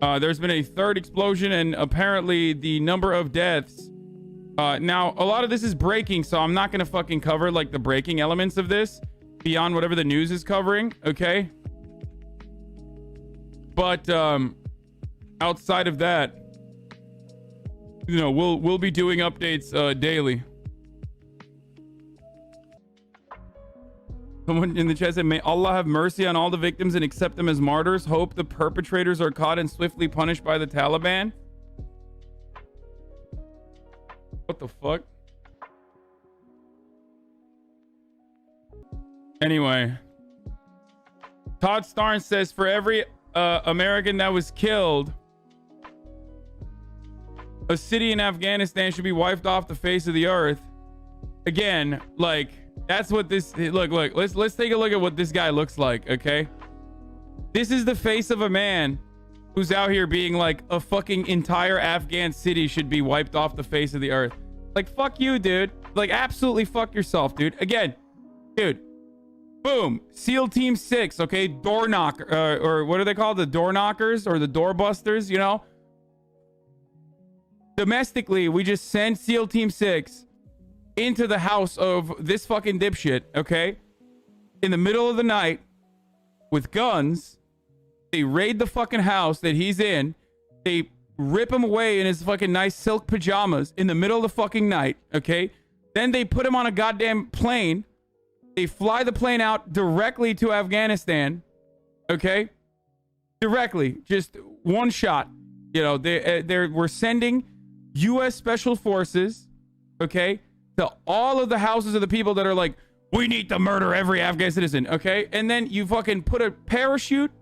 There's been a third explosion, and apparently the number of deaths. Now, a lot of this is breaking, so I'm not going to fucking cover, like, the breaking elements of this beyond whatever the news is covering, okay? But, outside of that, you know, we'll be doing updates, daily. Someone in the chat said, may Allah have mercy on all the victims and accept them as martyrs. Hope the perpetrators are caught and swiftly punished by the Taliban. What the fuck? Anyway. Todd Starnes says, for every American that was killed, a city in Afghanistan should be wiped off the face of the earth. Again, like, that's what this... Look, let's take a look at what this guy looks like, okay? This is the face of a man who's out here being like, a fucking entire Afghan city should be wiped off the face of the earth. Like, fuck you, dude. Like, absolutely fuck yourself, dude. Again, dude. Boom. SEAL Team 6, okay? Door knocker, or what are they called? The door knockers or the door busters, you know? Domestically, we just send SEAL Team 6 into the house of this fucking dipshit, okay? In the middle of the night with guns. They raid the fucking house that he's in. They rip him away in his fucking nice silk pajamas in the middle of the fucking night, okay? Then they put him on a goddamn plane. They fly the plane out directly to Afghanistan, okay? Directly, just one shot. You know, we're sending U.S. Special Forces, okay, to all of the houses of the people that are like, we need to murder every Afghan citizen, okay? And then you fucking put a parachute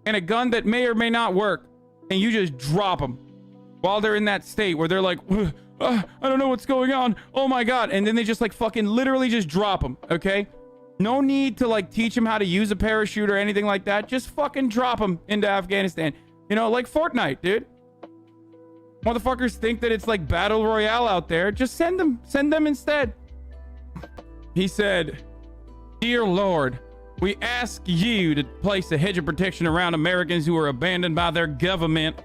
and a gun that may or may not work, and you just drop them while they're in that state where they're like, I don't know what's going on. Oh my God. And then they just like fucking literally just drop them, okay? No need to like teach them how to use a parachute or anything like that. Just fucking drop them into Afghanistan. You know, like Fortnite, dude. Motherfuckers think that it's like Battle Royale out there. Just send them instead. He said, dear Lord, we ask you to place a hedge of protection around Americans who are abandoned by their government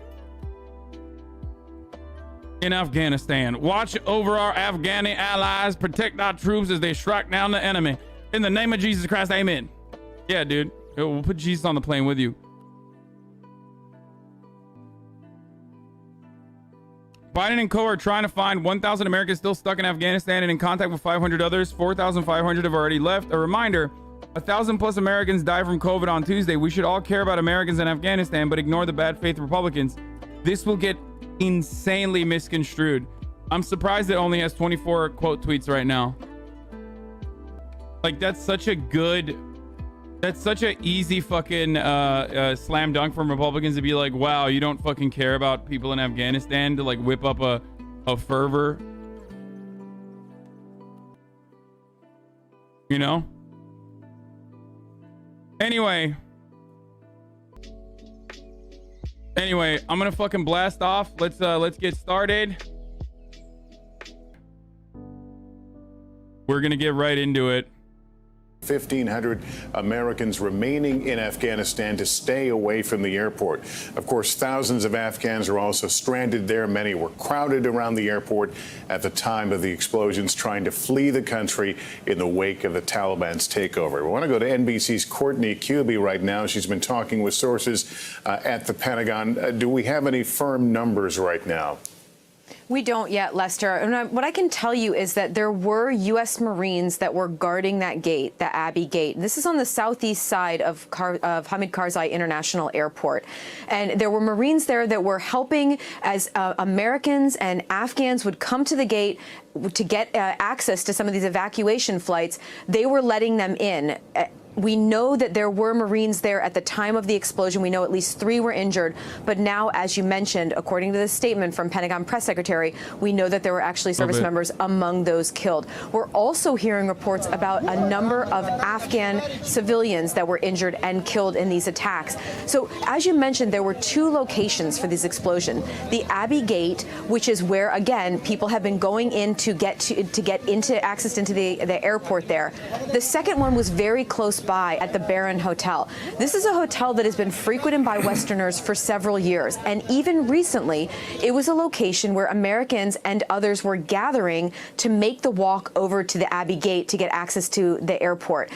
in Afghanistan. Watch over our Afghani allies. Protect our troops as they strike down the enemy. In the name of Jesus Christ, amen. Yeah, dude. We'll put Jesus on the plane with you. Biden and co are trying to find 1,000 Americans still stuck in Afghanistan and in contact with 500 others. 4,500 have already left. A reminder, 1,000 plus Americans died from COVID on Tuesday. We should all care about Americans in Afghanistan, but ignore the bad faith Republicans. This will get insanely misconstrued. I'm surprised it only has 24 quote tweets right now. Like, that's such a easy fucking slam dunk from Republicans to be like, wow, you don't fucking care about people in Afghanistan, to like whip up a fervor, you know? Anyway, I'm gonna fucking blast off. Let's get started. We're gonna get right into it. 1,500 Americans remaining in Afghanistan to stay away from the airport. Of course, thousands of Afghans are also stranded there. Many were crowded around the airport at the time of the explosions, trying to flee the country in the wake of the Taliban's takeover. We want to go to NBC's Courtney Kube right now. She's been talking with sources at the Pentagon. Do we have any firm numbers right now? We don't yet, Lester. And what I can tell you is that there were U.S. Marines that were guarding that gate, the Abbey Gate. This is on the southeast side of Hamid Karzai International Airport. And there were Marines there that were helping as Americans and Afghans would come to the gate to get access to some of these evacuation flights. They were letting them in. We know that there were Marines there at the time of the explosion. We know at least 3 were injured. But now, as you mentioned, according to the statement from Pentagon Press Secretary, we know that there were actually service members among those killed. We're also hearing reports about a number of Afghan civilians that were injured and killed in these attacks. So, as you mentioned, there were 2 locations for this explosion. The Abbey Gate, which is where, again, people have been going in to get into access into the airport there. The second one was very close by at the Baron Hotel. This is a hotel that has been frequented by Westerners for several years, and even recently, it was a location where Americans and others were gathering to make the walk over to the Abbey Gate to get access to the airport.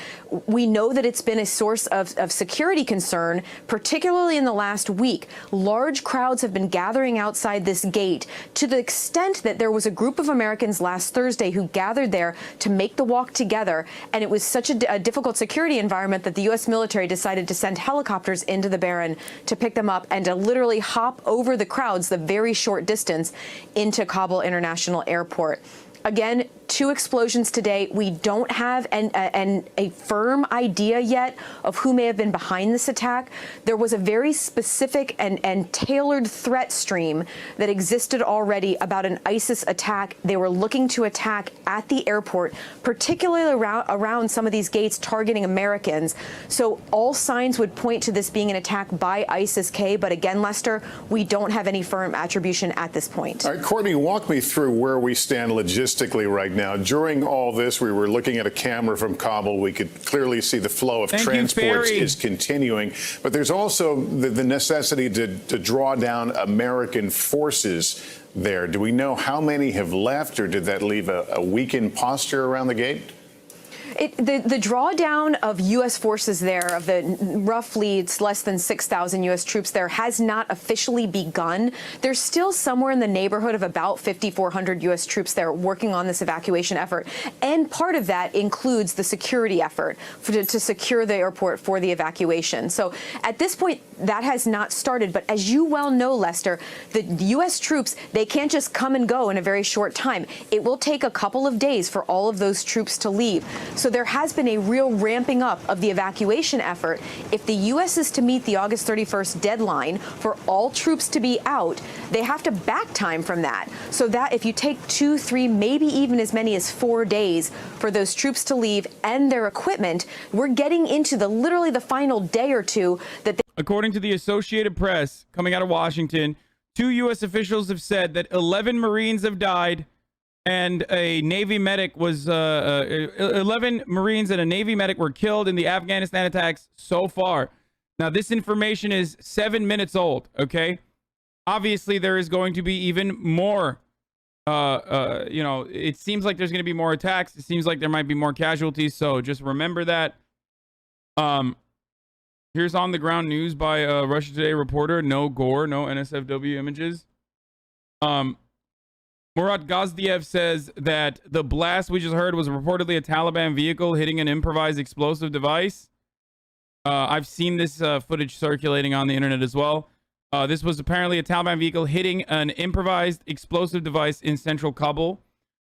We know that it's been a source of security concern, particularly in the last week. Large crowds have been gathering outside this gate to the extent that there was a group of Americans last Thursday who gathered there to make the walk together, and it was such a difficult security environment that the U.S. military decided to send helicopters into the Baron to pick them up and to literally hop over the crowds the very short distance into Kabul International Airport. Again, 2 explosions today. We don't have a firm idea yet of who may have been behind this attack. There was a very specific and tailored threat stream that existed already about an ISIS attack. They were looking to attack at the airport, particularly around some of these gates targeting Americans. So all signs would point to this being an attack by ISIS-K. But again, Lester, we don't have any firm attribution at this point. All right, Courtney, walk me through where we stand logistically right now. During all this, we were looking at a camera from Kabul. We could clearly see the flow of transports is continuing. But there's also the necessity to draw down American forces there. Do we know how many have left, or did that leave a weakened posture around the gate? The drawdown of U.S. forces there, of the roughly it's less than 6,000 U.S. troops there, has not officially begun. There's still somewhere in the neighborhood of about 5,400 U.S. troops there working on this evacuation effort. And part of that includes the security effort to secure the airport for the evacuation. So at this point, that has not started. But as you well know, Lester, the U.S. troops, they can't just come and go in a very short time. It will take a couple of days for all of those troops to leave. So there has been a real ramping up of the evacuation effort. If the U.S. is to meet the August 31st deadline for all troops to be out, they have to back time from that. So that if you take 2, 3, maybe even as many as 4 days for those troops to leave and their equipment, we're getting into literally the final day or two that According to the Associated Press, coming out of Washington, 2 U.S. officials have said that 11 Marines have died and a Navy medic was 11 Marines and a Navy medic were killed in the Afghanistan attacks so far. Now, this information is 7 minutes old, okay? Obviously, there is going to be even more, it seems like there's going to be more attacks. It seems like there might be more casualties, so just remember that. Here's on-the-ground news by Russia Today reporter. No gore, no NSFW images. Murat Gazdiev says that the blast we just heard was reportedly a Taliban vehicle hitting an improvised explosive device. I've seen this footage circulating on the internet as well. This was apparently a Taliban vehicle hitting an improvised explosive device in central Kabul.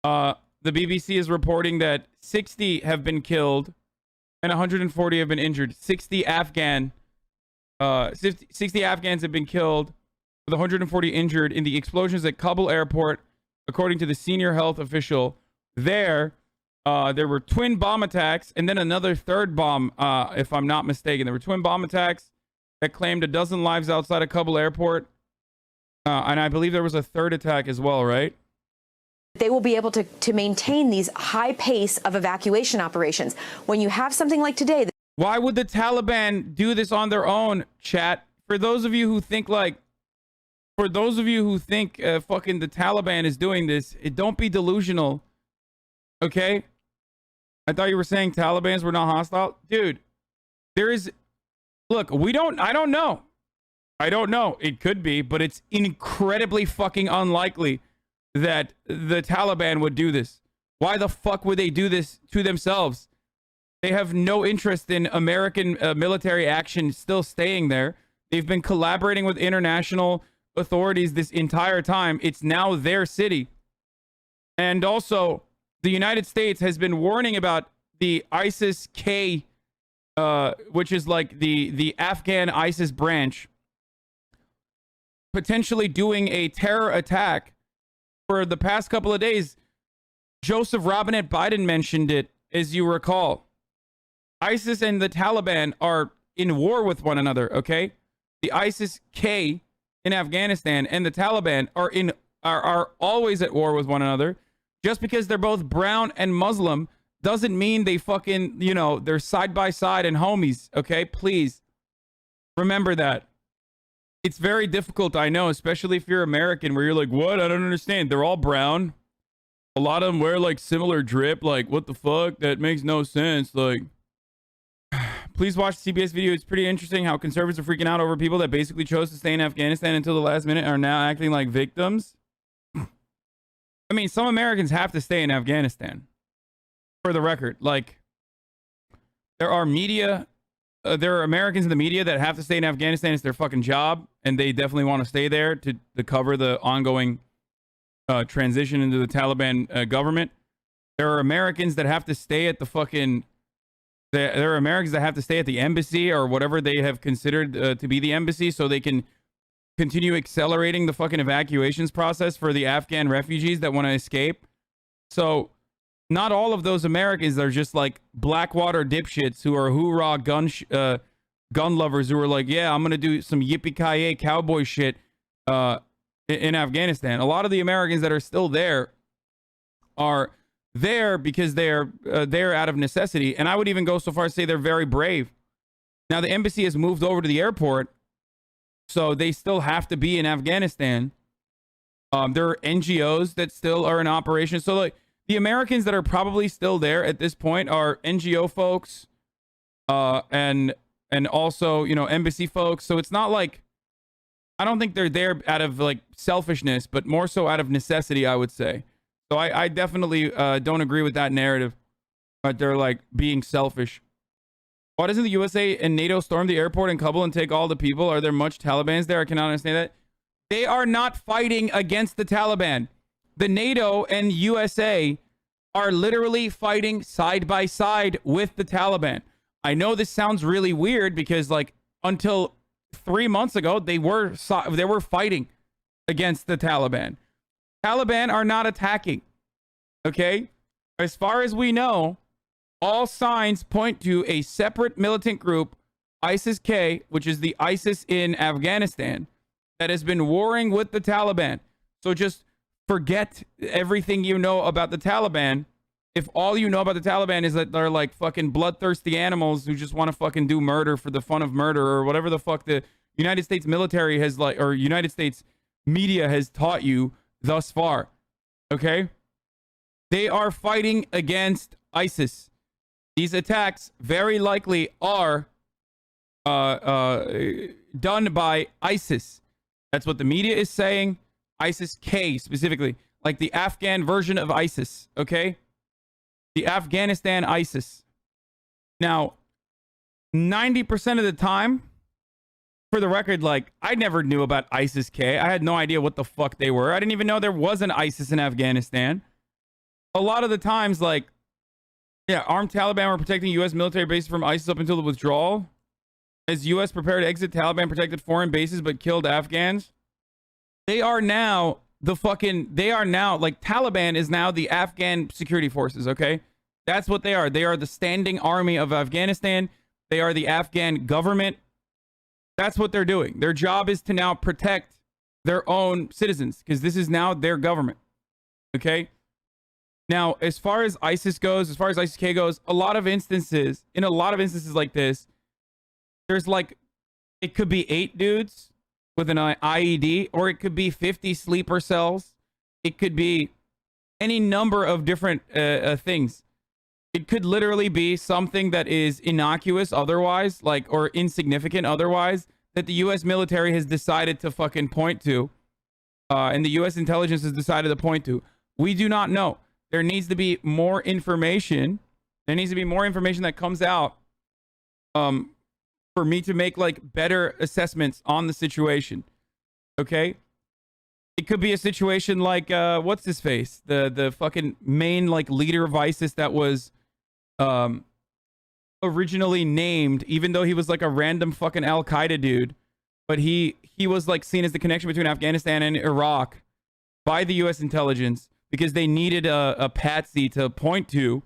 The BBC is reporting that 60 have been killed and 140 have been injured. 60 Afghans have been killed with 140 injured in the explosions at Kabul airport. According to the senior health official there were twin bomb attacks and then another third bomb, if I'm not mistaken. There were twin bomb attacks that claimed a dozen lives outside of Kabul airport. And I believe there was a third attack as well, right? They will be able to maintain these high pace of evacuation operations. When you have something like today. Why would the Taliban do this on their own, chat? For those of you who think fucking the Taliban is doing this, don't be delusional. Okay? I thought you were saying Talibans were not hostile. Dude, look, I don't know. It could be, but it's incredibly fucking unlikely that the Taliban would do this. Why the fuck would they do this to themselves? They have no interest in American military action still staying there. They've been collaborating with international authorities this entire time. It's now their city. And also, the United States has been warning about the ISIS-K, which is like the Afghan ISIS branch, potentially doing a terror attack. For the past couple of days, Joseph Robinette Biden mentioned it, as you recall. ISIS and the Taliban are in war with one another, okay? The ISIS-K in Afghanistan and the Taliban are always at war with one another. Just because they're both brown and Muslim doesn't mean they fucking, you know, they're side by side and homies. Okay, please remember that. It's very difficult, I know, especially if you're American, where you're like, what? I don't understand. They're all brown. A lot of them wear like similar drip. Like, what the fuck? That makes no sense. Like, please watch the CBS video. It's pretty interesting how conservatives are freaking out over people that basically chose to stay in Afghanistan until the last minute are now acting like victims. I mean, some Americans have to stay in Afghanistan. For the record, like, there are Americans in the media that have to stay in Afghanistan. It's their fucking job, and they definitely want to stay there to cover the ongoing transition into the Taliban government. There are Americans that have to stay at the fucking... There are Americans that have to stay at the embassy or whatever they have considered to be the embassy so they can continue accelerating the fucking evacuations process for the Afghan refugees that want to escape. So... not all of those Americans are just like Blackwater dipshits who are hoorah gun lovers who are like, yeah, I'm gonna do some yippee-ki-yay cowboy shit in Afghanistan. A lot of the Americans that are still there are there because they're there out of necessity, and I would even go so far as to say they're very brave. Now the embassy has moved over to the airport, so they still have to be in Afghanistan. There are NGOs that still are in operation, so like. The Americans that are probably still there at this point are NGO folks, and also, you know, embassy folks. So it's not like, I don't think they're there out of like selfishness, but more so out of necessity, I would say. So I definitely don't agree with that narrative, but they're like being selfish. Why doesn't the USA and NATO storm the airport in Kabul and take all the people? Are there much Talibans there? I cannot understand that. They are not fighting against the Taliban. The NATO and USA are literally fighting side by side with the Taliban. I know this sounds really weird because, like, until 3 months ago, they were fighting against the Taliban. Taliban are not attacking. Okay? As far as we know, all signs point to a separate militant group, ISIS-K, which is the ISIS in Afghanistan, that has been warring with the Taliban. So just forget everything you know about the Taliban. If all you know about the Taliban is that they're like fucking bloodthirsty animals who just want to fucking do murder for the fun of murder or whatever the fuck the United States military has like, or United States media has taught you thus far. Okay? They are fighting against ISIS. These attacks very likely are done by ISIS. That's what the media is saying. ISIS-K specifically, like the Afghan version of ISIS, okay? The Afghanistan ISIS. Now, 90% of the time, for the record, like, I never knew about ISIS-K. I had no idea what the fuck they were. I didn't even know there was an ISIS in Afghanistan. A lot of the times, like, yeah, armed Taliban were protecting U.S. military bases from ISIS up until the withdrawal. As U.S. prepared to exit, Taliban protected foreign bases but killed Afghans. They are now like, Taliban is now the Afghan security forces, okay? That's what they are. They are the standing army of Afghanistan. They are the Afghan government. That's what they're doing. Their job is to now protect their own citizens because this is now their government, okay? Now, as far as ISIS goes, as far as ISIS-K goes, in a lot of instances like this, there's like, it could be 8 dudes with an IED, or it could be 50 sleeper cells. It could be any number of different things. It could literally be something that is innocuous otherwise, like, or insignificant otherwise, that the U.S. military has decided to fucking point to, and the U.S. intelligence has decided to point to. We do not know. There needs to be more information. There needs to be more information that comes out for me to make like better assessments on the situation. Okay? It could be a situation like what's his face? The fucking main like leader of ISIS that was originally named, even though he was like a random fucking Al-Qaeda dude, but he was like seen as the connection between Afghanistan and Iraq by the US intelligence because they needed a patsy to point to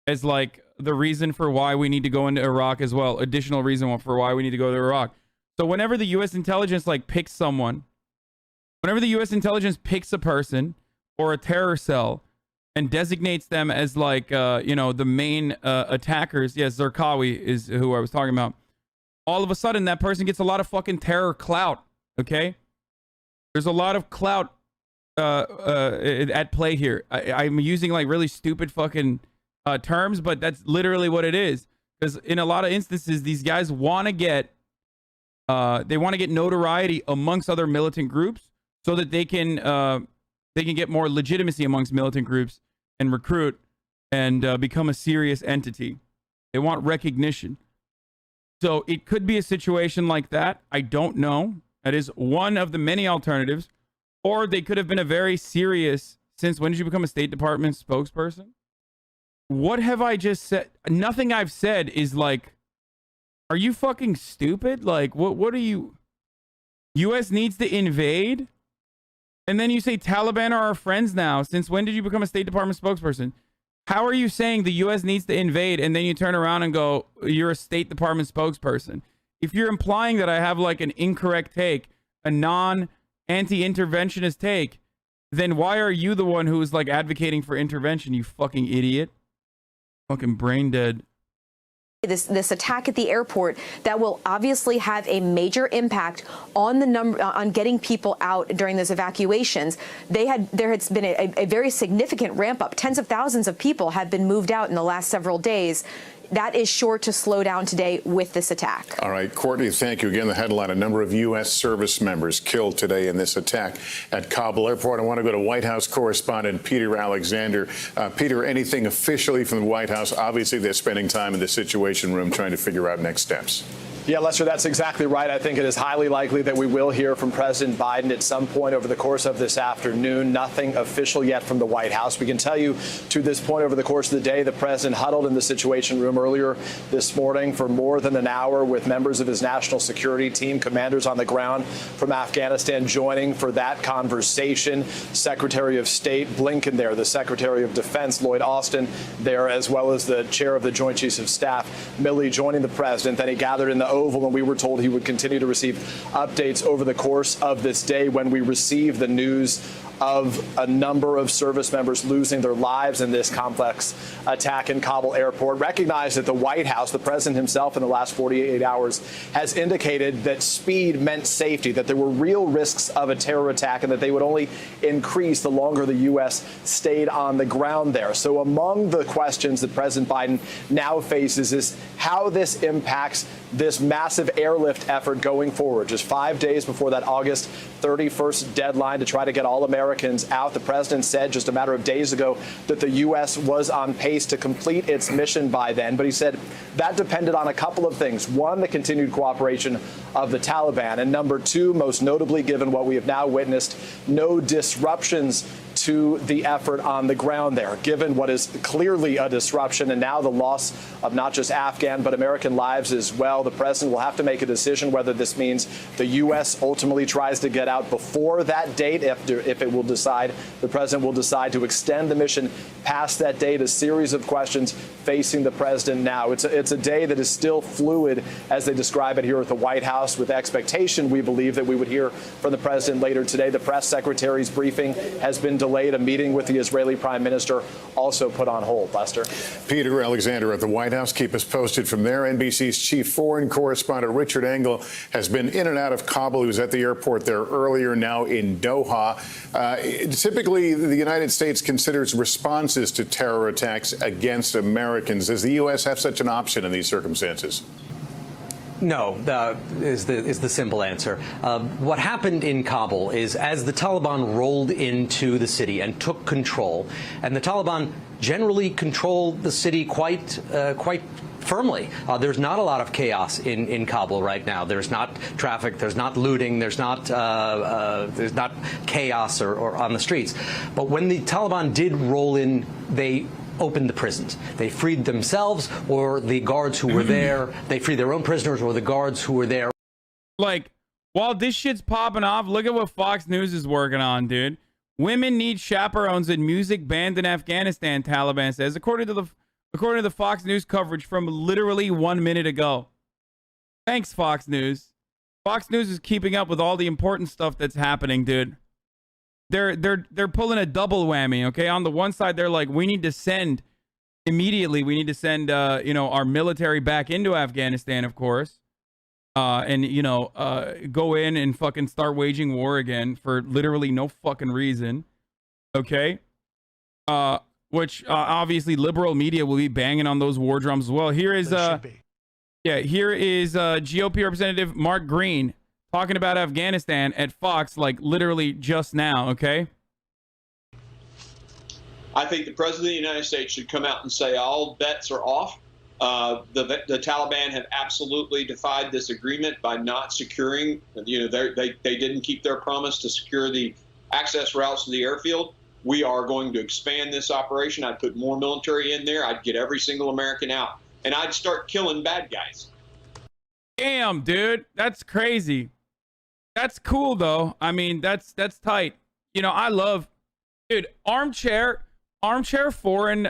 as like the reason for why we need to go into Iraq as well. Additional reason for why we need to go to Iraq. So whenever the US intelligence like picks someone, whenever the US intelligence picks a person or a terror cell and designates them as like, you know, the main attackers. Yes, Zarqawi is who I was talking about. All of a sudden, that person gets a lot of fucking terror clout. Okay, there's a lot of clout at play here. I'm using like really stupid fucking terms, but that's literally what it is. Because in a lot of instances, these guys want to get notoriety amongst other militant groups so that they can get more legitimacy amongst militant groups and recruit and become a serious entity. They want recognition. So it could be a situation like that. I don't know. That is one of the many alternatives. Or they could have been a very serious, since when did you become a State Department spokesperson? What have I just said? Nothing I've said is like, are you fucking stupid? Like, what are you? U.S. needs to invade? And then you say Taliban are our friends now. Since when did you become a State Department spokesperson? How are you saying the U.S. needs to invade and then you turn around and go, you're a State Department spokesperson? If you're implying that I have like an incorrect take, a anti-interventionist take, then why are you the one who is like advocating for intervention, you fucking idiot? Fucking brain dead. This attack at the airport that will obviously have a major impact on the on getting people out during those evacuations. There has been a very significant ramp up. Tens of thousands of people have been moved out in the last several days. That is sure to slow down today with this attack. All right, Courtney, thank you. Again, the headline, a number of U.S. service members killed today in this attack at Kabul airport. I want to go to White House correspondent Peter Alexander. Peter, anything officially from the White House? Obviously, they're spending time in the Situation Room trying to figure out next steps. Yeah, Lester, that's exactly right. I think it is highly likely that we will hear from President Biden at some point over the course of this afternoon. Nothing official yet from the White House. We can tell you to this point over the course of the day, the president huddled in the Situation Room earlier this morning for more than an hour with members of his national security team, commanders on the ground from Afghanistan joining for that conversation. Secretary of State Blinken there, the Secretary of Defense Lloyd Austin there, as well as the chair of the Joint Chiefs of Staff, Milley, joining the president. Then he gathered in the Oval, and we were told he would continue to receive updates over the course of this day when we receive the news of a number of service members losing their lives in this complex attack in Kabul airport. Recognize that the White House, the president himself in the last 48 hours, has indicated that speed meant safety, that there were real risks of a terror attack and that they would only increase the longer the U.S. stayed on the ground there. So among the questions that President Biden now faces is how this impacts this massive airlift effort going forward. Just 5 days before that August 31st deadline to try to get all Americans out, the president said just a matter of days ago that the U.S. was on pace to complete its mission by then. But he said that depended on a couple of things. One, the continued cooperation of the Taliban. And number two, most notably, given what we have now witnessed, no disruptions to the effort on the ground there, given what is clearly a disruption and now the loss of not just Afghan but American lives as well. The president will have to make a decision whether this means the U.S. ultimately tries to get out before that date. If it will decide, the president will decide to extend the mission past that date. A series of questions facing the president now. It's a day that is still fluid, as they describe it here at the White House, with expectation, we believe, that we would hear from the president later today. The press secretary's briefing has been delayed. A meeting with the Israeli prime minister also put on hold. Lester. Peter Alexander at the White House. Keep us posted from there. NBC's chief foreign correspondent Richard Engel has been in and out of Kabul. He was at the airport there earlier, now in Doha. Typically, the United States considers responses to terror attacks against Americans. Does the U.S. have such an option in these circumstances? No, is the simple answer. What happened in Kabul is, as the Taliban rolled into the city and took control, and the Taliban generally control the city quite firmly. There's not a lot of chaos in Kabul right now. There's not traffic. There's not looting. There's not chaos or on the streets. But when the Taliban did roll in, they opened the prisons. They freed themselves or the guards who were there. They freed their own prisoners or the guards who were there. Like, while this shit's popping off, look at what Fox News is working on, dude. Women need chaperones and music banned in Afghanistan, Taliban says, according to the Fox News coverage from literally 1 minute ago. Thanks, Fox News. Fox News is keeping up with all the important stuff that's happening, dude. they're pulling a double whammy. Okay, on the one side they're like, we need to send immediately. We need to send our military back into Afghanistan, of course, and go in and fucking start waging war again for literally no fucking reason. Okay, which obviously liberal media will be banging on those war drums as well. Here is GOP Representative Mark Green talking about Afghanistan at Fox, like literally just now. Okay. I think the president of the United States should come out and say all bets are off. The Taliban have absolutely defied this agreement by not securing. They didn't keep their promise to secure the access routes to the airfield. We are going to expand this operation. I'd put more military in there. I'd get every single American out, and I'd start killing bad guys. Damn, dude, that's crazy. That's cool though. I mean, that's tight. I love, dude, armchair foreign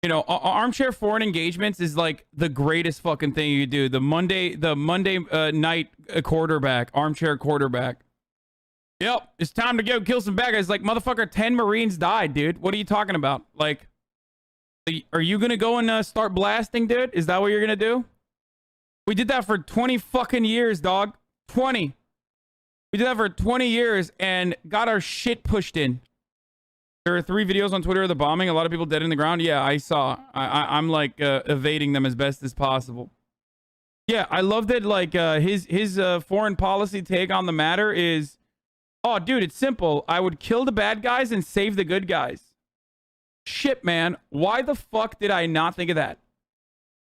armchair foreign engagements is like the greatest fucking thing you do. The Monday night quarterback, armchair quarterback. Yep, it's time to go kill some bad guys. Like, motherfucker, 10 Marines died, dude. What are you talking about? Like, are you gonna go and start blasting, dude? Is that what you're gonna do? We did that for 20 fucking years, dog. 20. We did that for 20 years and got our shit pushed in. There are 3 videos on Twitter of the bombing. A lot of people dead in the ground. Yeah, I saw. I'm like evading them as best as possible. Yeah, I love that. Like his foreign policy take on the matter is, oh, dude, it's simple. I would kill the bad guys and save the good guys. Shit, man. Why the fuck did I not think of that?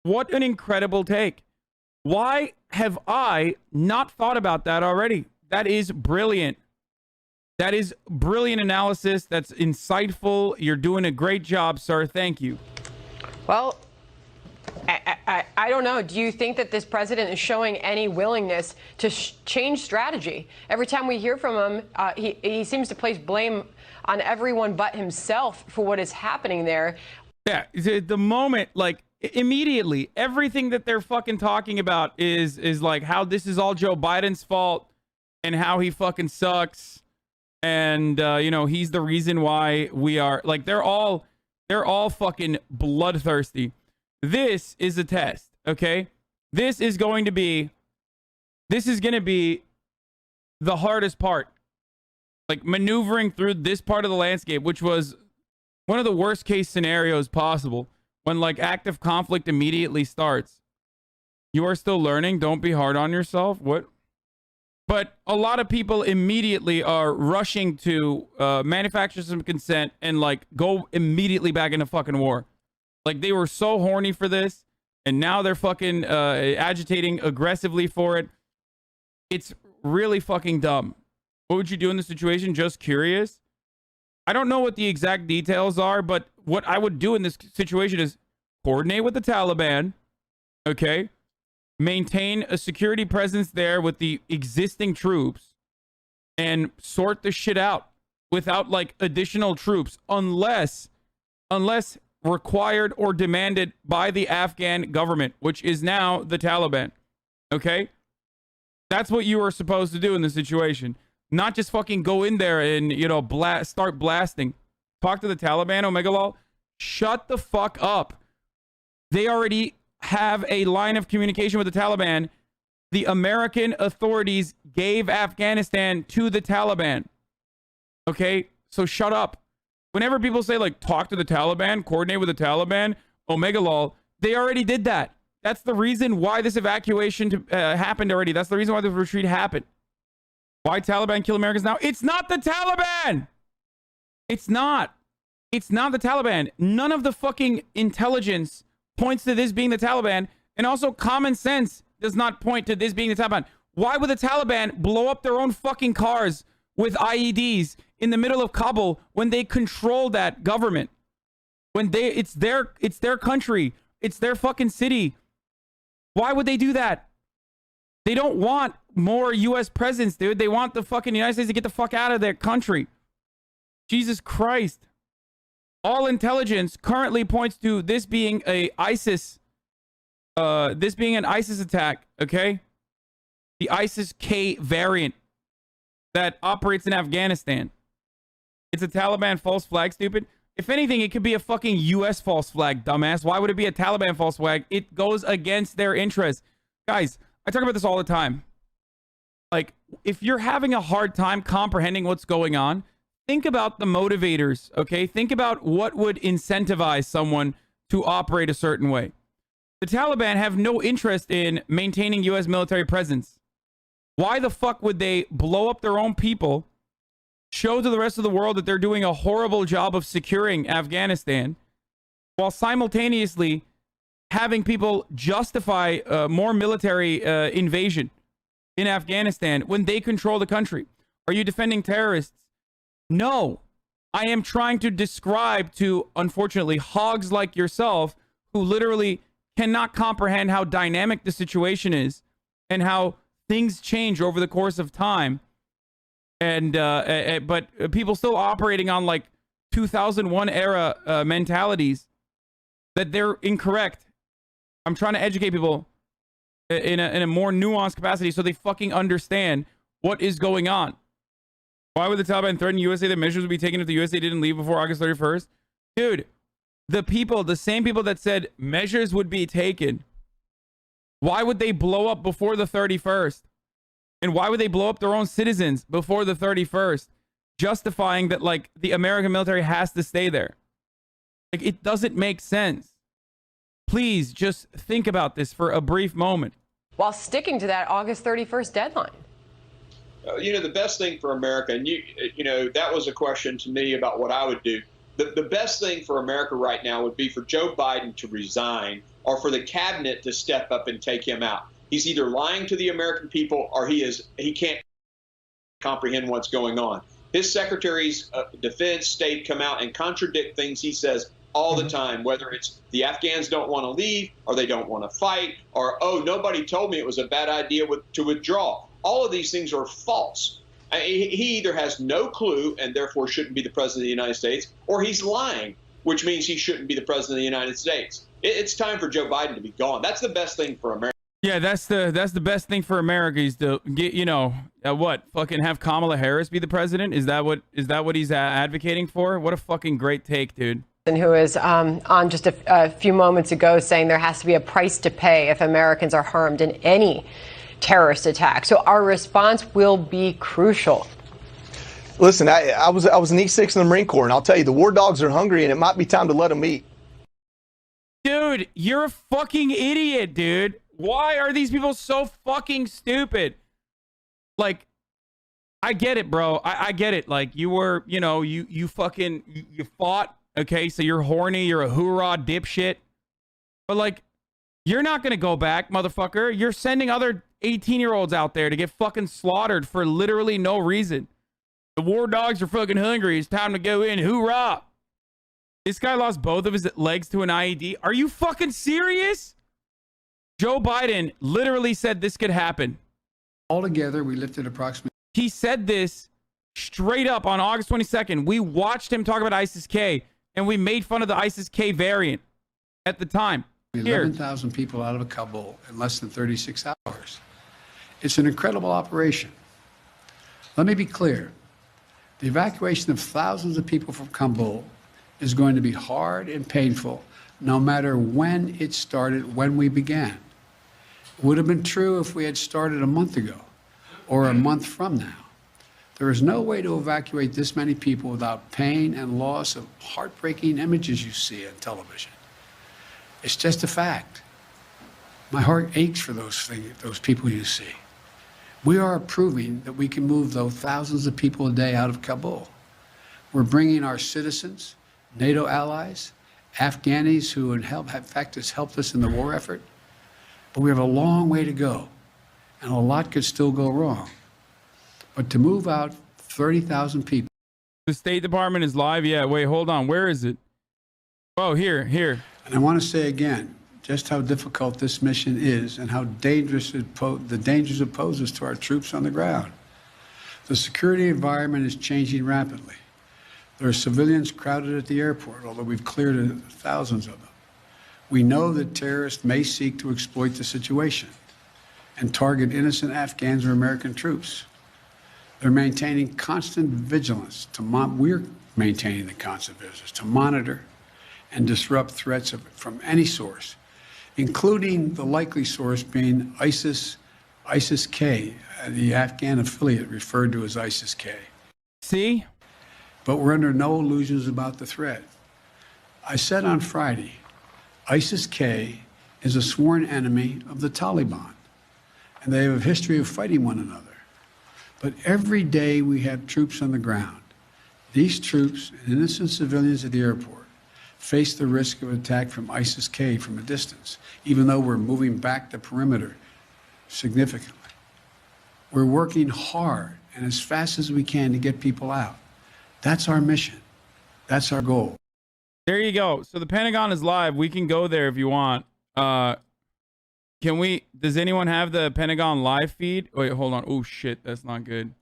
What an incredible take. Why have I not thought about that already? That is brilliant. That is brilliant analysis. That's insightful. You're doing a great job, sir. Thank you. Well, I don't know. Do you think that this president is showing any willingness to change strategy? Every time we hear from him, he seems to place blame on everyone but himself for what is happening there. Yeah, the moment, like, immediately, everything that they're fucking talking about is like how this is all Joe Biden's fault and how he fucking sucks. And, he's the reason why we are, like, they're all fucking bloodthirsty. This is a test, okay? This is going to be the hardest part. Like, maneuvering through this part of the landscape, which was one of the worst case scenarios possible, when, like, active conflict immediately starts. You are still learning. Don't be hard on yourself. What? But a lot of people immediately are rushing to manufacture some consent and, like, go immediately back into fucking war. Like, they were so horny for this, and now they're fucking agitating aggressively for it. It's really fucking dumb. What would you do in this situation? Just curious. I don't know what the exact details are, but what I would do in this situation is coordinate with the Taliban, okay? Maintain a security presence there with the existing troops and sort the shit out without, like, additional troops unless required or demanded by the Afghan government, which is now the Taliban. Okay? That's what you are supposed to do in this situation. Not just fucking go in there and, start blasting. Talk to the Taliban, Omega Law. Shut the fuck up. They already have a line of communication with the Taliban. The American authorities gave Afghanistan to the Taliban. Okay? So shut up. Whenever people say, like, talk to the Taliban, coordinate with the Taliban, Omega Law, they already did that. That's the reason why this evacuation happened already. That's the reason why the retreat happened. Why Taliban kill Americans now? It's not the Taliban. It's not. It's not the Taliban. None of the fucking intelligence points to this being the Taliban, and also common sense does not point to this being the Taliban. Why would the Taliban blow up their own fucking cars with IEDs in the middle of Kabul when they control that government? When it's their country, it's their fucking city. Why would they do that? They don't want more U.S. presence, dude. They want the fucking United States to get the fuck out of their country. Jesus Christ. All intelligence currently points to this being an ISIS attack, okay? The ISIS-K variant. that operates in Afghanistan. It's a Taliban false flag, stupid. If anything, it could be a fucking U.S. false flag, dumbass. Why would it be a Taliban false flag? It goes against their interests. Guys, I talk about this all the time. Like, if you're having a hard time comprehending what's going on, think about the motivators, okay? Think about what would incentivize someone to operate a certain way. The Taliban have no interest in maintaining U.S. military presence. Why the fuck would they blow up their own people, show to the rest of the world that they're doing a horrible job of securing Afghanistan, while simultaneously having people justify more military invasion in Afghanistan when they control the country? Are you defending terrorists? No. I am trying to describe to, unfortunately, hogs like yourself who literally cannot comprehend how dynamic the situation is and how things change over the course of time. And but people still operating on like 2001 era mentalities, that they're incorrect. I'm trying to educate people in a more nuanced capacity so they fucking understand what is going on. Why would the Taliban threaten USA that measures would be taken if the USA didn't leave before August 31st? Dude, the same people that said measures would be taken, why would they blow up before the 31st? And why would they blow up their own citizens before the 31st? Justifying that, like, the American military has to stay there. Like, it doesn't make sense. Please just think about this for a brief moment. While sticking to that August 31st deadline. You know, the best thing for America, and you know, that was a question to me about what I would do. The best thing for America right now would be for Joe Biden to resign or for the cabinet to step up and take him out. He's either lying to the American people or he can't comprehend what's going on. His secretaries of defense, state come out and contradict things he says all the time, whether it's the Afghans don't want to leave or they don't want to fight or, oh, nobody told me it was a bad idea to withdraw. All of these things are false. He either has no clue and therefore shouldn't be the president of the United States, or he's lying, which means he shouldn't be the president of the United States. It's time for Joe Biden to be gone. That's the best thing for America. Yeah, that's the best thing for America is to get, you know, what, fucking have Kamala Harris be the president? Is that what he's advocating for? What a fucking great take, dude. And who is on just a few moments ago saying there has to be a price to pay if Americans are harmed in any terrorist attack. So our response will be crucial. Listen, I was in E6 in the Marine Corps, and I'll tell you, the war dogs are hungry, and it might be time to let them eat. Dude, you're a fucking idiot, dude. Why are these people so fucking stupid? Like, I get it, bro. I get it. Like, you were, you know, you fucking, you fought, okay? So you're horny, you're a hoorah dipshit. But, like, you're not gonna go back, motherfucker. You're sending other 18-year-olds out there to get fucking slaughtered for literally no reason. The war dogs are fucking hungry. It's time to go in. Hoorah! This guy lost both of his legs to an IED. Are you fucking serious? Joe Biden literally said this could happen. Altogether, we lifted approximately... He said this straight up on August 22nd. We watched him talk about ISIS-K, and we made fun of the ISIS-K variant at the time. 11,000 people out of Kabul in less than 36 hours. It's an incredible operation. Let me be clear. The evacuation of thousands of people from Kabul is going to be hard and painful, no matter when it started, when we began. It would have been true if we had started a month ago or a month from now. There is no way to evacuate this many people without pain and loss of heartbreaking images you see on television. It's just a fact. My heart aches for those people you see. We are proving that we can move those thousands of people a day out of Kabul. We're bringing our citizens, NATO allies, Afghanis who in fact has helped us in the war effort. But we have a long way to go, and a lot could still go wrong. But to move out 30,000 people. The State Department is live? Yeah, wait, hold on. Where is it? Oh, here. And I want to say again, just how difficult this mission is and how dangerous the dangers it poses to our troops on the ground. The security environment is changing rapidly. There are civilians crowded at the airport, although we've cleared thousands of them. We know that terrorists may seek to exploit the situation and target innocent Afghans or American troops. They're maintaining constant vigilance we're maintaining the constant vigilance to monitor and disrupt threats from any source, including the likely source being ISIS-K, the Afghan affiliate referred to as ISIS-K. See? But we're under no illusions about the threat. I said on Friday, ISIS-K is a sworn enemy of the Taliban, and they have a history of fighting one another. But every day we have troops on the ground. These troops and innocent civilians at the airport face the risk of attack from ISIS-K from a distance, even though we're moving back the perimeter significantly. We're working hard and as fast as we can to get people out. That's our mission. That's our goal. There you go. So the Pentagon is live. We can go there if you want. Does anyone have the Pentagon live feed? Wait, hold on. Oh shit, that's not good.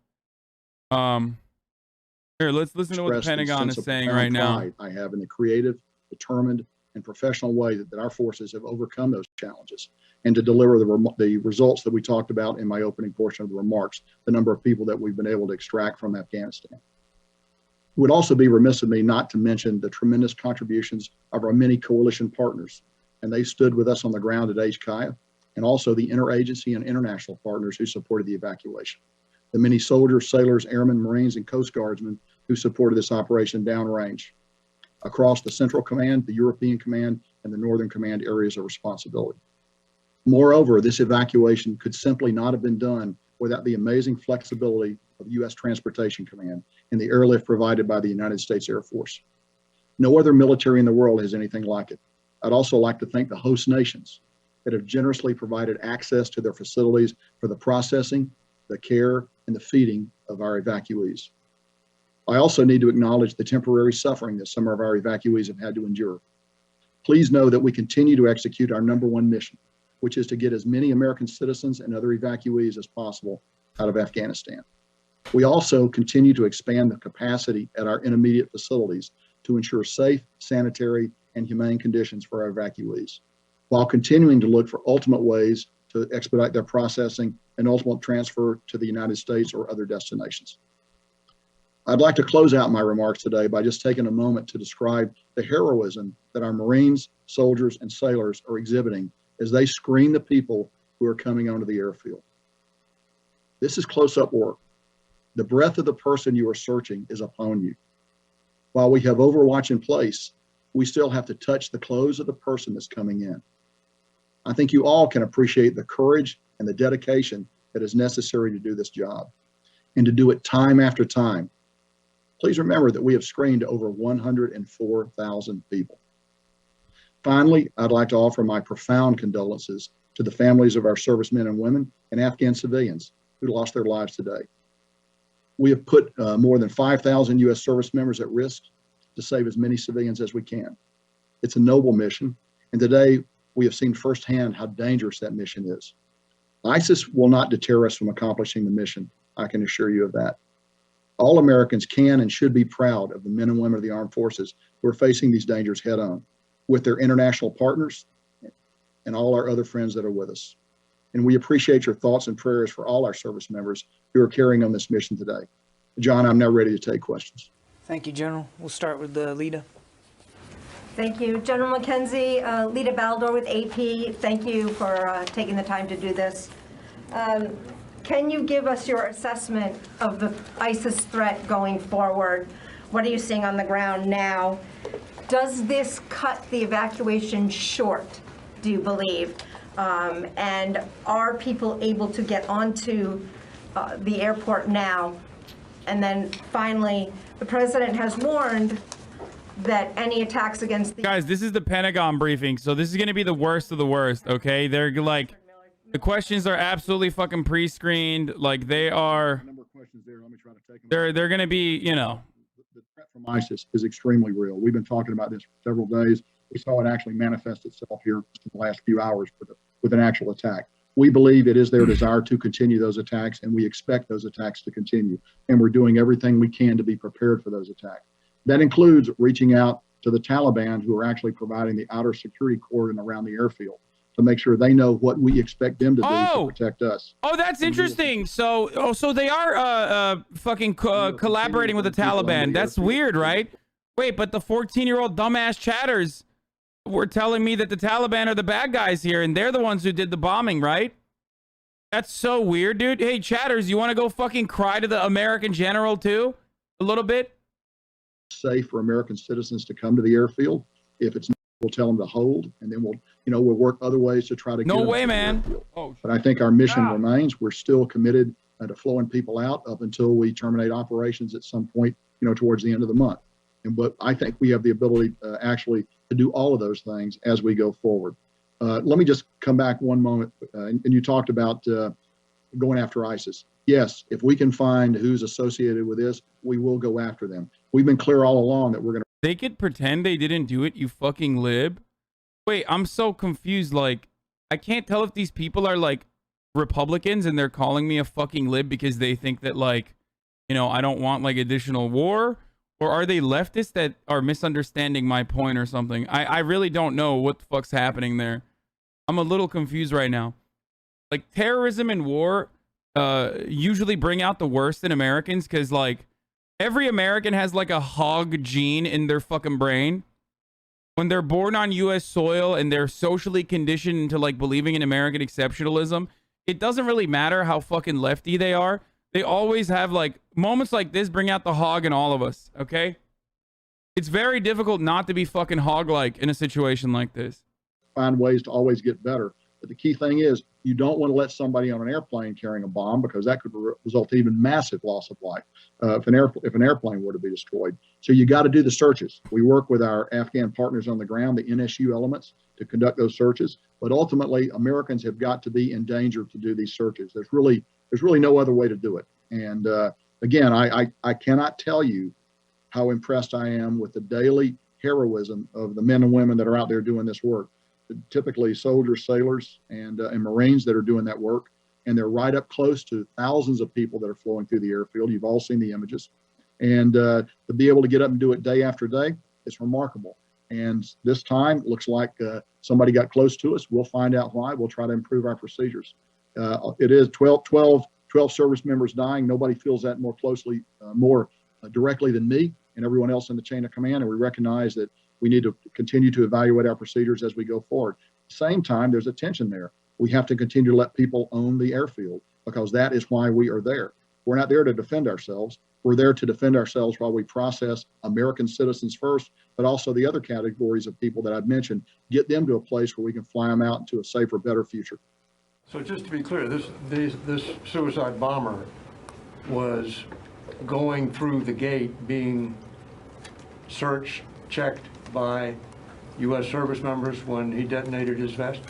Here, let's listen to what the Pentagon is saying right now. I have in the creative, determined, and professional way that our forces have overcome those challenges and to deliver the results that we talked about in my opening portion of the remarks, the number of people that we've been able to extract from Afghanistan. It would also be remiss of me not to mention the tremendous contributions of our many coalition partners, and they stood with us on the ground at HKIA, and also the interagency and international partners who supported the evacuation. The many soldiers, sailors, airmen, Marines, and Coast Guardsmen who supported this operation downrange across the Central Command, the European Command, and the Northern Command areas of responsibility. Moreover, this evacuation could simply not have been done without the amazing flexibility of U.S. Transportation Command and the airlift provided by the United States Air Force. No other military in the world has anything like it. I'd also like to thank the host nations that have generously provided access to their facilities for the processing, the care, and the feeding of our evacuees. I also need to acknowledge the temporary suffering that some of our evacuees have had to endure. Please know that we continue to execute our number one mission, which is to get as many American citizens and other evacuees as possible out of Afghanistan. We also continue to expand the capacity at our intermediate facilities to ensure safe, sanitary, and humane conditions for our evacuees, while continuing to look for ultimate ways to expedite their processing and ultimate transfer to the United States or other destinations. I'd like to close out my remarks today by just taking a moment to describe the heroism that our Marines, soldiers, and sailors are exhibiting as they screen the people who are coming onto the airfield. This is close-up work. The breath of the person you are searching is upon you. While we have Overwatch in place, we still have to touch the clothes of the person that's coming in. I think you all can appreciate the courage and the dedication that is necessary to do this job and to do it time after time. Please remember that we have screened over 104,000 people. Finally, I'd like to offer my profound condolences to the families of our servicemen and women and Afghan civilians who lost their lives today. We have put more than 5,000 U.S. service members at risk to save as many civilians as we can. It's a noble mission, and today we have seen firsthand how dangerous that mission is. ISIS will not deter us from accomplishing the mission, I can assure you of that. All Americans can and should be proud of the men and women of the armed forces who are facing these dangers head on with their international partners and all our other friends that are with us. And we appreciate your thoughts and prayers for all our service members who are carrying on this mission today. John, I'm now ready to take questions. Thank you, General. We'll start with Lita. Thank you. General McKenzie, Lita Baldor with AP, thank you for taking the time to do this. Can you give us your assessment of the ISIS threat going forward? What are you seeing on the ground now? Does this cut the evacuation short, do you believe? And are people able to get onto the airport now? And then finally, the president has warned that any attacks against the— Guys, this is the Pentagon briefing, so this is going to be the worst of the worst, okay? They're like, the questions are absolutely fucking pre-screened. Like, they are— they're going to be, you know— The threat from ISIS is extremely real. We've been talking about this for several days. We saw it actually manifest itself here in the last few hours with an actual attack. We believe it is their desire to continue those attacks, and we expect those attacks to continue. And we're doing everything we can to be prepared for those attacks. That includes reaching out to the Taliban, who are actually providing the outer security cordon around the airfield, to make sure they know what we expect them to do to protect us. Oh, that's interesting. So they are fucking collaborating with the Taliban. That's weird, right? Wait, but the 14-year-old dumbass chatters were telling me that the Taliban are the bad guys here, and they're the ones who did the bombing, right? That's so weird, dude. Hey, chatters, you want to go fucking cry to the American general too? A little bit? Safe for American citizens to come to the airfield. If it's not, we'll tell them to hold, and then we'll work other ways to try to get them to the airfield. But I think our mission remains. We're still committed to flowing people out up until we terminate operations at some point, towards the end of the month. But I think we have the ability actually to do all of those things as we go forward. Let me just come back one moment. And you talked about going after ISIS. Yes, if we can find who's associated with this, we will go after them. We've been clear all along that we're going to. They could pretend they didn't do it, you fucking lib. Wait, I'm so confused. Like, I can't tell if these people are like Republicans and they're calling me a fucking lib because they think that, like, I don't want like additional war. Or are they leftists that are misunderstanding my point or something? I really don't know what the fuck's happening there. I'm a little confused right now. Like, terrorism and war usually bring out the worst in Americans because, like, every American has, like, a hog gene in their fucking brain. When they're born on U.S. soil and they're socially conditioned into, like, believing in American exceptionalism, it doesn't really matter how fucking lefty they are. They always have, like, moments like this bring out the hog in all of us, okay? It's very difficult not to be fucking hog-like in a situation like this. Find ways to always get better. But the key thing is you don't want to let somebody on an airplane carrying a bomb because that could result in even massive loss of life if an airplane were to be destroyed. So you got to do the searches. We work with our Afghan partners on the ground, the NSU elements, to conduct those searches. But ultimately, Americans have got to be in danger to do these searches. There's really no other way to do it. And again, I cannot tell you how impressed I am with the daily heroism of the men and women that are out there doing this work. Typically soldiers, sailors, and Marines that are doing that work. And they're right up close to thousands of people that are flowing through the airfield. You've all seen the images. And to be able to get up and do it day after day, it's remarkable. And this time, looks like somebody got close to us. We'll find out why. We'll try to improve our procedures. It is 12 service members dying. Nobody feels that more closely, more directly than me and everyone else in the chain of command. And we recognize that we need to continue to evaluate our procedures as we go forward. At the same time, there's a tension there. We have to continue to let people own the airfield because that is why we are there. We're not there to defend ourselves. We're there to defend ourselves while we process American citizens first, but also the other categories of people that I've mentioned, get them to a place where we can fly them out into a safer, better future. So just to be clear, this suicide bomber was going through the gate, being searched, checked by U.S. service members when he detonated his vest?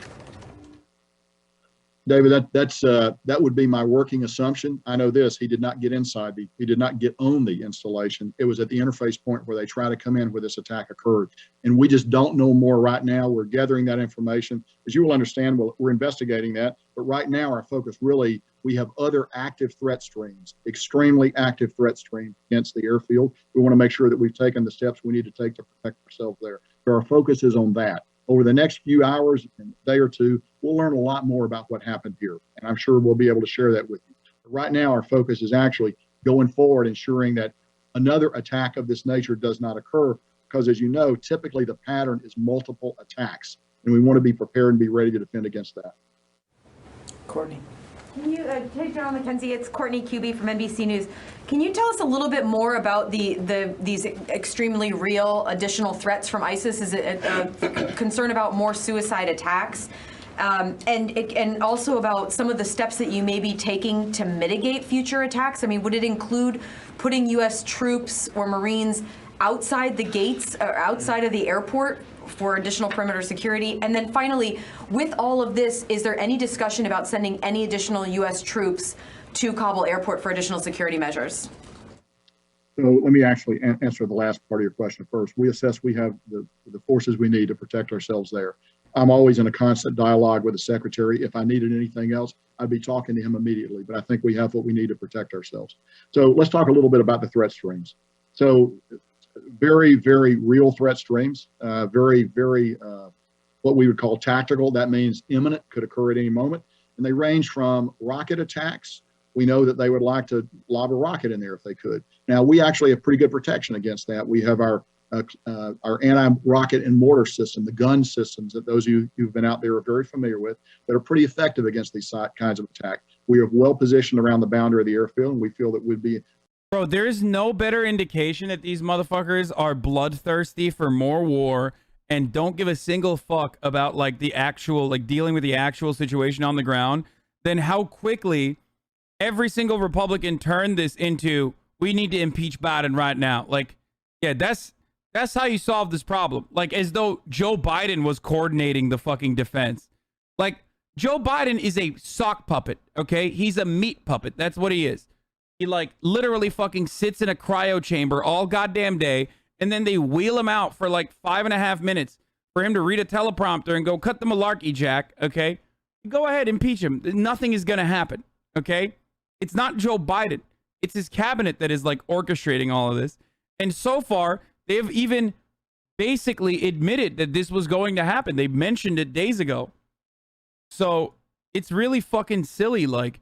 David, that would be my working assumption. I know this: he did not get he did not get on the installation. It was at the interface point where they try to come in where this attack occurred, and we just don't know more right now. We're gathering that information, as you will understand. We're investigating that, but right now our focus really, we have other active threat streams, extremely active threat streams against the airfield. We want to make sure that we've taken the steps we need to take to protect ourselves there. So our focus is on that. Over the next few hours and a day or two, we'll learn a lot more about what happened here. And I'm sure we'll be able to share that with you. But right now, our focus is actually going forward, ensuring that another attack of this nature does not occur. Because as you know, typically the pattern is multiple attacks. And we want to be prepared and be ready to defend against that. Courtney. Can you, hey, General McKenzie, it's Courtney Cuby from NBC News. Can you tell us a little bit more about these extremely real additional threats from ISIS? Is it a concern about more suicide attacks? And also about some of the steps that you may be taking to mitigate future attacks? I mean, would it include putting U.S. troops or Marines outside the gates or outside of the airport for additional perimeter security? And then finally, with all of this, is there any discussion about sending any additional U.S. troops to Kabul airport for additional security measures? So let me actually answer the last part of your question first. We assess we have the forces we need to protect ourselves there. I'm always in a constant dialogue with the secretary. If I needed anything else, I'd be talking to him immediately, but I think we have what we need to protect ourselves. So let's talk a little bit about the threat streams. So very, very real threat streams, very, very what we would call tactical. That means imminent, could occur at any moment. And they range from rocket attacks. We know that they would like to lob a rocket in there if they could. Now, we actually have pretty good protection against that. We have our anti-rocket and mortar system, the gun systems that those of you who've been out there are very familiar with, that are pretty effective against these kinds of attack. We are well positioned around the boundary of the airfield, and we feel that we'd be. Bro, there is no better indication that these motherfuckers are bloodthirsty for more war and don't give a single fuck about like the actual, like dealing with the actual situation on the ground than how quickly every single Republican turned this into, we need to impeach Biden right now. Like, yeah, that's how you solve this problem. Like, as though Joe Biden was coordinating the fucking defense. Like, Joe Biden is a sock puppet, okay? He's a meat puppet. That's what he is. He, like, literally fucking sits in a cryo chamber all goddamn day, and then they wheel him out for, like, 5.5 minutes for him to read a teleprompter and go, cut the malarkey, Jack, okay? Go ahead, impeach him. Nothing is going to happen, okay? It's not Joe Biden. It's his cabinet that is, like, orchestrating all of this. And so far, they have even basically admitted that this was going to happen. They mentioned it days ago. So it's really fucking silly. Like,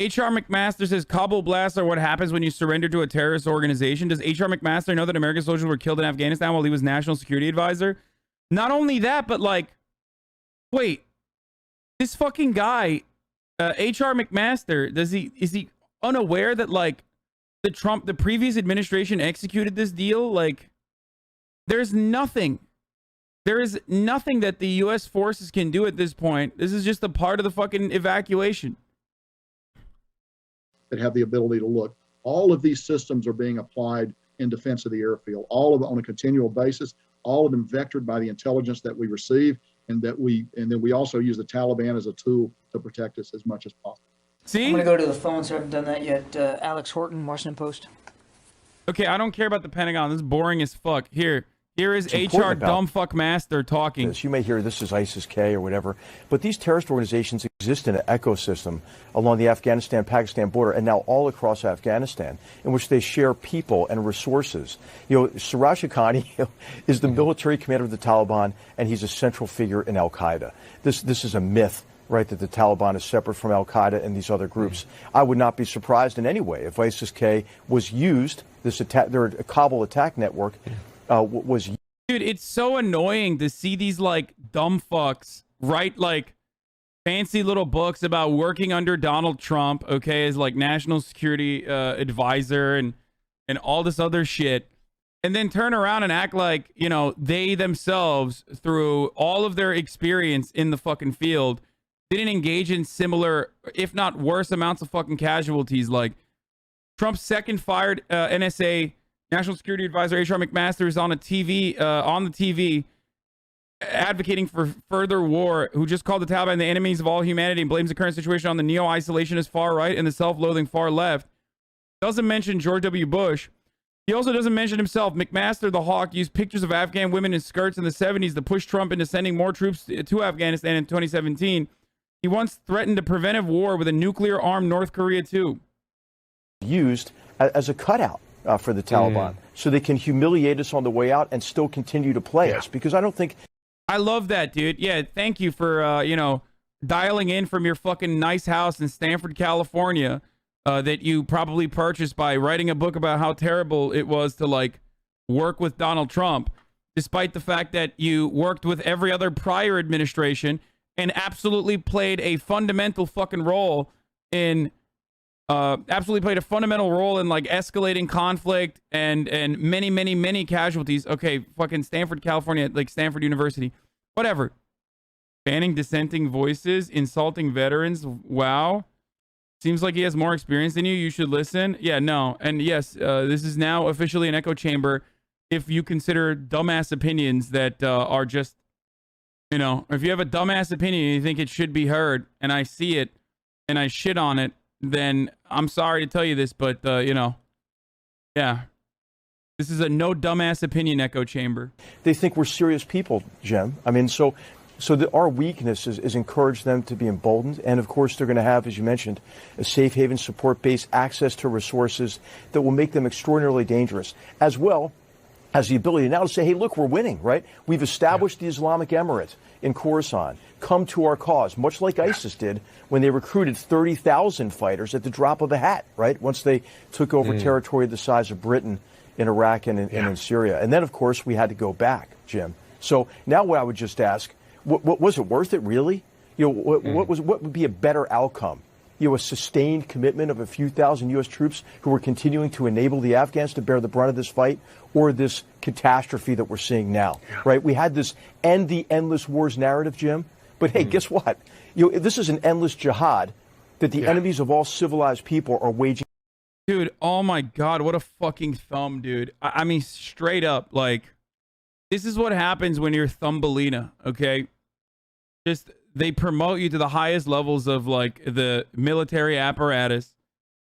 H.R. McMaster says Kabul blasts are what happens when you surrender to a terrorist organization. Does H.R. McMaster know that American soldiers were killed in Afghanistan while he was national security advisor? Not only that, but like, wait, this fucking guy, H.R. McMaster, is he unaware that like the previous administration executed this deal? Like, there is nothing that the U.S. forces can do at this point. This is just a part of the fucking evacuation. That have the ability to look. All of these systems are being applied in defense of the airfield, all of them on a continual basis, all of them vectored by the intelligence that we receive, and then we also use the Taliban as a tool to protect us as much as possible. See? I'm going to go to the phones. I haven't done that yet. Alex Horton, Washington Post. Okay, I don't care about the Pentagon. This is boring as fuck. Here is HR dumbfuck master talking. You may hear this is ISIS-K or whatever, but these terrorist organizations exist in an ecosystem along the Afghanistan-Pakistan border and now all across Afghanistan, in which they share people and resources. You know, Siraj Haqqani is the military commander of the Taliban, and he's a central figure in Al-Qaeda. This is a myth, right, that the Taliban is separate from Al-Qaeda and these other groups. I would not be surprised in any way if ISIS-K was used, this attack, their Kabul attack network, was. Dude, it's so annoying to see these like dumb fucks write like fancy little books about working under Donald Trump, okay, as like national security advisor and all this other shit, and then turn around and act like, you know, they themselves, through all of their experience in the fucking field, didn't engage in similar, if not worse, amounts of fucking casualties. Like, Trump's second fired NSA National Security Advisor H.R. McMaster is on the TV advocating for further war, who just called the Taliban the enemies of all humanity and blames the current situation on the neo-isolationist far right and the self-loathing far left. Doesn't mention George W. Bush. He also doesn't mention himself. McMaster, the hawk, used pictures of Afghan women in skirts in the 70s to push Trump into sending more troops to Afghanistan in 2017. He once threatened a preventive war with a nuclear-armed North Korea, too. Used as a cutout for the Taliban, so they can humiliate us on the way out and still continue to play us, because I don't think. I love that, dude. Yeah, thank you for, you know, dialing in from your fucking nice house in Stanford, California, that you probably purchased by writing a book about how terrible it was to, like, work with Donald Trump, despite the fact that you worked with every other prior administration and absolutely played a fundamental fucking role in like escalating conflict and many casualties. Okay, fucking Stanford, California, like Stanford University, whatever. Banning dissenting voices, insulting veterans. Wow. Seems like he has more experience than you. You should listen. Yeah, no. And yes, this is now officially an echo chamber if you consider dumbass opinions that are just, you know, if you have a dumbass opinion and you think it should be heard, and I see it and I shit on it, then I'm sorry to tell you this, but, you know, yeah. This is a no dumbass opinion echo chamber. They think we're serious people, Jim. I mean, so our weakness is encourage them to be emboldened. And, of course, they're going to have, as you mentioned, a safe haven support base, access to resources that will make them extraordinarily dangerous. As well, has the ability now to say, hey, look, we're winning, right? We've established the Islamic Emirate in Khorasan. Come to our cause, much like ISIS did when they recruited 30,000 fighters at the drop of a hat, right? Once they took over territory the size of Britain in Iraq and in Syria. And then, of course, we had to go back, Jim. So now what I would just ask, what was it worth it, really? You know, what would be a better outcome? You know, a sustained commitment of a few thousand U.S. troops who were continuing to enable the Afghans to bear the brunt of this fight, or this catastrophe that we're seeing now, right? We had this end the endless wars narrative, Jim. But hey, guess what? You know, this is an endless jihad that the enemies of all civilized people are waging. Dude, oh my God, what a fucking thumb, dude. I mean, straight up, like, this is what happens when you're Thumbelina, okay? Just, they promote you to the highest levels of, like, the military apparatus.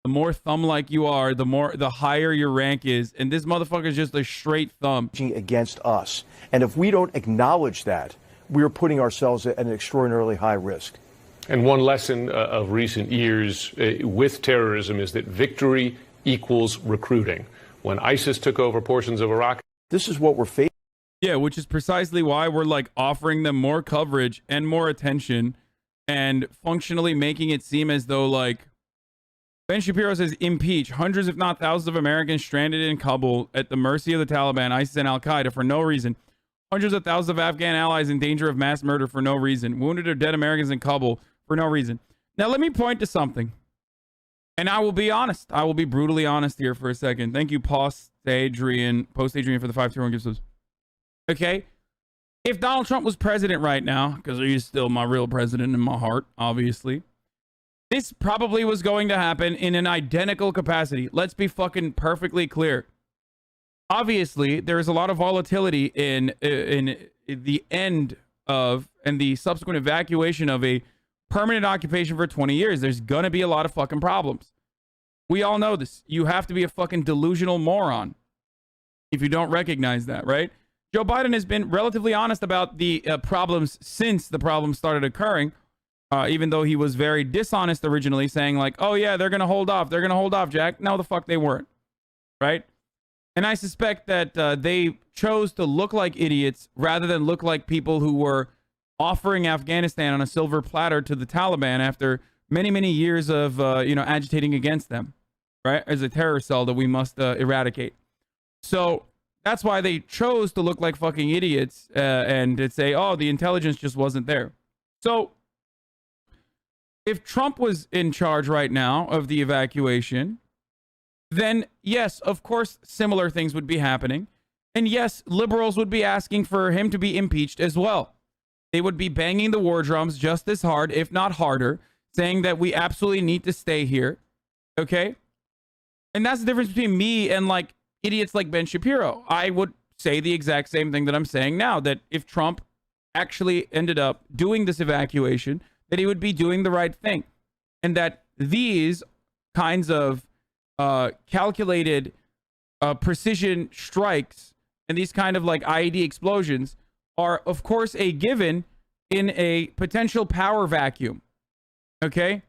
The more thumb-like you are, the higher your rank is. And this motherfucker is just a straight thumb. Against us. And if we don't acknowledge that, we're putting ourselves at an extraordinarily high risk. And one lesson of recent years with terrorism is that victory equals recruiting. When ISIS took over portions of Iraq, this is what we're facing. Yeah, which is precisely why we're like offering them more coverage and more attention and functionally making it seem as though, like, Ben Shapiro says, impeach hundreds, if not thousands of Americans stranded in Kabul at the mercy of the Taliban, ISIS, and Al-Qaeda for no reason. Hundreds of thousands of Afghan allies in danger of mass murder for no reason. Wounded or dead Americans in Kabul for no reason. Now, let me point to something. And I will be honest. I will be brutally honest here for a second. Thank you, Post Adrian, for the 521 gift subs. Okay? If Donald Trump was president right now, because he's still my real president in my heart, obviously, this probably was going to happen in an identical capacity. Let's be fucking perfectly clear. Obviously, there is a lot of volatility in the end of and the subsequent evacuation of a permanent occupation for 20 years. There's gonna be a lot of fucking problems. We all know this. You have to be a fucking delusional moron if you don't recognize that, right? Joe Biden has been relatively honest about the problems since the problems started occurring, even though he was very dishonest originally, saying like, oh yeah, they're gonna hold off. They're gonna hold off, Jack. No, the fuck they weren't, right? And I suspect that they chose to look like idiots rather than look like people who were offering Afghanistan on a silver platter to the Taliban after many, many years of, agitating against them, right? As a terror cell that we must eradicate. So that's why they chose to look like fucking idiots and to say, oh, the intelligence just wasn't there. So if Trump was in charge right now of the evacuation, then yes, of course, similar things would be happening. And yes, liberals would be asking for him to be impeached as well. They would be banging the war drums just as hard, if not harder, saying that we absolutely need to stay here. Okay? And that's the difference between me and like idiots like Ben Shapiro. I would say the exact same thing that I'm saying now, that if Trump actually ended up doing this evacuation, that he would be doing the right thing. And that these kinds of calculated precision strikes and these kind of like IED explosions are, of course, a given in a potential power vacuum. Okay?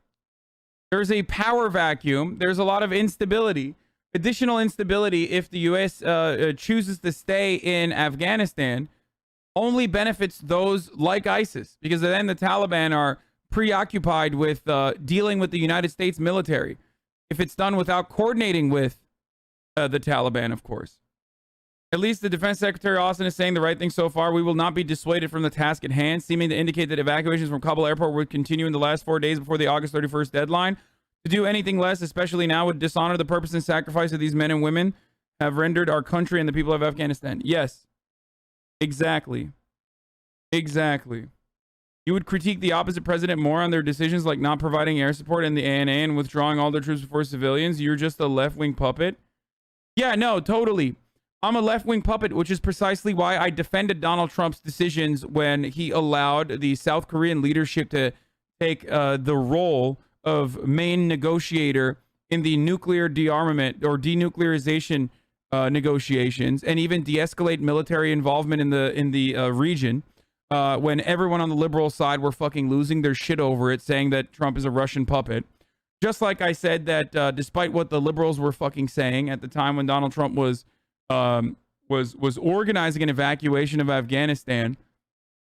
There's a power vacuum. There's a lot of instability, additional instability if the U.S. Chooses to stay in Afghanistan only benefits those like ISIS, because then the Taliban are preoccupied with dealing with the United States military. If it's done without coordinating with the Taliban, of course. At least the Defense Secretary Austin is saying the right thing so far. We will not be dissuaded from the task at hand, seeming to indicate that evacuations from Kabul airport would continue in the last 4 days before the August 31st deadline. To do anything less, especially now, would dishonor the purpose and sacrifice of these men and women have rendered our country and the people of Afghanistan. Yes. Exactly. Exactly. You would critique the opposite president more on their decisions like not providing air support in the ANA and withdrawing all their troops before civilians. You're just a left-wing puppet. Yeah, no, totally. I'm a left-wing puppet, which is precisely why I defended Donald Trump's decisions when he allowed the South Korean leadership to take the role of main negotiator in the nuclear dearmament or denuclearization negotiations, and even de-escalate military involvement in the region. When everyone on the liberal side were fucking losing their shit over it, saying that Trump is a Russian puppet. Just like I said that despite what the liberals were fucking saying at the time when Donald Trump was was organizing an evacuation of Afghanistan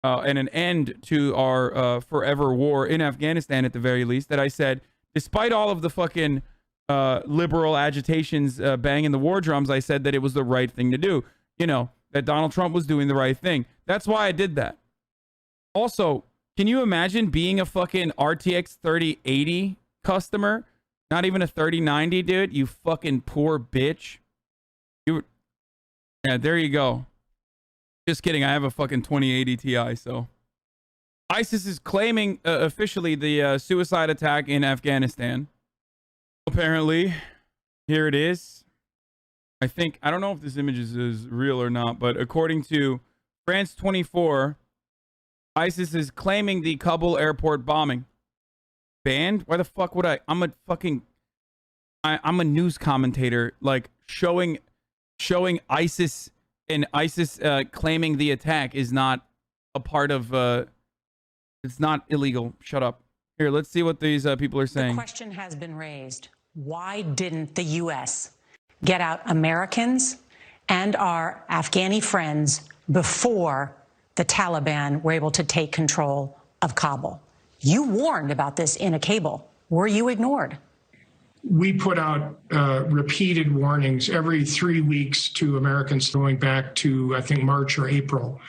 and an end to our forever war in Afghanistan at the very least, that I said, despite all of the fucking liberal agitations banging the war drums, I said that it was the right thing to do. You know, that Donald Trump was doing the right thing. That's why I did that. Also, can you imagine being a fucking RTX 3080 customer? Not even a 3090, dude. You fucking poor bitch. Yeah, there you go. Just kidding. I have a fucking 2080 Ti, so. ISIS is claiming officially the suicide attack in Afghanistan. Apparently, here it is. I don't know if this image is real or not, but according to France 24, ISIS is claiming the Kabul airport bombing. Banned? Why the fuck would I'm a news commentator, like showing ISIS and ISIS claiming the attack is not a part of it's not illegal. Shut up. Here, let's see what these people are saying. The question has been raised. Why didn't the U.S. get out Americans and our Afghani friends before the Taliban were able to take control of Kabul? You warned about this in a cable. Were you ignored? We put out repeated warnings every 3 weeks to Americans going back to, I think, March or April.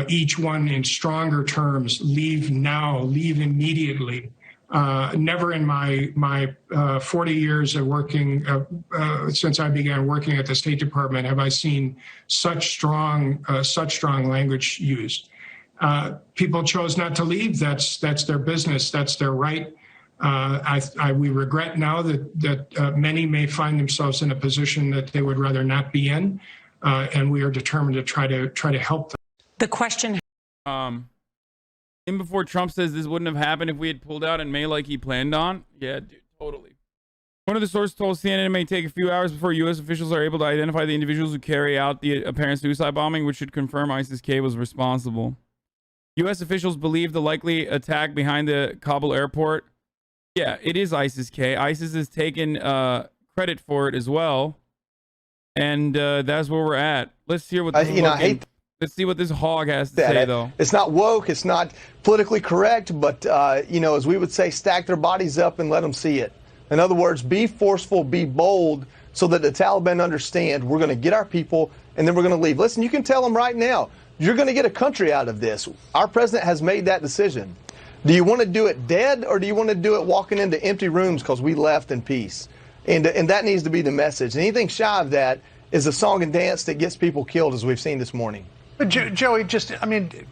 Each one in stronger terms: leave now, leave immediately. Never in my 40 years of working, since I began working at the State Department, have I seen such strong language used. People chose not to leave. That's their business. That's their right. We regret now that many may find themselves in a position that they would rather not be in, and we are determined to try to help them. The question. And before Trump says this wouldn't have happened if we had pulled out in May like he planned on. Yeah, dude, totally. One of the sources told CNN it may take a few hours before U.S. officials are able to identify the individuals who carry out the apparent suicide bombing, which should confirm ISIS-K was responsible. U.S. officials believe the likely attack behind the Kabul airport. Yeah, it is ISIS-K. ISIS has taken credit for it as well. And that's where we're at. Let's hear what this let's see what this hog has to say, though. It's not woke. It's not politically correct. But, as we would say, stack their bodies up and let them see it. In other words, be forceful, be bold, so that the Taliban understand we're going to get our people and then we're going to leave. Listen, you can tell them right now, you're going to get a country out of this. Our president has made that decision. Do you want to do it dead, or do you want to do it walking into empty rooms because we left in peace? And that needs to be the message. Anything shy of that is a song and dance that gets people killed, as we've seen this morning. But Joey,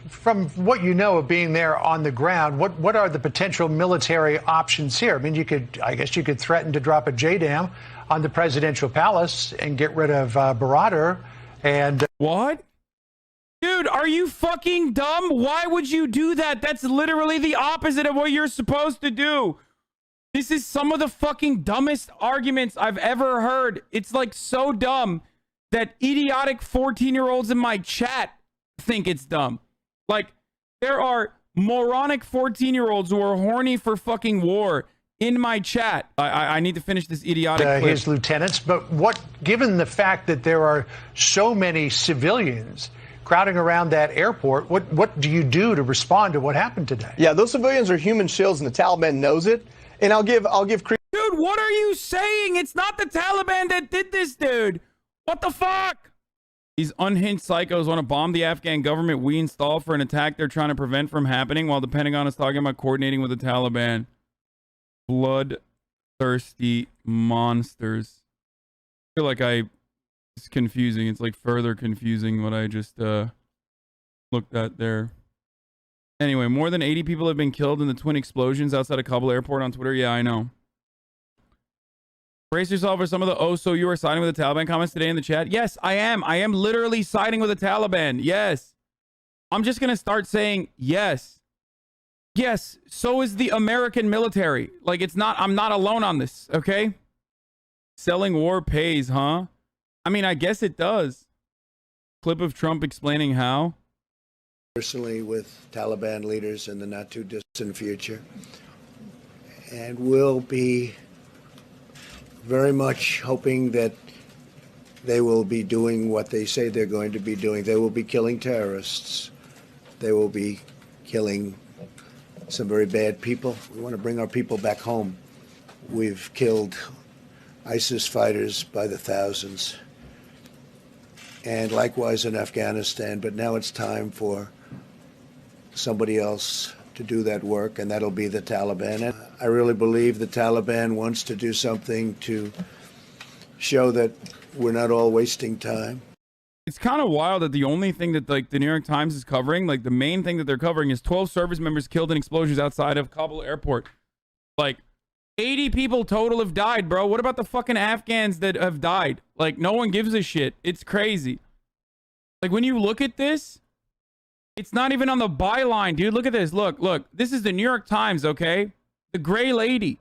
from what you know of being there on the ground, what are the potential military options here? I mean, I guess you could threaten to drop a JDAM on the presidential palace and get rid of Baradar. And what? Dude, are you fucking dumb? Why would you do that? That's literally the opposite of what you're supposed to do. This is some of the fucking dumbest arguments I've ever heard. It's like so dumb that idiotic 14-year-olds in my chat think it's dumb. Like, there are moronic 14-year-olds who are horny for fucking war in my chat. I need to finish this idiotic clip. His lieutenants. But given the fact that there are so many civilians crowding around that airport, what do you do to respond to what happened today? Yeah, those civilians are human shields, and the Taliban knows it. And I'll give credit. Dude, what are you saying? It's not the Taliban that did this, dude. What the fuck? These unhinged psychos want to bomb the Afghan government we installed for an attack they're trying to prevent from happening, while the Pentagon is talking about coordinating with the Taliban. Bloodthirsty monsters. I feel like it's confusing. It's like further confusing what I just looked at there. Anyway, more than 80 people have been killed in the twin explosions outside of Kabul airport on Twitter. Yeah, I know. Brace yourself for some of the so you are siding with the Taliban comments today in the chat. Yes, I am. I am literally siding with the Taliban. Yes. I'm just going to start saying yes. Yes, so is the American military. Like, I'm not alone on this, okay? Selling war pays, huh? I mean, I guess it does. Clip of Trump explaining how. Personally with Taliban leaders in the not too distant future. And we'll be very much hoping that they will be doing what they say they're going to be doing. They will be killing terrorists. They will be killing some very bad people. We want to bring our people back home. We've killed ISIS fighters by the thousands, and likewise in Afghanistan. But now it's time for somebody else to do that work, and that'll be the Taliban. And I really believe the Taliban wants to do something to show that we're not all wasting time. It's kind of wild that the only thing that like the New York Times is covering, like the main thing that they're covering, is 12 service members killed in explosions outside of Kabul airport. Like 80 people total have died, bro. What about the fucking Afghans that have died? Like no one gives a shit. It's crazy. Like when you look at this, it's not even on the byline, dude. Look at this. Look. This is the New York Times, okay? The gray lady.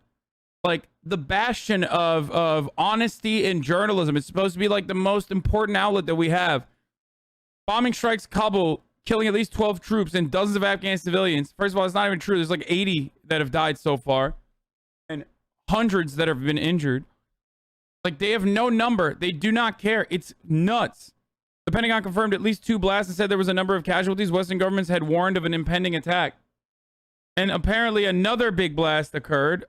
Like the bastion of honesty and journalism. It's supposed to be like the most important outlet that we have. Bombing strikes Kabul, killing at least 12 troops and dozens of Afghan civilians. First of all, it's not even true. There's like 80 that have died so far and hundreds that have been injured. Like they have no number. They do not care. It's nuts. The Pentagon confirmed at least 2 blasts and said there was a number of casualties. Western governments had warned of an impending attack. And apparently another big blast occurred,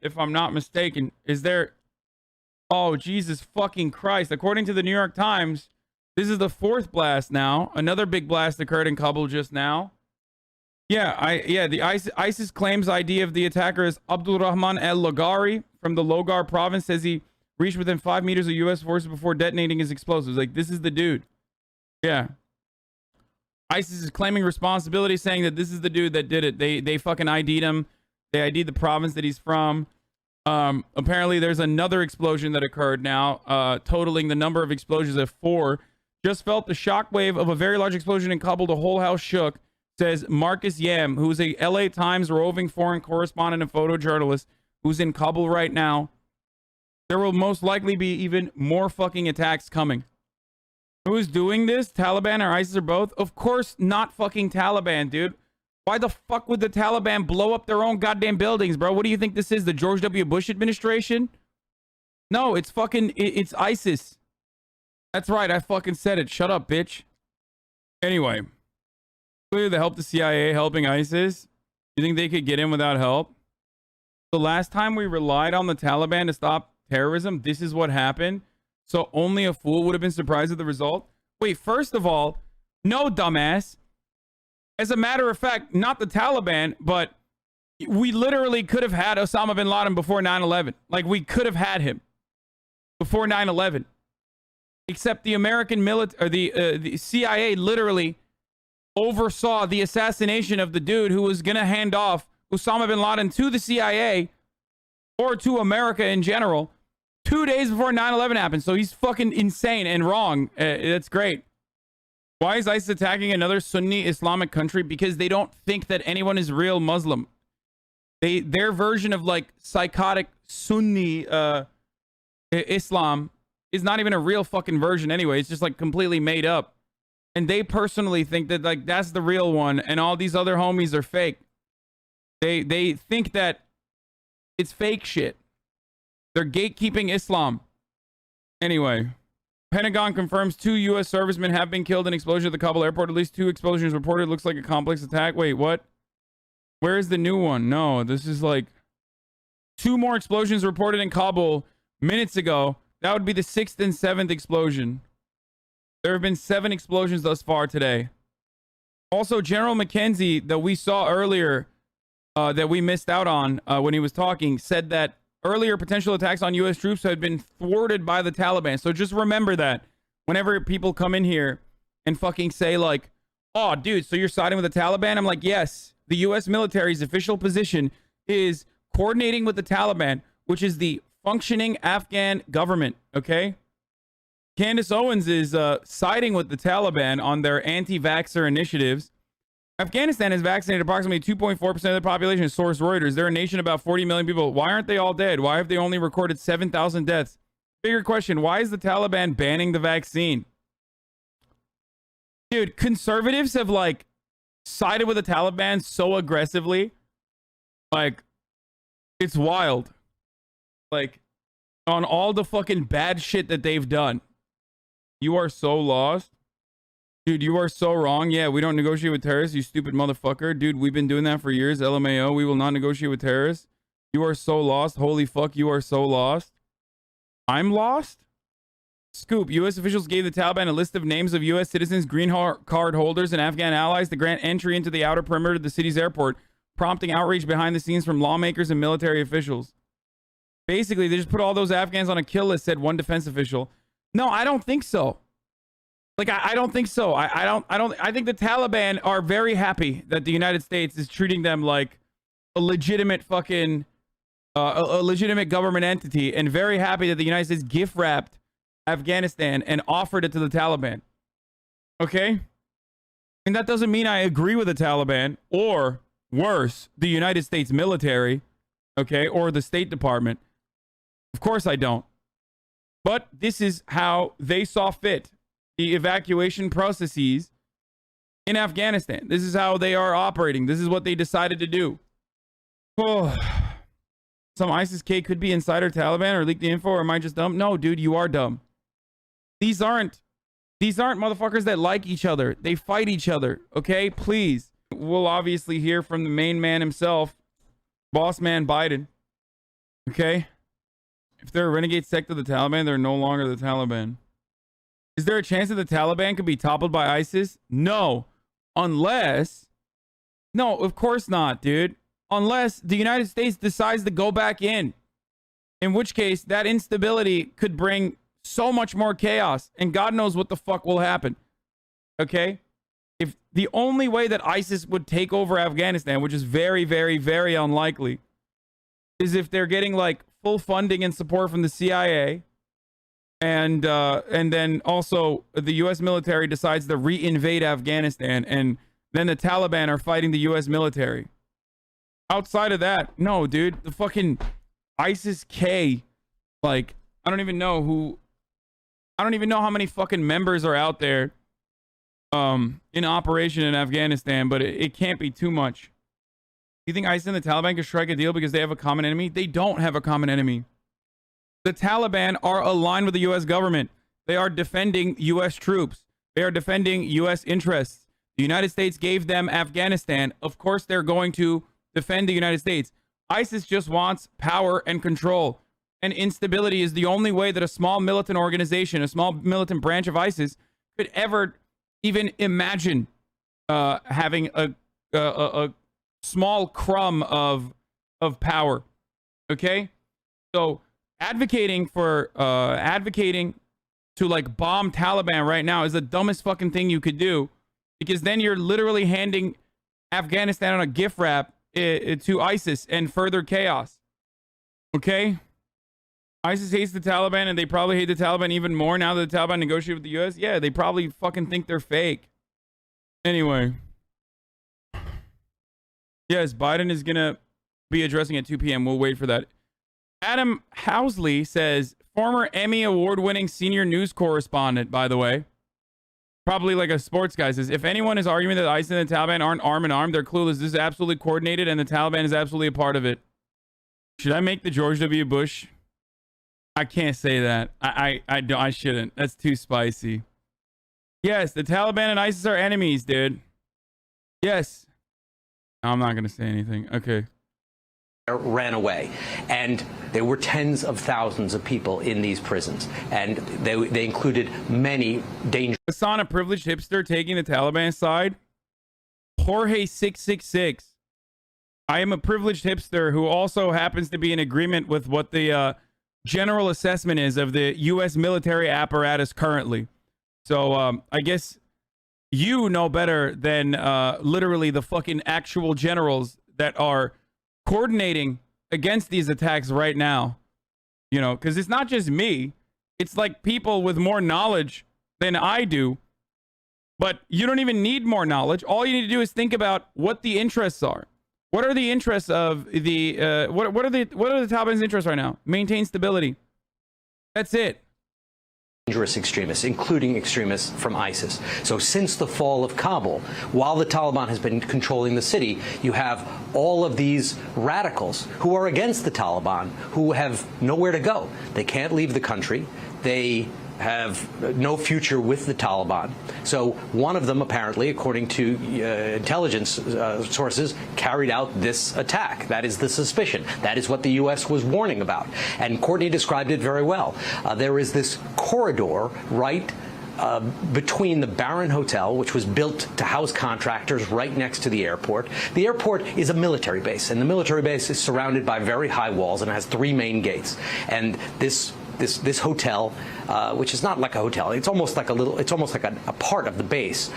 if I'm not mistaken. Is there... Oh, Jesus fucking Christ. According to the New York Times, this is the 4th blast now. Another big blast occurred in Kabul just now. Yeah, the ISIS claims ID of the attacker is Abdul Rahman al-Logari from the Logar province. Says he reached within 5 meters of U.S. forces before detonating his explosives. Like, this is the dude. Yeah. ISIS is claiming responsibility, saying that this is the dude that did it. They fucking ID'd him. They ID'd the province that he's from. Apparently, there's another explosion that occurred now, totaling the number of explosions at 4. Just felt the shockwave of a very large explosion in Kabul. The whole house shook, says Marcus Yam, who's a LA Times roving foreign correspondent and photojournalist who's in Kabul right now. There will most likely be even more fucking attacks coming. Who's doing this? Taliban or ISIS or both? Of course not fucking Taliban, dude. Why the fuck would the Taliban blow up their own goddamn buildings, bro? What do you think this is? The George W. Bush administration? No, it's fucking... It's ISIS. That's right, I fucking said it. Shut up, bitch. Anyway. Clearly they helped the CIA helping ISIS. You think they could get in without help? The last time we relied on the Taliban to stop terrorism, this is what happened. So only a fool would have been surprised at the result? Wait, first of all, no, dumbass. As a matter of fact, not the Taliban, but we literally could have had Osama bin Laden before 9/11. Like, we could have had him before 9/11. Except the American military, or the CIA literally oversaw the assassination of the dude who was going to hand off Osama bin Laden to the CIA or to America in general 2 days before 9/11 happened. So he's fucking insane and wrong. That's great. Why is ISIS attacking another Sunni Islamic country? Because they don't think that anyone is real Muslim. Their version of like psychotic Sunni Islam is not even a real fucking version anyway. It's just like completely made up. And they personally think that like that's the real one and all these other homies are fake. They think that it's fake shit. They're gatekeeping Islam. Anyway, Pentagon confirms 2 U.S. servicemen have been killed in explosion at the Kabul airport. At least 2 explosions reported. Looks like a complex attack. Wait, what? Where is the new one? No, this is like 2 more explosions reported in Kabul minutes ago. That would be the 6th and 7th explosion. There have been 7 explosions thus far today. Also, General McKenzie, that we saw earlier, that we missed out on when he was talking, said that earlier potential attacks on U.S. troops had been thwarted by the Taliban. So just remember that whenever people come in here and fucking say like, oh, dude, so you're siding with the Taliban? I'm like, yes, the U.S. military's official position is coordinating with the Taliban, which is the functioning Afghan government, okay? Candace Owens is siding with the Taliban on their anti-vaxxer initiatives. Afghanistan has vaccinated approximately 2.4% of the population, source Reuters. They're a nation of about 40 million people. Why aren't they all dead? Why have they only recorded 7,000 deaths? Bigger question, why is the Taliban banning the vaccine? Dude, conservatives have like sided with the Taliban so aggressively. Like, it's wild. Like, on all the fucking bad shit that they've done. You are so lost. Dude, you are so wrong. Yeah, we don't negotiate with terrorists, you stupid motherfucker. Dude, we've been doing that for years. LMAO, we will not negotiate with terrorists. You are so lost. Holy fuck, you are so lost. I'm lost? Scoop, U.S. officials gave the Taliban a list of names of U.S. citizens, green card holders, and Afghan allies to grant entry into the outer perimeter of the city's airport, prompting outrage behind the scenes from lawmakers and military officials. Basically, they just put all those Afghans on a kill list, said one defense official. No, I don't think so. Like, I don't think so. I think the Taliban are very happy that the United States is treating them like a legitimate fucking, a legitimate government entity, and very happy that the United States gift wrapped Afghanistan and offered it to the Taliban. Okay? And that doesn't mean I agree with the Taliban, or worse, the United States military, okay, or the State Department. Of course I don't. But this is how they saw fit. The evacuation processes in Afghanistan. This is how they are operating. This is what they decided to do. Oh, some ISIS K could be insider Taliban or leak the info, or am I just dumb? No, dude, you are dumb. These aren't motherfuckers that like each other. They fight each other. Okay, please. We'll obviously hear from the main man himself, boss man Biden. Okay? If they're a renegade sect of the Taliban, they're no longer the Taliban. Is there a chance that the Taliban could be toppled by ISIS? No. Unless... No, of course not, dude. Unless the United States decides to go back in. In which case, that instability could bring so much more chaos. And God knows what the fuck will happen. Okay? If the only way that ISIS would take over Afghanistan, which is very, very, very unlikely, is if they're getting, like, full funding and support from the CIA... And then also the U.S. military decides to re-invade Afghanistan, and then the Taliban are fighting the U.S. military. Outside of that, no, dude. The fucking ISIS-K, like, I don't even know how many fucking members are out there in operation in Afghanistan, but it can't be too much. You think ISIS and the Taliban can strike a deal because they have a common enemy? They don't have a common enemy. The Taliban are aligned with the U.S. government. They are defending U.S. troops. They are defending U.S. interests. The United States gave them Afghanistan. Of course, they're going to defend the United States. ISIS just wants power and control. And instability is the only way that a small militant organization, a small militant branch of ISIS, could ever even imagine having a small crumb of power. Okay? So... advocating to like bomb Taliban right now is the dumbest fucking thing you could do, because then you're literally handing Afghanistan on a gift wrap to ISIS and further chaos. Okay? ISIS hates the Taliban, and they probably hate the Taliban even more now that the Taliban negotiate with the US. Yeah, they probably fucking think they're fake. Anyway. Yes, Biden is gonna be addressing at 2 p.m. We'll wait for that. Adam Housley says, former Emmy award-winning senior news correspondent, by the way, probably like a sports guy, says, if anyone is arguing that ISIS and the Taliban aren't arm in arm, they're clueless. This is absolutely coordinated, and the Taliban is absolutely a part of it. Should I make the George W. Bush? I can't say that. I shouldn't. That's too spicy. Yes, the Taliban and ISIS are enemies, dude. Yes. No, I'm not going to say anything. Okay. Ran away, and there were tens of thousands of people in these prisons, and they included many dangerous. Hassan, a privileged hipster taking the Taliban side. Jorge 666. I am a privileged hipster who also happens to be in agreement with what the general assessment is of the U.S. military apparatus currently. So I guess you know better than literally the fucking actual generals that are coordinating against these attacks right now, you know, because it's not just me. It's like people with more knowledge than I do, but you don't even need more knowledge. All you need to do is think about what the interests are. What are the interests of the what are the Taliban's interests right now? Maintain stability. That's it. Dangerous extremists, including extremists from ISIS. So since the fall of Kabul, while the Taliban has been controlling the city, you have all of these radicals who are against the Taliban, who have nowhere to go. They can't leave the country. They have no future with the Taliban. So one of them, apparently, according to intelligence sources, carried out this attack. That is the suspicion. That is what the U.S. was warning about. And Courtney described it very well. There is this corridor right between the Barron Hotel, which was built to house contractors right next to the airport. The airport is a military base, and the military base is surrounded by very high walls and has 3 main gates. And this hotel, which is not like a hotel, it's almost like a part of the base,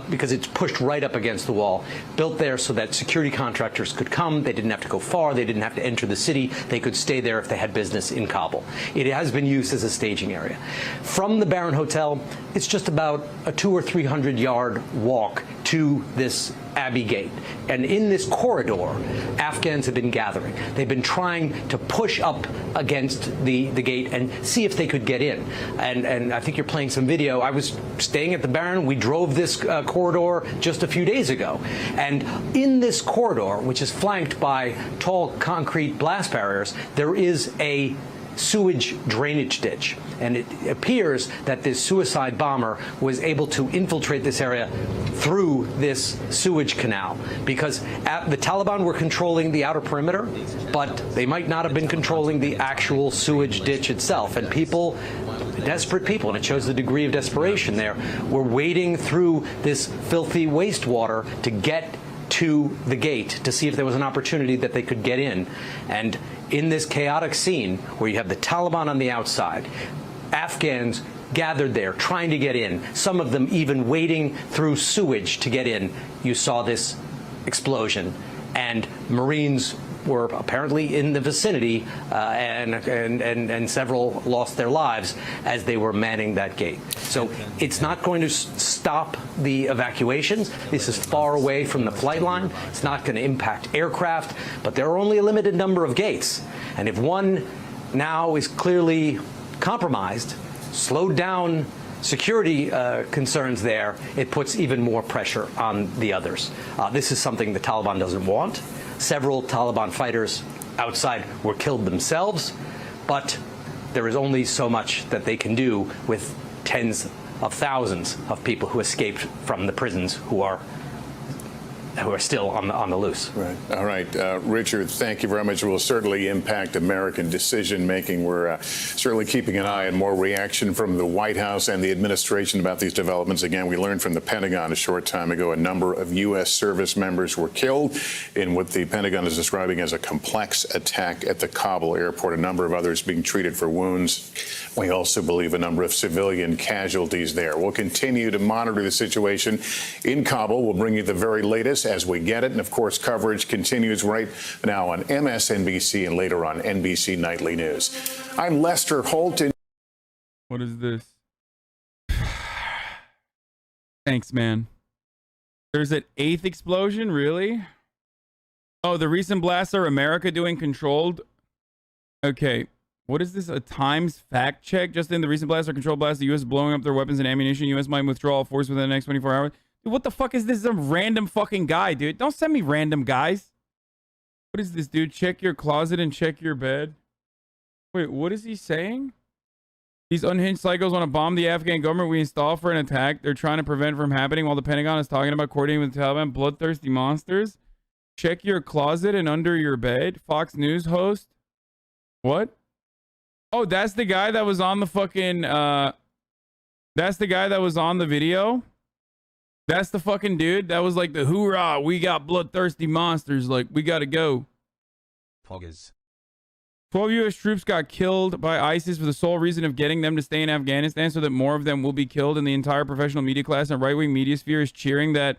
because it's pushed right up against the wall, built there so that security contractors could come. They didn't have to go far. They didn't have to enter the city. They could stay there if they had business in Kabul. It has been used as a staging area. From the Barron Hotel, it's just about a 200 or 300 yard walk to this Abbey Gate. And in this corridor, Afghans have been gathering. They've been trying to push up against the gate and see if they could get in. And I think you're playing some video. I was staying at the Barron. We drove this corridor just a few days ago. And in this corridor, which is flanked by tall concrete blast barriers, there is a sewage drainage ditch. And it appears that this suicide bomber was able to infiltrate this area through this sewage canal, because the Taliban were controlling the outer perimeter, but they might not have been controlling the actual sewage ditch itself. And people, desperate people, and it shows the degree of desperation there, were wading through this filthy wastewater to get to the gate to see if there was an opportunity that they could get in. And in this chaotic scene where you have the Taliban on the outside, Afghans gathered there trying to get in, some of them even wading through sewage to get in, you saw this explosion. And Marines were apparently in the vicinity, and several lost their lives as they were manning that gate. So it's not going to stop the evacuations. This is far away from the flight line. It's not going to impact aircraft, but there are only a limited number of gates. And if one now is clearly compromised, slowed down security concerns there, it puts even more pressure on the others. This is something the Taliban doesn't want. Several Taliban fighters outside were killed themselves, but there is only so much that they can do with tens of thousands of people who escaped from the prisons who are still on the loose. Right. All right. Richard, thank you very much. It will certainly impact American decision-making. We're certainly keeping an eye on more reaction from the White House and the administration about these developments. Again, we learned from the Pentagon a short time ago a number of U.S. service members were killed in what the Pentagon is describing as a complex attack at the Kabul airport, a number of others being treated for wounds. We also believe a number of civilian casualties there. We'll continue to monitor the situation in Kabul. We'll bring you the very latest as we get it. And of course, coverage continues right now on MSNBC and later on NBC Nightly News. I'm Lester Holt. What is this? Thanks, man. There's an 8th explosion? Really? Oh, the recent blasts are America doing controlled? Okay. What is this? A Times fact check? Just in the recent blasts are controlled blasts. The U.S. is blowing up their weapons and ammunition. U.S. might withdraw all force within the next 24 hours. Dude, what the fuck is this? Some random fucking guy, dude. Don't send me random guys. What is this, dude? Check your closet and check your bed. Wait, what is he saying? These unhinged psychos want to bomb the Afghan government we install for an attack they're trying to prevent from happening while the Pentagon is talking about coordinating with the Taliban. Bloodthirsty monsters. Check your closet and under your bed. Fox News host. What? Oh, that's the guy that was on the fucking, that's the guy that was on the video? That's the fucking dude that was like the hoorah, we got bloodthirsty monsters, like, we gotta go. Poggers. 12 U.S. troops got killed by ISIS for the sole reason of getting them to stay in Afghanistan so that more of them will be killed, and the entire professional media class and right-wing media sphere is cheering that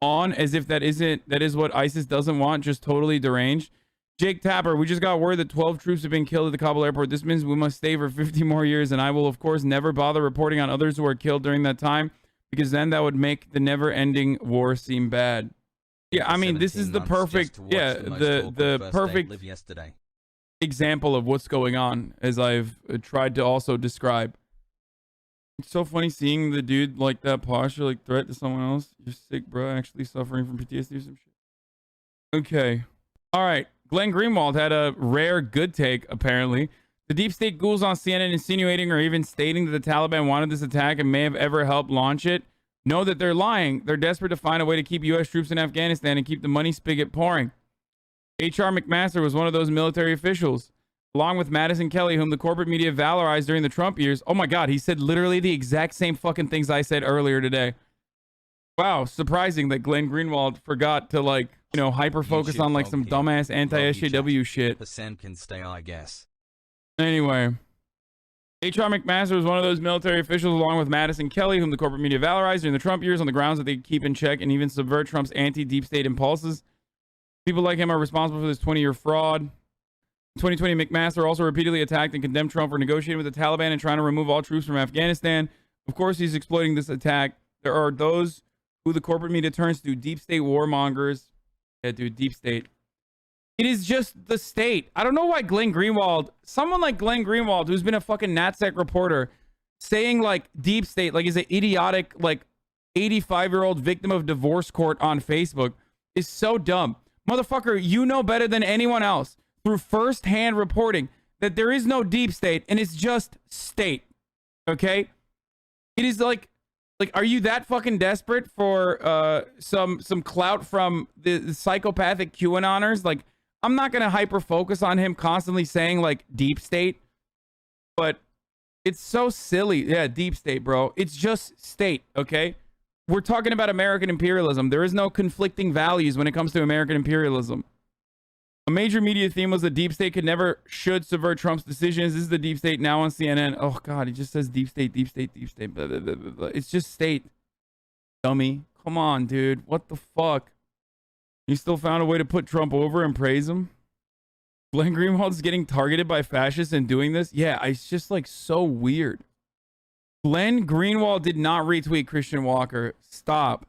on as if that is what ISIS doesn't want, just totally deranged. Jake Tapper, we just got word that 12 troops have been killed at the Kabul airport. This means we must stay for 50 more years, and I will, of course, never bother reporting on others who are killed during that time, because then that would make the never-ending war seem bad. Yeah, I mean, this is the perfect, the perfect example of what's going on, as I've tried to also describe. It's so funny seeing the dude like that posture, like threat to someone else. You're sick, bro. Actually suffering from PTSD or some shit. Okay. All right. Glenn Greenwald had a rare good take, apparently. The deep state ghouls on CNN insinuating or even stating that the Taliban wanted this attack and may have ever helped launch it know that they're lying. They're desperate to find a way to keep U.S. troops in Afghanistan and keep the money spigot pouring. H.R. McMaster was one of those military officials, along with Madison Kelly, whom the corporate media valorized during the Trump years. Oh my God, he said literally the exact same fucking things I said earlier today. Wow, surprising that Glenn Greenwald forgot to, like, you know, hyper focus on like some dumbass anti-SJW shit. Percent can stay, I guess. Anyway, H.R. McMaster was one of those military officials, along with Madison Kelly, whom the corporate media valorized during the Trump years on the grounds that they keep in check and even subvert Trump's anti-deep state impulses. People like him are responsible for this 20-year fraud. In 2020, McMaster also repeatedly attacked and condemned Trump for negotiating with the Taliban and trying to remove all troops from Afghanistan. Of course, he's exploiting this attack. There are those who the corporate media turns to, deep state warmongers. Yeah, dude, deep state. It is just the state. I don't know why Glenn Greenwald, someone like Glenn Greenwald, who's been a fucking NatSec reporter, saying like deep state, like is an idiotic, like 85-year-old victim of divorce court on Facebook, is so dumb. Motherfucker, you know better than anyone else through first-hand reporting that there is no deep state and it's just state. Okay? It is like, are you that fucking desperate for some clout from the psychopathic QAnoners? Like, I'm not going to hyper focus on him constantly saying like deep state, but it's so silly. Yeah, deep state, bro. It's just state, okay? We're talking about American imperialism. There is no conflicting values when it comes to American imperialism. A major media theme was that deep state could never should subvert Trump's decisions. This is the deep state now on CNN. Oh God, he just says deep state, deep state, deep state. Blah, blah, blah, blah, blah. It's just state. Dummy. Come on, dude. What the fuck? You still found a way to put Trump over and praise him? Glenn Greenwald's getting targeted by fascists and doing this? Yeah, it's just like so weird. Glenn Greenwald did not retweet Christian Walker. Stop.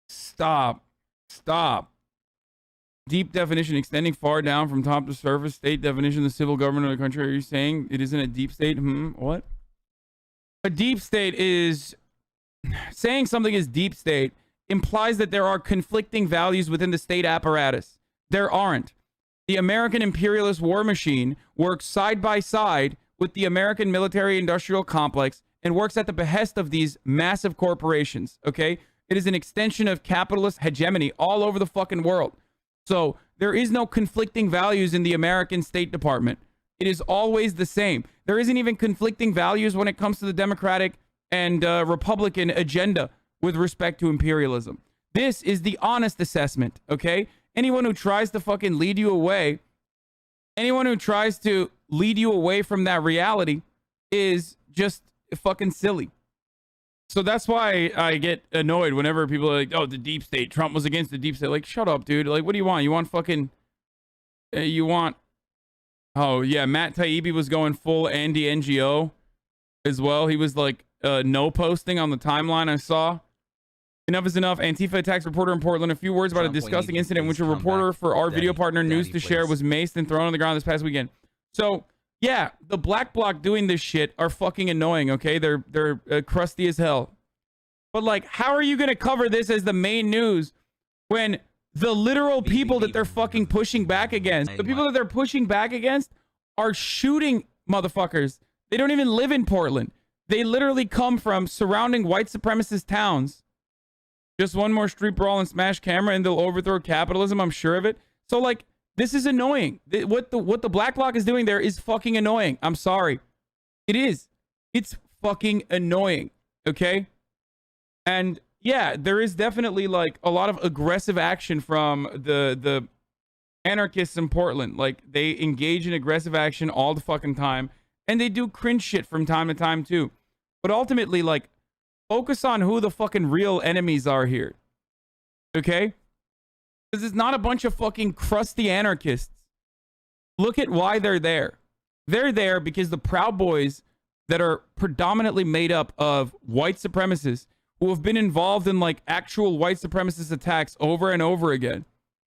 Stop. Stop. Deep definition extending far down from top to surface. State definition, the civil government of the country. Are you saying it isn't a deep state? What? A deep state is saying something is deep state implies that there are conflicting values within the state apparatus. There aren't. The American imperialist war machine works side by side with the American military industrial complex and works at the behest of these massive corporations, okay? It is an extension of capitalist hegemony all over the fucking world. So there is no conflicting values in the American State Department. It is always the same. There isn't even conflicting values when it comes to the Democratic and Republican agenda with respect to imperialism. This is the honest assessment, okay? Anyone who tries to fucking lead you away, anyone who tries to lead you away from that reality is just fucking silly. So that's why I get annoyed whenever people are like, oh, the deep state, Trump was against the deep state. Like, shut up, dude. Like, what do you want? You want fucking, oh yeah, Matt Taibbi was going full anti-NGO as well. He was like, no posting on the timeline I saw. Enough is enough. Antifa attacks reporter in Portland. A few words about a disgusting incident in which a reporter for our video partner News to Share was maced and thrown on the ground this past weekend. So yeah, the black bloc doing this shit are fucking annoying, okay? They're crusty as hell. But like, how are you going to cover this as the main news when the literal people that they're fucking pushing back against, the people that they're pushing back against are shooting motherfuckers. They don't even live in Portland. They literally come from surrounding white supremacist towns. Just one more street brawl and smash camera and they'll overthrow capitalism. I'm sure of it. So like, this is annoying. What the black bloc is doing there is fucking annoying. I'm sorry. It is. It's fucking annoying. Okay? And yeah, there is definitely like a lot of aggressive action from the anarchists in Portland. Like they engage in aggressive action all the fucking time. And they do cringe shit from time to time too. But ultimately, like, focus on who the fucking real enemies are here. Okay? Because it's not a bunch of fucking crusty anarchists. Look at why they're there. They're there because the Proud Boys that are predominantly made up of white supremacists who have been involved in like actual white supremacist attacks over and over again,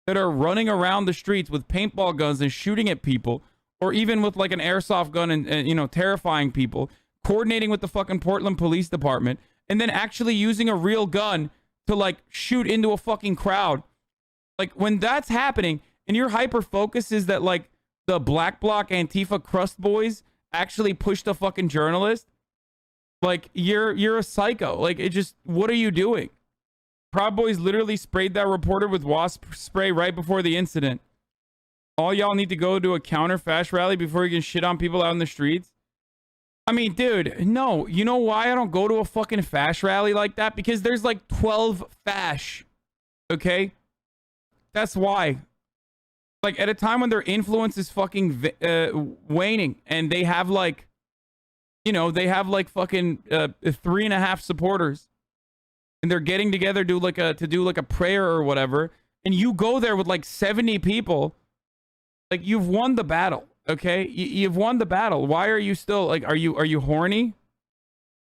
that are running around the streets with paintball guns and shooting at people, or even with like an airsoft gun and you know, terrifying people, coordinating with the fucking Portland Police Department, and then actually using a real gun to like shoot into a fucking crowd. Like when that's happening and your hyper focus is that like the black bloc Antifa crust boys actually pushed a fucking journalist, like you're a psycho. Like it just, what are you doing? Proud Boys literally sprayed that reporter with wasp spray right before the incident. All y'all need to go to a counter fash rally before you can shit on people out in the streets. I mean, dude, no. You know why I don't go to a fucking fash rally like that? Because there's like 12 fash. Okay? That's why. Like, at a time when their influence is fucking waning, and they have like, you know, they have like fucking 3.5 supporters, and they're getting together to do like a prayer or whatever, and you go there with like 70 people, like you've won the battle. Okay, you've won the battle. Why are you still like? Are you horny?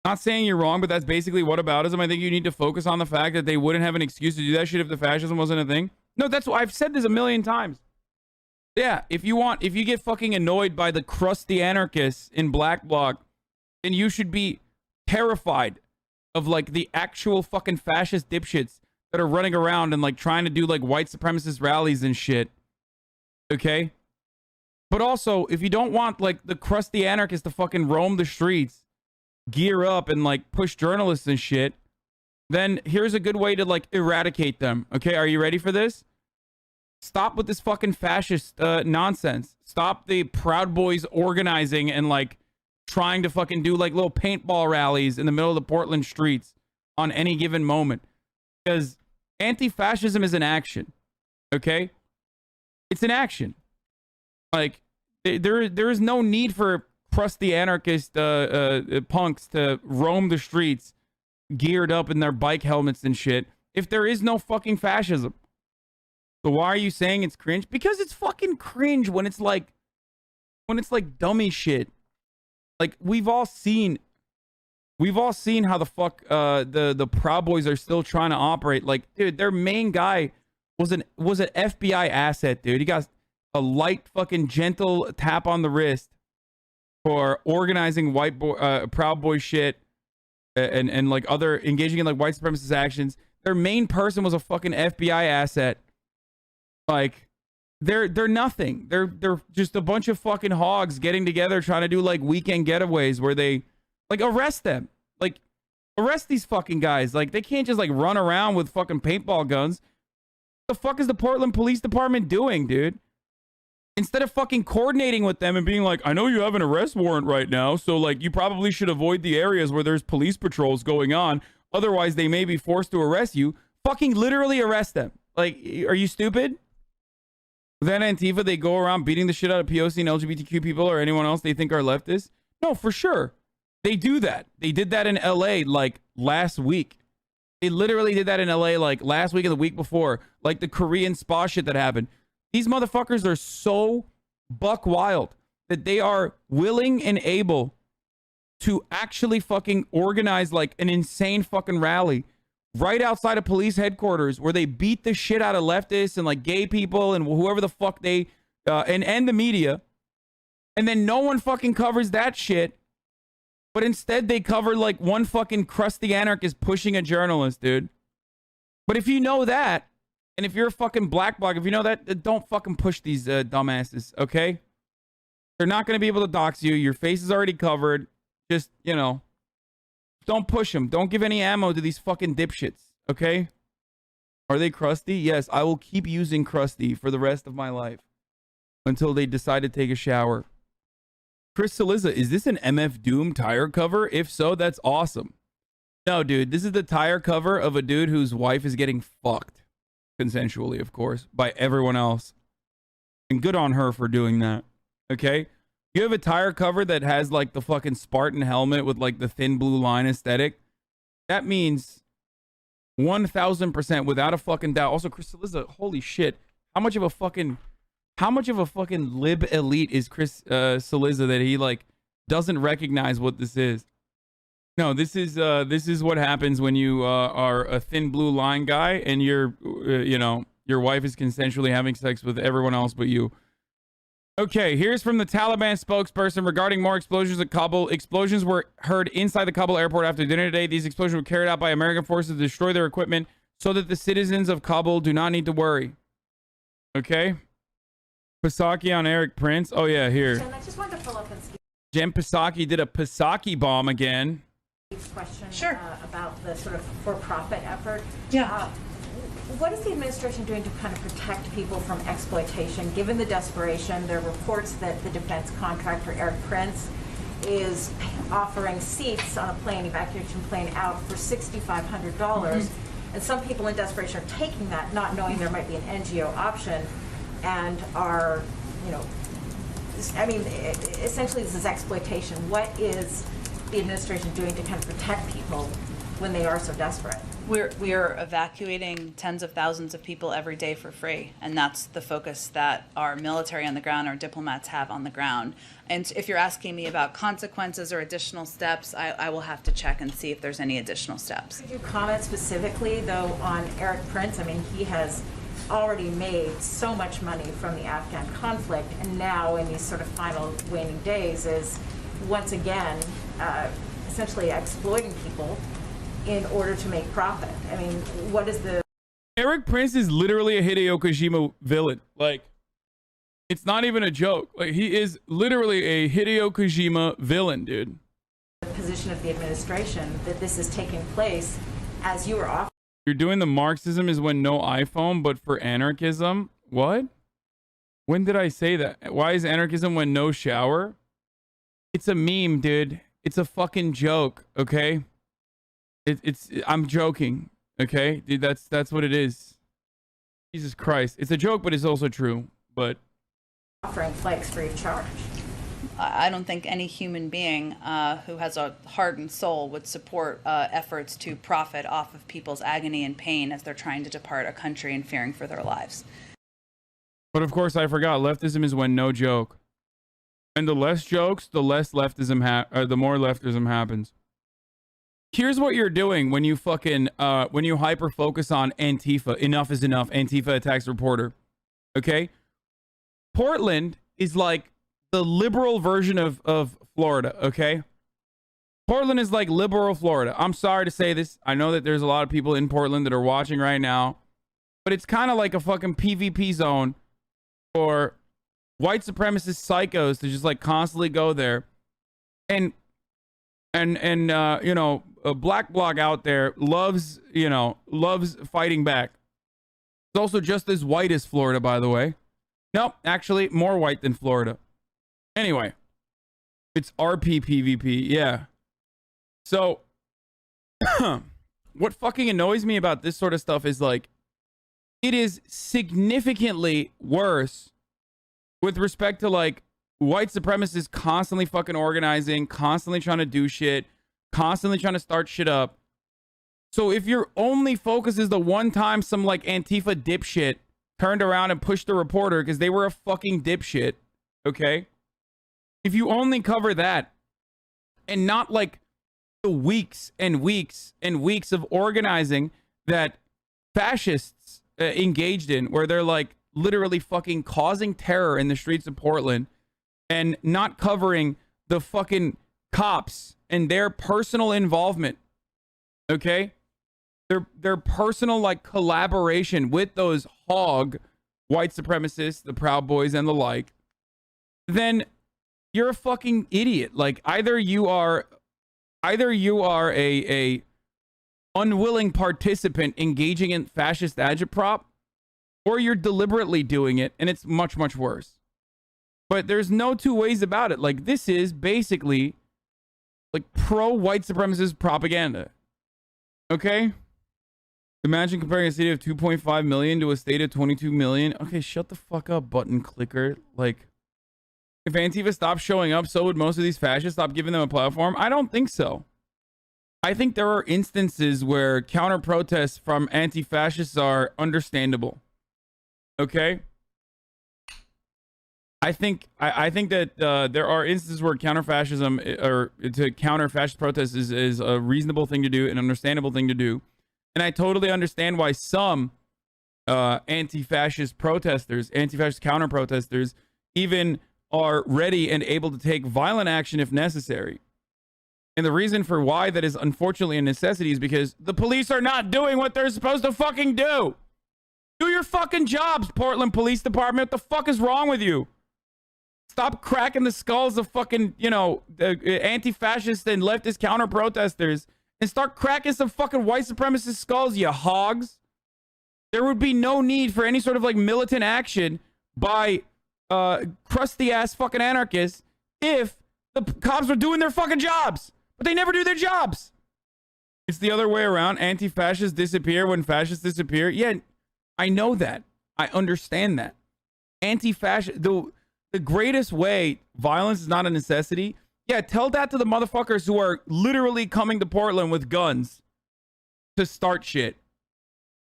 Not saying you're wrong, but that's basically whataboutism. I think you need to focus on the fact that they wouldn't have an excuse to do that shit if the fascism wasn't a thing. No, that's why I've said this a million times. Yeah, if you get fucking annoyed by the crusty anarchists in Black Bloc, then you should be terrified of like the actual fucking fascist dipshits that are running around and like trying to do like white supremacist rallies and shit. Okay? But also, if you don't want like the crusty anarchists to fucking roam the streets, gear up and like push journalists and shit, then here's a good way to like eradicate them. Okay, are you ready for this? Stop with this fucking fascist nonsense. Stop the Proud Boys organizing and like trying to fucking do like little paintball rallies in the middle of the Portland streets on any given moment. Because anti-fascism is an action. Okay? It's an action. Like, there is no need for crusty anarchist punks to roam the streets geared up in their bike helmets and shit if there is no fucking fascism. So why are you saying it's cringe? Because it's fucking cringe when it's like dummy shit. Like we've all seen how the fuck the Proud Boys are still trying to operate. Like, dude, their main guy was an FBI asset, dude. He got a light fucking gentle tap on the wrist for organizing Proud Boy shit and like other engaging in like white supremacist actions. Their main person was a fucking FBI asset. Like they're nothing. They're just a bunch of fucking hogs getting together trying to do like weekend getaways where they like arrest them. Like arrest these fucking guys. Like they can't just like run around with fucking paintball guns. What the fuck is the Portland Police Department doing, dude? Instead of fucking coordinating with them and being like, I know you have an arrest warrant right now, so like you probably should avoid the areas where there's police patrols going on. Otherwise, they may be forced to arrest you. Fucking literally arrest them. Like, are you stupid? Then Antifa, they go around beating the shit out of POC and LGBTQ people or anyone else they think are leftists. No, for sure. They do that. They did that in LA like last week. They literally did that in LA like last week and the week before. Like the Korean spa shit that happened. These motherfuckers are so buck wild that they are willing and able to actually fucking organize like an insane fucking rally right outside of police headquarters where they beat the shit out of leftists and like gay people and whoever the fuck they and the media. And then no one fucking covers that shit. But instead they cover like one fucking crusty anarchist pushing a journalist, dude. But if you know that, and if you're a fucking Black Bloc, if you know that, don't fucking push these dumbasses, okay? They're not going to be able to dox you. Your face is already covered. Just, you know, don't push them. Don't give any ammo to these fucking dipshits, okay? Are they crusty? Yes, I will keep using crusty for the rest of my life until they decide to take a shower. Chris Saliza, is this an MF Doom tire cover? If so, that's awesome. No, dude, this is the tire cover of a dude whose wife is getting fucked. Consensually, of course, by everyone else. And good on her for doing that. Okay? You have a tire cover that has like the fucking Spartan helmet with like the thin blue line aesthetic. That means 1000% without a fucking doubt. Also, Chris Saliza, holy shit. How much of a fucking lib elite is Chris Saliza that he like doesn't recognize what this is? No, this is what happens when you are a thin blue line guy and you're you know, your wife is consensually having sex with everyone else but you. Okay, here's from the Taliban spokesperson regarding more explosions at Kabul. Explosions were heard inside the Kabul airport after dinner today. These explosions were carried out by American forces to destroy their equipment so that the citizens of Kabul do not need to worry. Okay? Pasaki on Eric Prince. Oh yeah, here. I just wanted to follow up and Jen Psaki did a Psaki bomb again. Question Sure. About the sort of for-profit effort. Yeah. What is the administration doing to kind of protect people from exploitation? Given the desperation, there are reports that the defense contractor Eric Prince is offering seats on a plane, evacuation plane, out for $6,500. And some people in desperation are taking that, not knowing there might be an NGO option, and are, I mean, essentially this is exploitation. What is the administration doing to kind of protect people when they are so desperate? We are evacuating tens of thousands of people every day for free, and that's the focus that our military on the ground, our diplomats have on the ground. And if you're asking me about consequences or additional steps, I will have to check and see if there's any additional steps. Could you comment specifically, though, on Eric Prince? I mean, he has already made so much money from the Afghan conflict, and now in these sort of final waning days is once again essentially exploiting people in order to make profit. I mean, what is the... Eric Prince is literally a Hideo Kojima villain. Like, it's not even a joke. Like, he is literally a Hideo Kojima villain, dude. Position of the administration that this is taking place as you were offering? You're doing the Marxism is when no iPhone, but for anarchism? What? When did I say that? Why is anarchism when no shower? It's a meme, dude. It's a fucking joke, okay? I'm joking, okay? Dude, that's what it is. Jesus Christ. It's a joke, but it's also true. But offering flights free of charge. I don't think any human being who has a heart and soul would support efforts to profit off of people's agony and pain as they're trying to depart a country and fearing for their lives. But of course, I forgot. Leftism is when no joke. And the less jokes, the less leftism the more leftism happens. Here's what you're doing when you fucking when you hyper focus on Antifa. Enough is enough. Antifa attacks reporter. Okay? Portland is like the liberal version of Florida, okay? Portland is like liberal Florida. I'm sorry to say this. I know that there's a lot of people in Portland that are watching right now, but it's kind of like a fucking PvP zone for white supremacist psychos to just like constantly go there. And you know, a black blog out there loves fighting back. It's also just as white as Florida, by the way. Nope, actually more white than Florida. Anyway, it's RP PvP, yeah. So, what fucking annoys me about this sort of stuff is like, it is significantly worse with respect to like white supremacists constantly fucking organizing, constantly trying to do shit, constantly trying to start shit up. So if your only focus is the one time some like Antifa dipshit turned around and pushed the reporter because they were a fucking dipshit, okay? If you only cover that and not like the weeks and weeks and weeks of organizing that fascists engaged in, where they're like literally fucking causing terror in the streets of Portland, and not covering the fucking cops and their personal involvement, okay? Their personal like collaboration with those hog white supremacists, the Proud Boys and the like, then you're a fucking idiot. Like either you are a unwilling participant engaging in fascist agitprop, or you're deliberately doing it, and it's much, much worse. But there's no two ways about it. Like, this is basically like pro-white supremacist propaganda. Okay? Imagine comparing a city of 2.5 million to a state of 22 million. Okay, shut the fuck up, button clicker. Like, if Antifa stopped showing up, so would most of these fascists stop giving them a platform? I don't think so. I think there are instances where counter-protests from anti-fascists are understandable. Okay? I think that there are instances where counter-fascism or to counter-fascist protests is a reasonable thing to do, an understandable thing to do. And I totally understand why some anti-fascist protesters, anti-fascist counter-protesters, even are ready and able to take violent action if necessary. And the reason for why that is unfortunately a necessity is because the police are not doing what they're supposed to fucking do. Do your fucking jobs, Portland Police Department. What the fuck is wrong with you? Stop cracking the skulls of fucking, you know, anti-fascist and leftist counter-protesters and start cracking some fucking white supremacist skulls, you hogs. There would be no need for any sort of like militant action by crusty-ass fucking anarchists if the cops were doing their fucking jobs. But they never do their jobs. It's the other way around. Anti-fascists disappear when fascists disappear. Yeah, I know that. I understand that. Anti-fascist... The greatest way violence is not a necessity. Yeah, tell that to the motherfuckers who are literally coming to Portland with guns to start shit.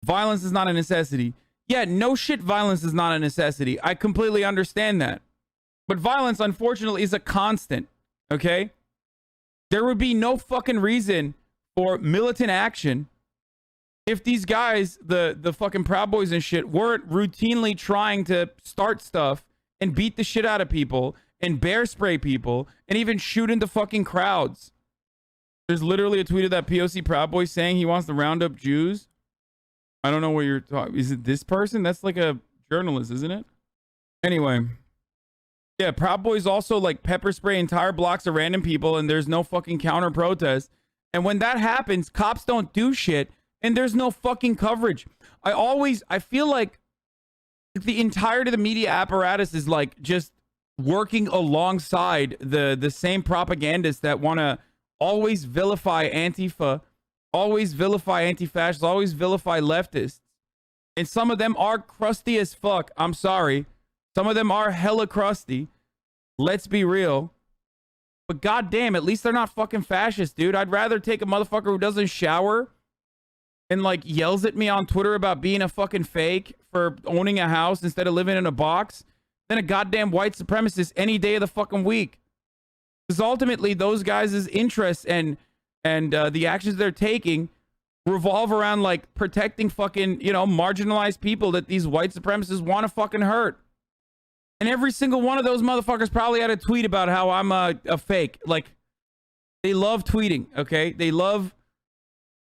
Violence is not a necessity. Yeah, no shit, violence is not a necessity. I completely understand that. But violence, unfortunately, is a constant, okay? There would be no fucking reason for militant action if these guys, the fucking Proud Boys and shit, weren't routinely trying to start stuff and beat the shit out of people and bear spray people and even shoot into fucking crowds. There's literally a tweet of that POC Proud Boy saying he wants to round up Jews. I don't know what you're talking. Is it this person? That's like a journalist, isn't it? Anyway. Yeah, Proud Boys also like pepper spray entire blocks of random people and there's no fucking counter protest. And when that happens, cops don't do shit and there's no fucking coverage. I feel like the entirety of the media apparatus is like just working alongside the same propagandists that want to always vilify Antifa, always vilify anti-fascists, always vilify leftists. And some of them are crusty as fuck. I'm sorry. Some of them are hella crusty. Let's be real. But goddamn, at least they're not fucking fascists, dude. I'd rather take a motherfucker who doesn't shower and like yells at me on Twitter about being a fucking fake for owning a house instead of living in a box than a goddamn white supremacist any day of the fucking week. Because ultimately those guys' interests and the actions they're taking revolve around like protecting fucking, you know, marginalized people that these white supremacists want to fucking hurt. And every single one of those motherfuckers probably had a tweet about how I'm a fake. Like, they love tweeting, okay? They love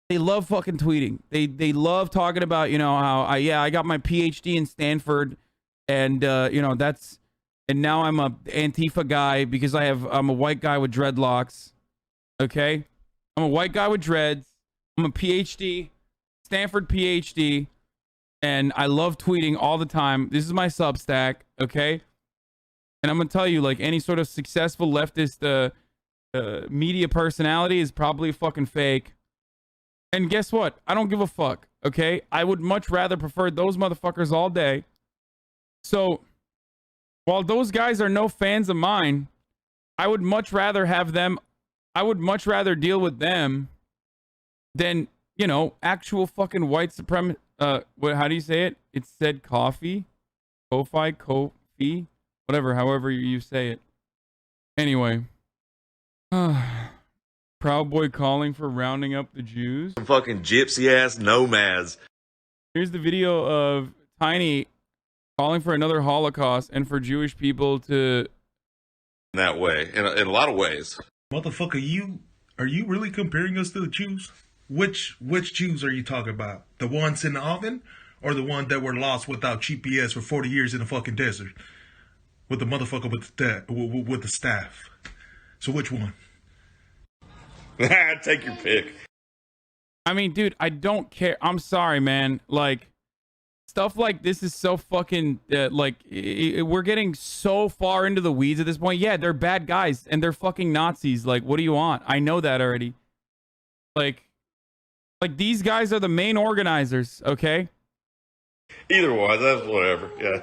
fucking tweeting. They love talking about, you know, how I got my PhD in Stanford and you know, and now I'm a Antifa guy because I'm a white guy with dreadlocks. Okay? I'm a white guy with dreads. I'm a PhD, Stanford PhD, and I love tweeting all the time. This is my Substack, okay? And I'm gonna tell you, like, any sort of successful leftist media personality is probably fucking fake. And guess what? I don't give a fuck, okay? I would much rather prefer those motherfuckers all day. So, while those guys are no fans of mine, I would much rather have them, I would much rather deal with them than, you know, actual fucking white supremacy. How do you say it? It said coffee, Ko-fi, whatever, however you say it. Anyway, Proud Boy calling for rounding up the Jews. Fucking gypsy ass nomads. Here's the video of Tiny calling for another Holocaust and for Jewish people to. That way, in a lot of ways. Motherfucker, are you really comparing us to the Jews? Which Jews are you talking about? The ones in the oven, or the ones that were lost without GPS for 40 years in the fucking desert, with the motherfucker with the staff? So which one? Take your pick. I mean, dude, I don't care. I'm sorry, man. Like, stuff like this is so fucking we're getting so far into the weeds at this point. Yeah, they're bad guys and they're fucking Nazis. Like, what do you want? I know that already. Like these guys are the main organizers, okay? Either one, that's whatever. Yeah.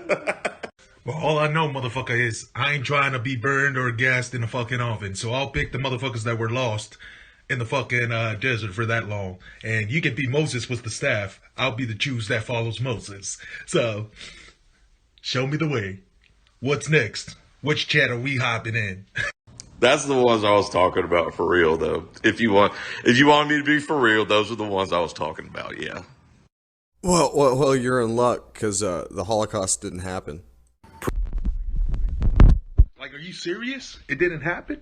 Well, all I know, motherfucker, is I ain't trying to be burned or gassed in the fucking oven. So I'll pick the motherfuckers that were lost in the fucking desert for that long. And you can be Moses with the staff. I'll be the Jews that follows Moses. So, show me the way. What's next? Which chat are we hopping in? That's the ones I was talking about for real, though. If you want me to be for real, those are the ones I was talking about. Yeah. Well, you're in luck because the Holocaust didn't happen. Like, are you serious? It didn't happen?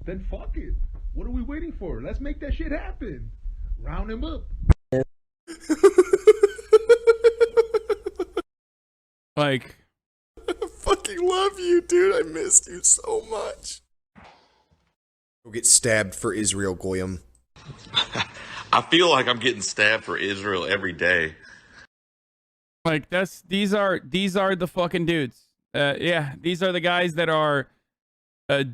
Then fuck it. What are we waiting for? Let's make that shit happen. Round him up. Like, fucking love you, dude. I missed you so much. Go get stabbed for Israel, Goyim. I feel like I'm getting stabbed for Israel every day. Like these are the fucking dudes. Yeah, these are the guys that are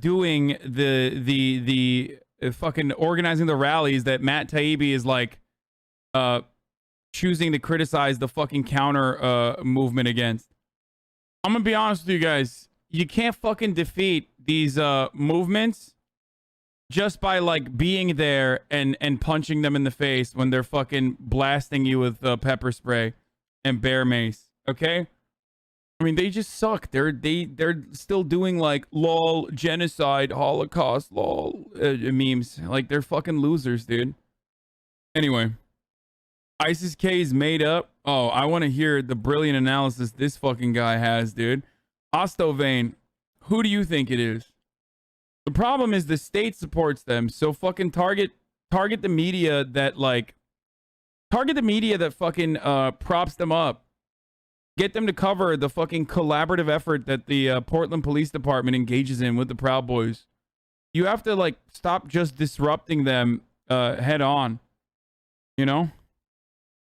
doing the fucking organizing the rallies that Matt Taibbi is like choosing to criticize the fucking counter movement against. I'm gonna be honest with you guys. You can't fucking defeat these movements just by like being there and punching them in the face when they're fucking blasting you with pepper spray and bear mace. Okay? I mean, they just suck. They're still doing like lol genocide, Holocaust, lol memes. Like they're fucking losers, dude. Anyway, ISIS-K is made up. Oh, I want to hear the brilliant analysis this fucking guy has, dude. Ostovane, who do you think it is? The problem is the state supports them, so fucking target the media that fucking props them up. Get them to cover the fucking collaborative effort that the Portland Police Department engages in with the Proud Boys. You have to like stop just disrupting them head on. You know?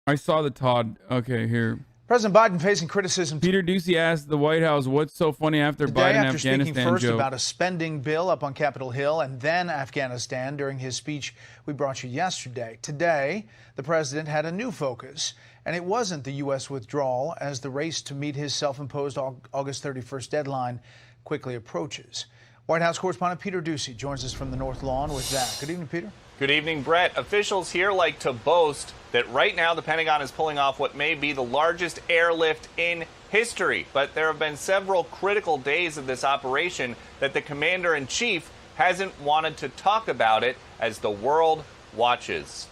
I saw the Todd. Okay, here. President Biden facing criticism. Peter Ducey asked the White House, "What's so funny after Today, Biden after Afghanistan speaking first joke?" about a spending bill up on Capitol Hill and then Afghanistan during his speech we brought you yesterday. Today, the president had a new focus, and it wasn't the U.S. withdrawal as the race to meet his self-imposed August 31st deadline quickly approaches. White House correspondent Peter Ducey joins us from the North Lawn with that. Good evening, Peter. Good evening, Brett. Officials here like to boast that right now the Pentagon is pulling off what may be the largest airlift in history. But there have been several critical days of this operation that the commander-in-chief hasn't wanted to talk about it as the world watches.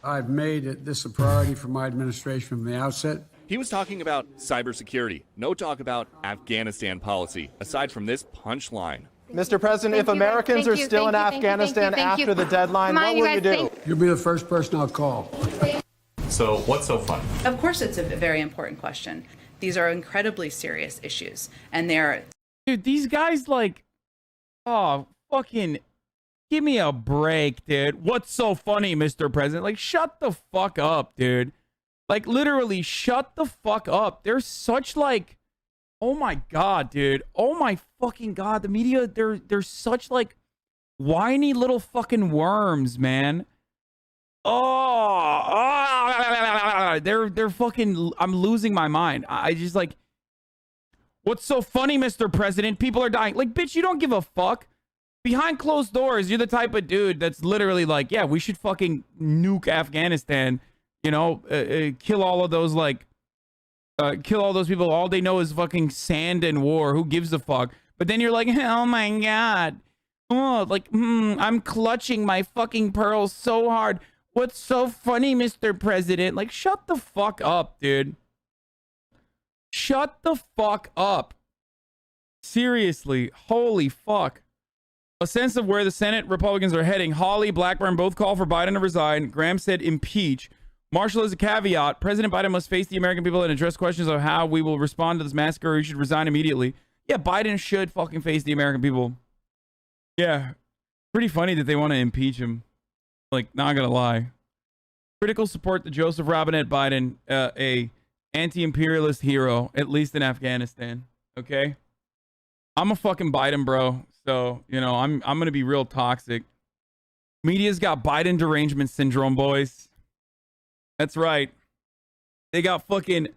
I've made this a priority for my administration from the outset. He was talking about cybersecurity. No talk about Afghanistan policy, aside from this punchline. Mr. President, if Americans are still in Afghanistan after the deadline, what will you do? You'll be the first person I'll call. So what's so funny? Of course, it's a very important question. These are incredibly serious issues, and they're... Dude, these guys like, oh, fucking give me a break, dude. What's so funny, Mr. President? Like, shut the fuck up, dude. Like, literally, shut the fuck up. They're such like, oh my god, dude. Oh my fucking god. The media, they're such like whiny little fucking worms, man. They're fucking, I'm losing my mind. I just like, what's so funny, Mr. President? People are dying. Like, bitch, you don't give a fuck. Behind closed doors, you're the type of dude that's literally like, yeah, we should fucking nuke Afghanistan, you know, kill all of those, like, kill all those people. All they know is fucking sand and war. Who gives a fuck? But then you're like, oh my god. Oh, like, I'm clutching my fucking pearls so hard. What's so funny, Mr. President? Like, shut the fuck up, dude. Shut the fuck up. Seriously. Holy fuck. A sense of where the Senate Republicans are heading. Hawley, Blackburn both call for Biden to resign. Graham said impeach. Marshall is a caveat. President Biden must face the American people and address questions of how we will respond to this massacre. He should resign immediately. Yeah, Biden should fucking face the American people. Yeah. Pretty funny that they want to impeach him. Like, not gonna lie. Critical support to Joseph Robinette Biden, a anti-imperialist hero, at least in Afghanistan. Okay? I'm a fucking Biden bro. So, you know, I'm gonna be real toxic. Media's got Biden derangement syndrome, boys. That's right. They got fucking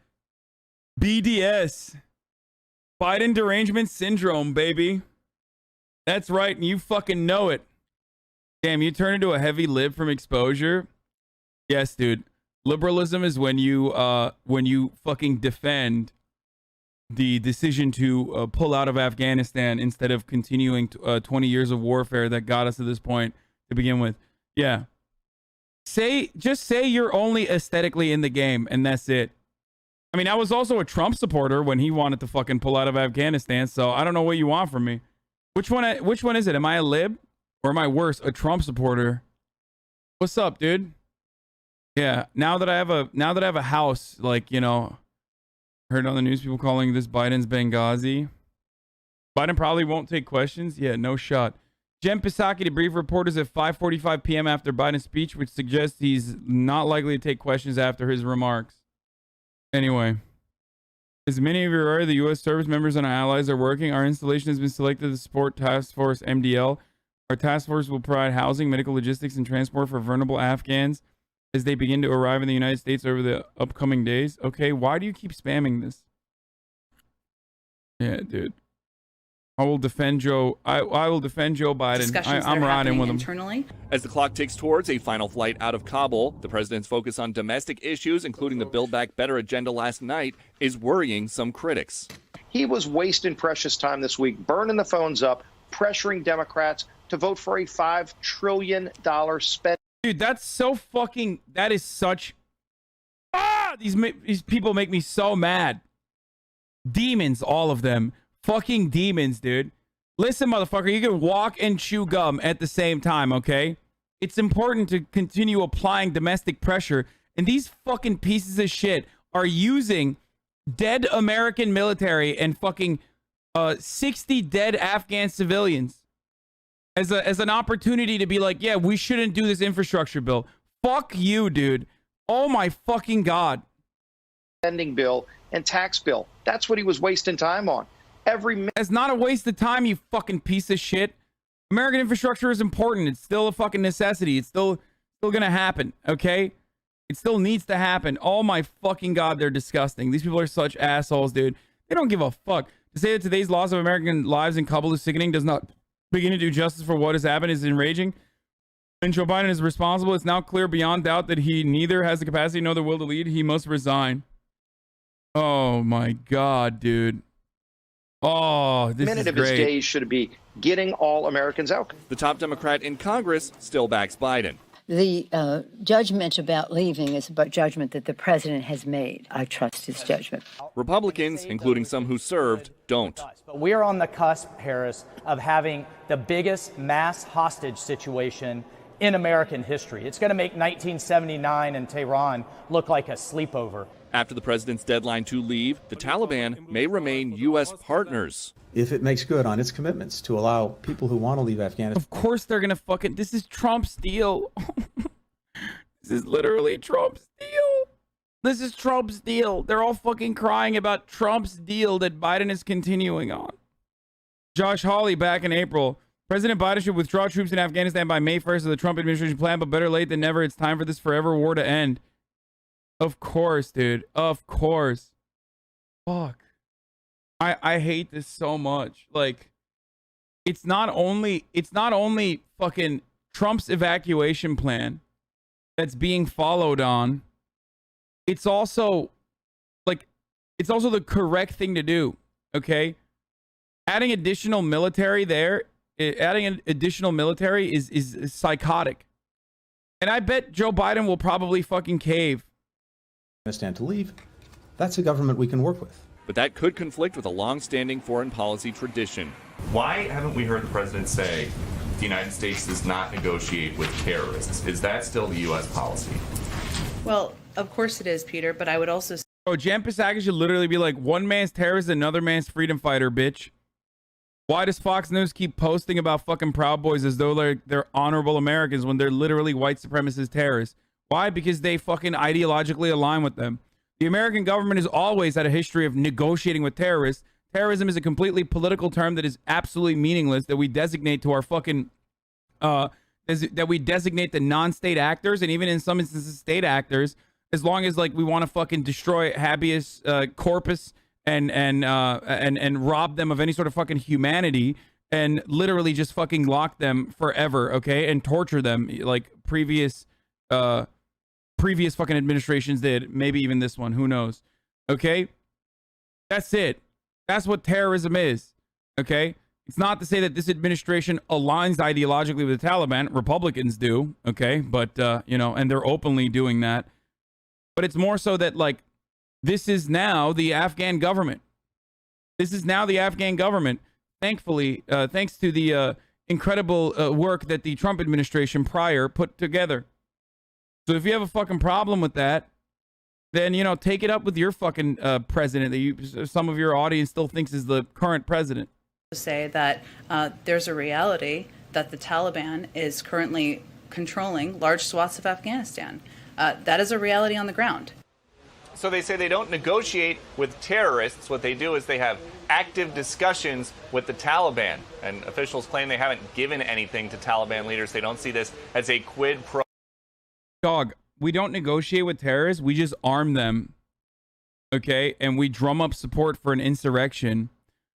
BDS. Biden derangement syndrome, baby. That's right, and you fucking know it. Damn, you turn into a heavy lib from exposure? Yes, dude. Liberalism is when you fucking defend the decision to pull out of Afghanistan instead of continuing 20 years of warfare that got us to this point to begin with. Yeah. Just say you're only aesthetically in the game, and that's it. I mean, I was also a Trump supporter when he wanted to fucking pull out of Afghanistan, so I don't know what you want from me. Which one is it? Am I a lib? Or am I worse, a Trump supporter? What's up, dude? Yeah, now that I have a house, like, you know, Heard on the news people calling this Biden's Benghazi. Biden probably won't take questions. Yeah, no shot. Jen Psaki to brief reporters at 5:45 p.m. after Biden's speech, which suggests he's not likely to take questions after his remarks. Anyway, as many of you are aware, the U.S. service members and our allies are working. Our installation has been selected to support Task Force MDL. Our task force will provide housing, medical logistics, and transport for vulnerable Afghans as they begin to arrive in the United States over the upcoming days. Okay, why do you keep spamming this? Yeah, dude. I will defend Joe. I will defend Joe Biden. I'm riding with him. Internally. As the clock ticks towards a final flight out of Kabul, the president's focus on domestic issues, including the Build Back Better agenda last night, is worrying some critics. He was wasting precious time this week, burning the phones up, pressuring Democrats to vote for a $5 trillion spend. Dude, that's so fucking... That is such... These people make me so mad. Demons, all of them. Fucking demons, dude. Listen, motherfucker, you can walk and chew gum at the same time, okay? It's important to continue applying domestic pressure, and these fucking pieces of shit are using dead American military and fucking 60 dead Afghan civilians as an opportunity to be like, yeah, we shouldn't do this infrastructure bill. Fuck you, dude. Oh my fucking God. Spending bill and tax bill. That's what he was wasting time on. It's not a waste of time, you fucking piece of shit. American infrastructure is important. It's still a fucking necessity. It's still gonna happen, okay? It still needs to happen. Oh my fucking God, they're disgusting. These people are such assholes, dude. They don't give a fuck. To say that today's loss of American lives in Kabul is sickening does not begin to do justice for what has happened is enraging. And Joe Biden is responsible. It's now clear beyond doubt that he neither has the capacity nor the will to lead. He must resign. Oh my God, dude. Oh, this minute is of great. his days should be getting all Americans out. The top Democrat in Congress still backs Biden. The judgment about leaving is a judgment that the president has made. I trust his judgment. Republicans, including some who served, don't. But we are on the cusp, Harris, of having the biggest mass hostage situation in American history. It's going to make 1979 in Tehran look like a sleepover. After the president's deadline to leave, the Taliban may remain U.S. partners. If it makes good on its commitments to allow people who want to leave Afghanistan. Of course they're gonna fucking... This is Trump's deal. This is literally Trump's deal. This is Trump's deal. They're all fucking crying about Trump's deal that Biden is continuing on. Josh Hawley back in April. President Biden should withdraw troops in Afghanistan by May 1st of the Trump administration plan, but better late than never. It's time for this forever war to end. Of course, dude. Of course. Fuck. I hate this so much. Like, it's not only fucking Trump's evacuation plan that's being followed on. It's also the correct thing to do. Okay? Adding additional military there, is psychotic. And I bet Joe Biden will probably fucking cave. To leave, that's a government we can work with. But that could conflict with a long-standing foreign policy tradition. Why haven't we heard the president say the United States does not negotiate with terrorists? Is that still the U.S. policy? Well, of course it is, Peter, but I would also say... Oh, Jan Psaki should literally be like, one man's terrorist is another man's freedom fighter, bitch. Why does Fox News keep posting about fucking Proud Boys as though they're honorable Americans when they're literally white supremacist terrorists? Why? Because they fucking ideologically align with them. The American government has always had a history of negotiating with terrorists. Terrorism is a completely political term that is absolutely meaningless that we designate to our fucking, that we designate the non-state actors and even in some instances state actors, as long as like we want to fucking destroy habeas corpus and rob them of any sort of fucking humanity and literally just fucking lock them forever, okay, and torture them like previous fucking administrations did, maybe even this one, who knows. Okay, that's it. That's what terrorism is. Okay, it's not to say that this administration aligns ideologically with the Taliban. Republicans do, okay, but you know, and they're openly doing that. But it's more so that like this is now the Afghan government. This is now the Afghan government. Thankfully, thanks to the incredible work that the Trump administration prior put together. So if you have a fucking problem with that, then, you know, take it up with your fucking president that some of your audience still thinks is the current president. To say that there's a reality that the Taliban is currently controlling large swaths of Afghanistan. That is a reality on the ground. So they say they don't negotiate with terrorists. What they do is they have active discussions with the Taliban. And officials claim they haven't given anything to Taliban leaders. They don't see this as a quid pro. Dog, we don't negotiate with terrorists. We just arm them. Okay? And we drum up support for an insurrection.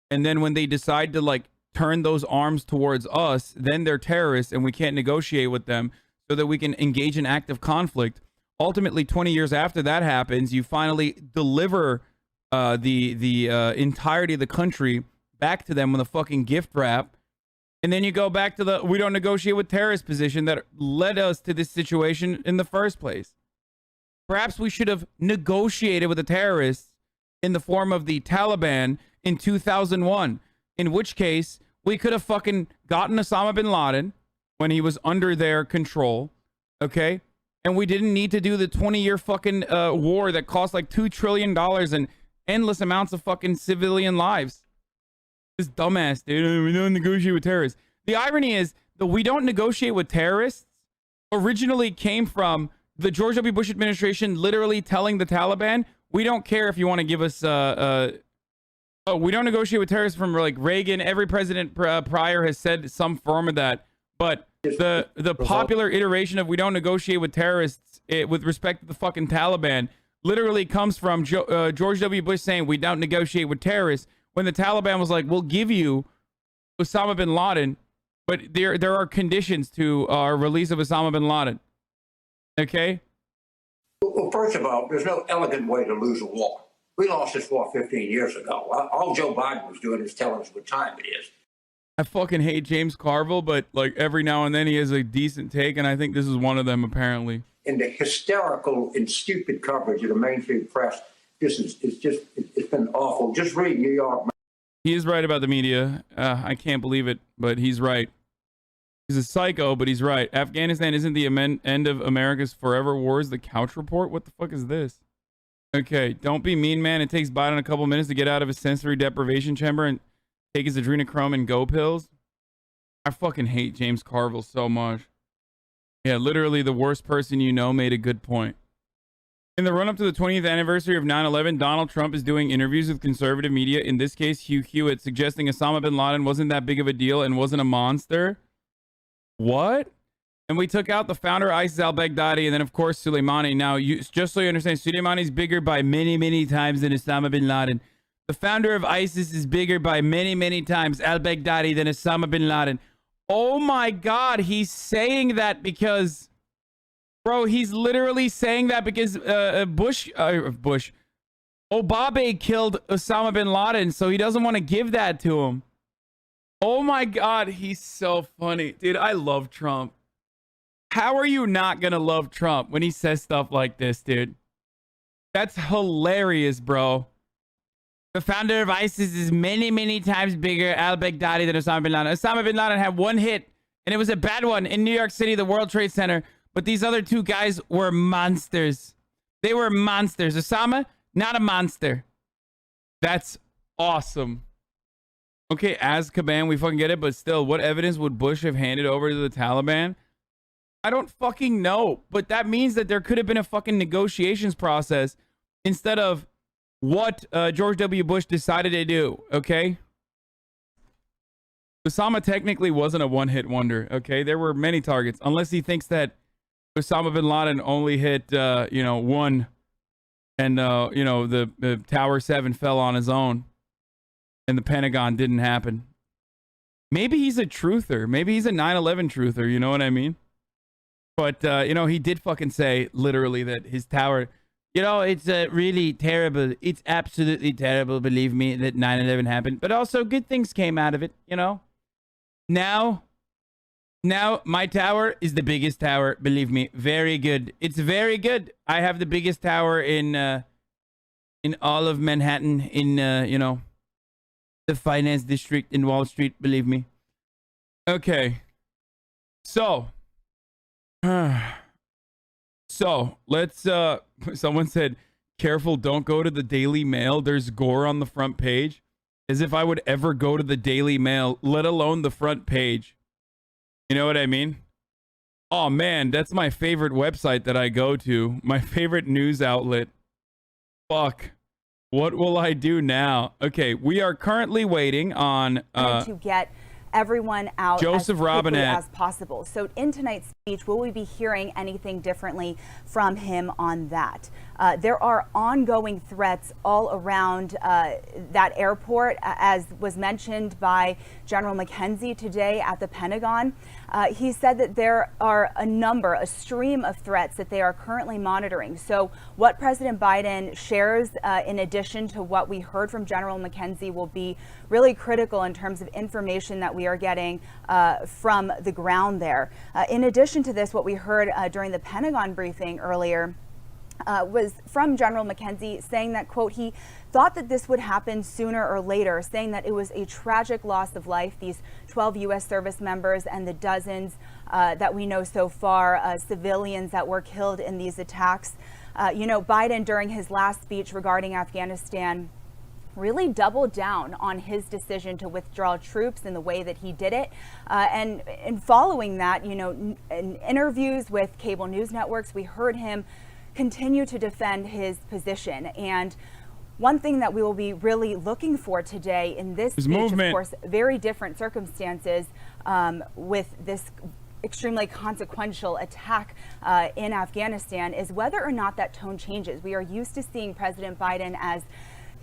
And then when they decide to, like, turn those arms towards us, then they're terrorists and we can't negotiate with them so that we can engage in active conflict. Ultimately, 20 years after that happens, you finally deliver the entirety of the country back to them with a fucking gift wrap. And then you go back to the we don't negotiate with terrorists position that led us to this situation in the first place. Perhaps we should have negotiated with the terrorists in the form of the Taliban in 2001, in which case we could have fucking gotten Osama bin Laden when he was under their control, okay? And we didn't need to do the 20-year fucking war that cost like $2 trillion and endless amounts of fucking civilian lives. This dumbass, dude. We don't negotiate with terrorists. The irony is that we don't negotiate with terrorists originally came from the George W. Bush administration literally telling the Taliban, we don't care if you want to give us... we don't negotiate with terrorists from like Reagan. Every president prior has said some form of that. But the popular iteration of we don't negotiate with terrorists with respect to the fucking Taliban literally comes from George W. Bush saying we don't negotiate with terrorists when the Taliban was like, we'll give you Osama bin Laden, but there are conditions to our release of Osama bin Laden. Okay? Well, first of all, there's no elegant way to lose a war. We lost this war 15 years ago. All Joe Biden was doing is telling us what time it is. I fucking hate James Carville, but like every now and then he has a decent take, and I think this is one of them apparently. And the hysterical and stupid coverage of the mainstream press, it's been awful. Just read New York. He is right about the media. I can't believe it, but he's right. He's a psycho, but he's right. Afghanistan isn't the end of America's forever wars. The Couch Report? What the fuck is this? Okay, don't be mean, man. It takes Biden a couple minutes to get out of his sensory deprivation chamber and take his adrenochrome and go pills. I fucking hate James Carville so much. Yeah, literally the worst person you know made a good point. In the run-up to the 20th anniversary of 9/11, Donald Trump is doing interviews with conservative media, in this case Hugh Hewitt, suggesting Osama bin Laden wasn't that big of a deal and wasn't a monster. What? And we took out the founder of ISIS al-Baghdadi and then, of course, Soleimani. Now, just so you understand, Soleimani's bigger by many, many times than Osama bin Laden. The founder of ISIS is bigger by many, many times al-Baghdadi than Osama bin Laden. Oh my God, he's saying that because... Bro, he's literally saying that because Obama killed Osama bin Laden, so he doesn't want to give that to him. Oh my God, he's so funny. Dude, I love Trump. How are you not going to love Trump when he says stuff like this, dude? That's hilarious, bro. The founder of ISIS is many, many times bigger al-Baghdadi than Osama bin Laden. Osama bin Laden had one hit, and it was a bad one in New York City, the World Trade Center. But these other two guys were monsters. They were monsters. Osama, not a monster. That's awesome. Okay, Azkaban, we fucking get it, but still, what evidence would Bush have handed over to the Taliban? I don't fucking know, but that means that there could have been a fucking negotiations process instead of what George W. Bush decided to do, okay? Osama technically wasn't a one-hit wonder, okay? There were many targets, unless he thinks that Osama bin Laden only hit, one, and, the Tower 7 fell on his own, and the Pentagon didn't happen. Maybe he's a truther. Maybe he's a 9/11 truther, you know what I mean? But, he did fucking say, literally, that his tower... it's really terrible. It's absolutely terrible, believe me, that 9/11 happened. But also, good things came out of it, Now, my tower is the biggest tower, believe me. Very good. It's very good. I have the biggest tower in all of Manhattan, in, the finance district in Wall Street, believe me. Okay. So... So let's someone said careful, don't go to the Daily Mail. There's gore on the front page. As if I would ever go to the Daily Mail, let alone the front page. You know what I mean? Oh man, that's my favorite website that I go to. My favorite news outlet. Fuck. What will I do now? Okay, we are currently waiting on to get everyone out Joseph as quickly Robinette as possible. So in tonight's speech, will we be hearing anything differently from him on that? There are ongoing threats all around that airport, as was mentioned by General McKenzie today at the Pentagon. He said that there are a stream of threats that they are currently monitoring. So what President Biden shares in addition to what we heard from General McKenzie will be really critical in terms of information that we are getting from the ground there. In addition to this, what we heard during the Pentagon briefing earlier was from General McKenzie saying that, quote, he thought that this would happen sooner or later, saying that it was a tragic loss of life, these 12 U.S. service members and the dozens that we know so far, civilians that were killed in these attacks. Biden, during his last speech regarding Afghanistan, really doubled down on his decision to withdraw troops in the way that he did it. And following that, in interviews with cable news networks, we heard him continue to defend his position. And one thing that we will be really looking for today in this speech, movement. of course, very different circumstances with this extremely consequential attack in Afghanistan, is whether or not that tone changes. We are used to seeing President Biden as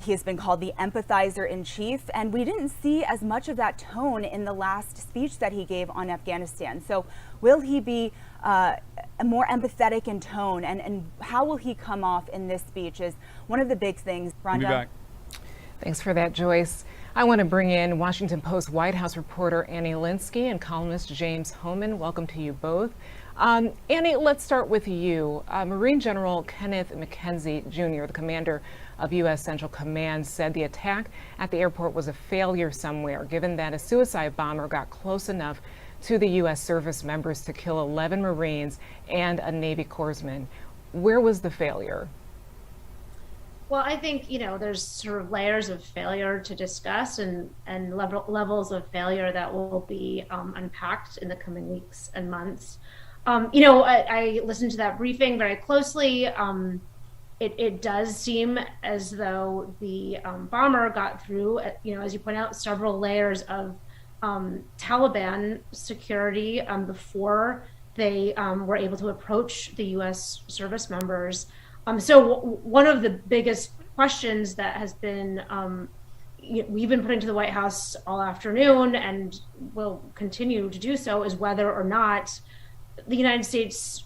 he has been called the empathizer in chief, and we didn't see as much of that tone in the last speech that he gave on Afghanistan. So will he be more empathetic in tone, and how will he come off in this speech is one of the big things. Rhonda? Thanks for that, Joyce. I want to bring in Washington Post White House reporter Annie Linsky and columnist James Hohman. Welcome to you both. Annie, let's start with you. Marine General Kenneth McKenzie Jr., the commander of U.S. Central Command, said the attack at the airport was a failure somewhere, given that a suicide bomber got close enough to the U.S. service members to kill 11 Marines and a Navy corpsman. Where was the failure? Well, I think, there's sort of layers of failure to discuss and levels of failure that will be unpacked in the coming weeks and months. I listened to that briefing very closely. It does seem as though the bomber got through, as you point out, several layers of Taliban security before they were able to approach the U.S. service members. So one of the biggest questions that has been we've been putting to the White House all afternoon and will continue to do so is whether or not the United States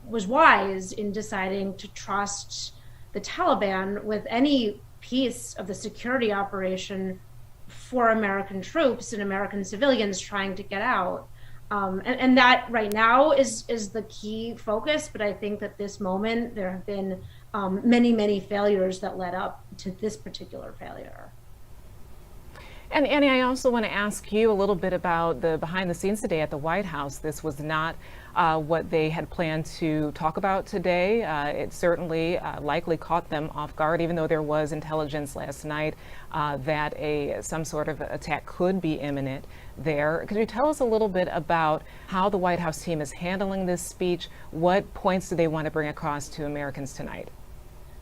was wise in deciding to trust the Taliban with any piece of the security operation for American troops and American civilians trying to get out. And that right now is the key focus. But I think that this moment, there have been many, many failures that led up to this particular failure. And Annie, I also want to ask you a little bit about the behind the scenes today at the White House. This was not what they had planned to talk about today. It certainly likely caught them off guard, even though there was intelligence last night that some sort of attack could be imminent there. Could you tell us a little bit about how the White House team is handling this speech? What points do they want to bring across to Americans tonight?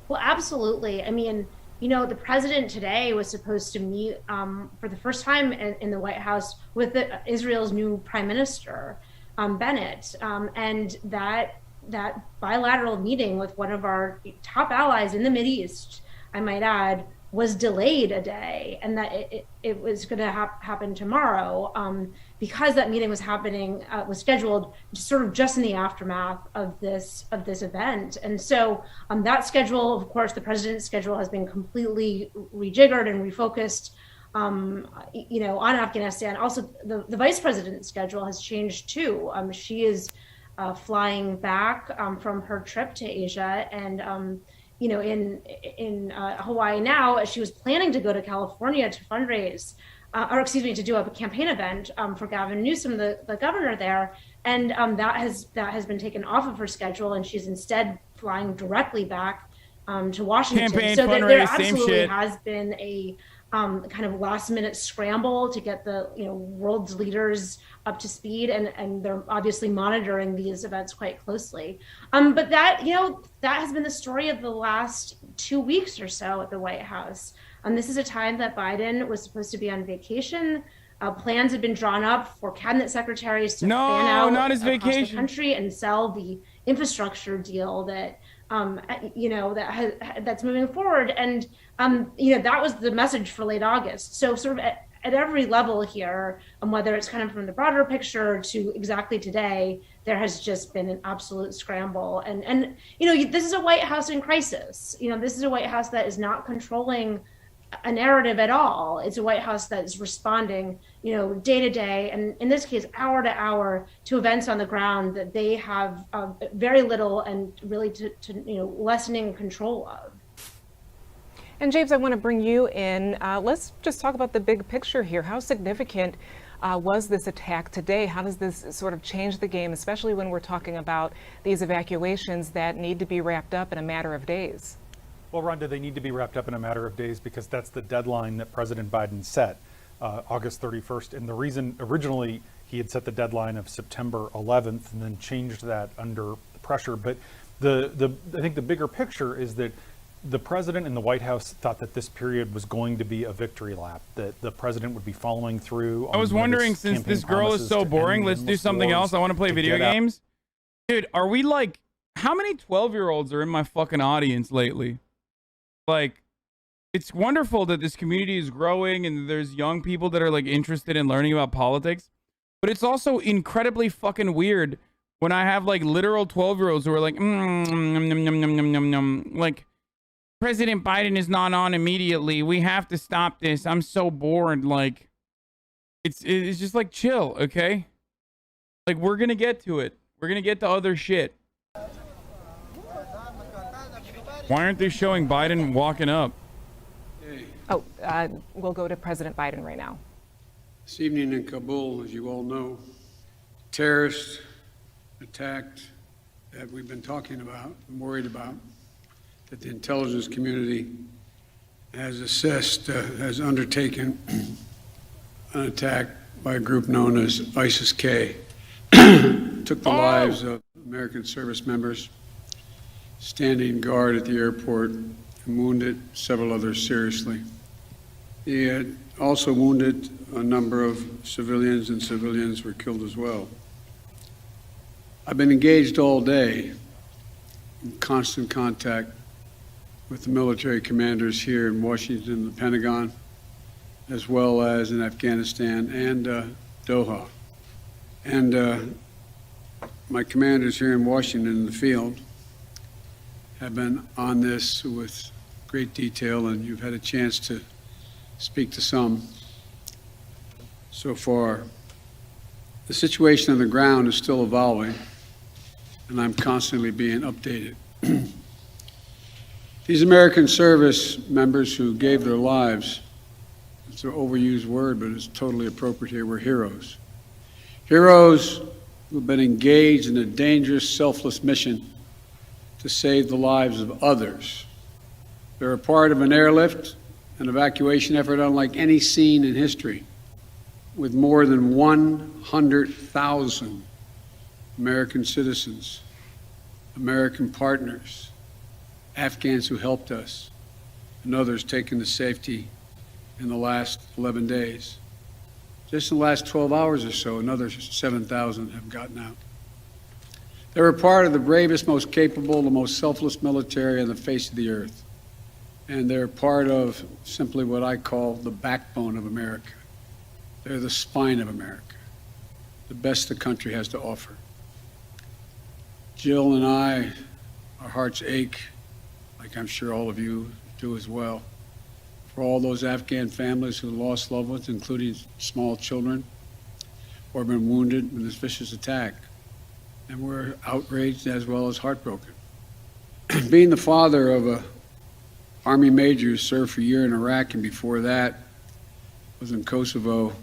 Well, absolutely. I mean, the president today was supposed to meet for the first time in the White House with Israel's new prime minister, Bennett. And that bilateral meeting with one of our top allies in the Mideast, I might add, was delayed a day, and that it was going to happen tomorrow because that meeting was scheduled sort of just in the aftermath of this event. And so that schedule, of course, the president's schedule has been completely rejiggered and refocused on Afghanistan. Also, the vice president's schedule has changed too. She is flying back from her trip to Asia, and in Hawaii now. She was planning to go to California to fundraise, to do a campaign event for Gavin Newsom, the governor there, and that has been taken off of her schedule, and she's instead flying directly back to Washington. Campaign, so there fundraise, same absolutely shit. has been a kind of last minute scramble to get the world's leaders up to speed, and they're obviously monitoring these events quite closely. But that that has been the story of the last 2 weeks or so at the White House. This is a time that Biden was supposed to be on vacation. Plans had been drawn up for cabinet secretaries to fan out not his across vacation. the country and sell the infrastructure deal that that's moving forward. And that was the message for late August. So sort of at every level here, whether it's kind of from the broader picture to exactly today, there has just been an absolute scramble. And this is a White House in crisis. This is a White House that is not controlling a narrative at all. It's a White House that is responding, day to day, and in this case, hour to hour, to events on the ground that they have very little and really to lessening control of. And James, I want to bring you in. Let's just talk about the big picture here. How significant was this attack today? How does this sort of change the game, especially when we're talking about these evacuations that need to be wrapped up in a matter of days? Well, Rhonda, they need to be wrapped up in a matter of days because that's the deadline that President Biden set, August 31st. And the reason originally he had set the deadline of September 11th and then changed that under pressure. But I think the bigger picture is that the president and the White House thought that this period was going to be a victory lap, that the president would be following through. I was wondering, since this girl is so boring, let's do something else. I want to play video games. Dude, are we like, how many 12-year-olds are in my fucking audience lately? Like, it's wonderful that this community is growing and there's young people that are like interested in learning about politics. But it's also incredibly fucking weird when I have like literal 12-year-olds who are like, like, President Biden is not on immediately. We have to stop this. I'm so bored. Like, it's just like, chill, okay? Like, we're gonna get to it. We're gonna get to other shit. Why aren't they showing Biden walking up? Oh, we'll go to President Biden right now. This evening in Kabul, as you all know, terrorist attacked that we've been talking about and worried about, that the intelligence community has assessed, has undertaken an attack by a group known as ISIS-K. Took the lives of American service members standing guard at the airport and wounded several others seriously. He had also wounded a number of civilians, and civilians were killed as well. I've been engaged all day in constant contact with the military commanders here in Washington, the Pentagon, as well as in Afghanistan and Doha. And my commanders here in Washington in the field have been on this with great detail, and you've had a chance to speak to some so far. The situation on the ground is still evolving, and I'm constantly being updated. These American service members who gave their lives, it's an overused word, but it's totally appropriate here, were heroes. Heroes who have been engaged in a dangerous, selfless mission to save the lives of others. They're a part of an airlift, an evacuation effort unlike any seen in history, with more than 100,000 American citizens, American partners, Afghans who helped us, and others taken to safety in the last 11 days. Just in the last 12 hours or so, another 7,000 have gotten out. They were part of the bravest, most capable, the most selfless military on the face of the earth. And they're part of simply what I call the backbone of America. They're the spine of America, the best the country has to offer. Jill and I, our hearts ache, like I'm sure all of you do as well, for all those Afghan families who lost loved ones, including small children, or have been wounded in this vicious attack. And we're outraged as well as heartbroken. Being the father of a Army major who served for a year in Iraq, and before that was in Kosovo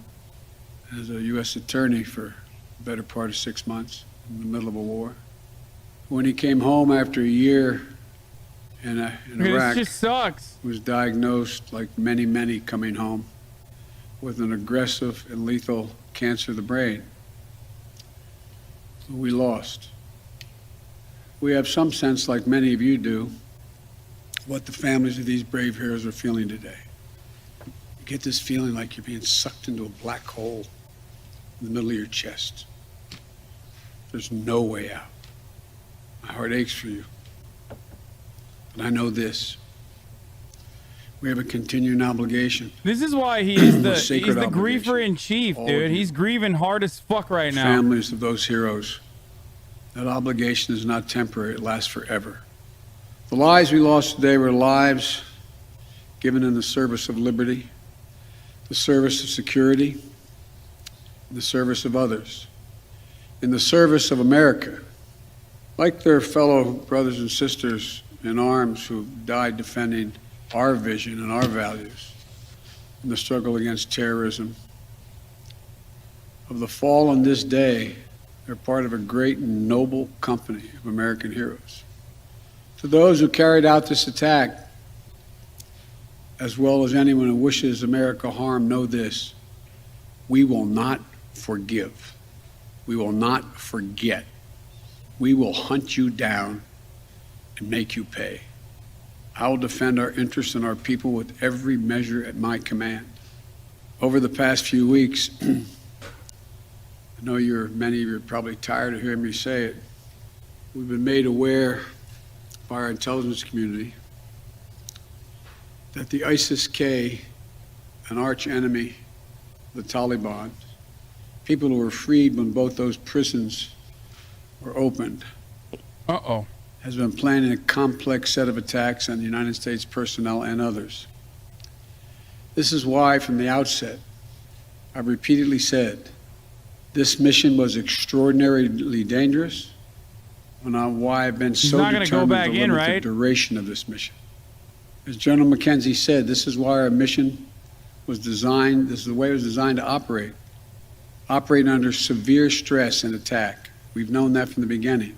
as a U.S. attorney for the better part of 6 months in the middle of a war. When he came home after a year in This Iraq just sucks. was diagnosed, like many coming home, with an aggressive and lethal cancer of the brain. We lost. We have some sense, like many of you do, what the families of these brave heroes are feeling today. You get this feeling like you're being sucked into a black hole in the middle of your chest. There's no way out. My heart aches for you. But I know this. We have a continuing obligation. This is why he is the Sacred he's the obligation. griefer in chief, All dude. of you. He's grieving hard as fuck right now. Families of those heroes. That obligation is not temporary, it lasts forever. The lives we lost today were lives given in the service of liberty, the service of security, the service of others, in the service of America, like their fellow brothers and sisters in arms who died defending our vision and our values in the struggle against terrorism. Of the fallen this day, they're part of a great and noble company of American heroes. To those who carried out this attack, as well as anyone who wishes America harm, know this: we will not forgive. We will not forget. We will hunt you down and make you pay. I will defend our interests and our people with every measure at my command. Over the past few weeks, I know many of you are probably tired of hearing me say it. We've been made aware by our intelligence community that the ISIS-K, an arch enemy of the Taliban, people who were freed when both those prisons were opened, has been planning a complex set of attacks on the United States personnel and others. This is why, from the outset, I've repeatedly said this mission was extraordinarily dangerous, and why I've been so not gonna go determined back to in, limit the right? duration of this mission. As General McKenzie said, this is why our mission was designed, this is the way it was designed to operate under severe stress and attack. We've known that from the beginning.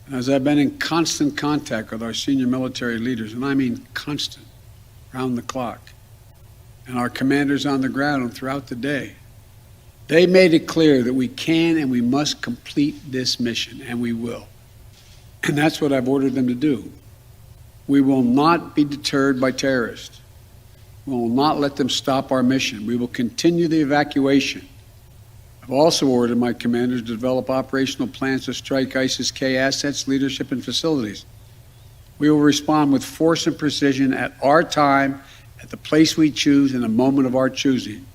And as I've been in constant contact with our senior military leaders, and I mean constant, round the clock, and our commanders on the ground and throughout the day, they made it clear that we can and we must complete this mission, and we will. And that's what I've ordered them to do. We will not be deterred by terrorists. We will not let them stop our mission. We will continue the evacuation. I've also ordered my commanders to develop operational plans to strike ISIS-K assets, leadership, and facilities. We will respond with force and precision at our time, at the place we choose, in a moment of our choosing.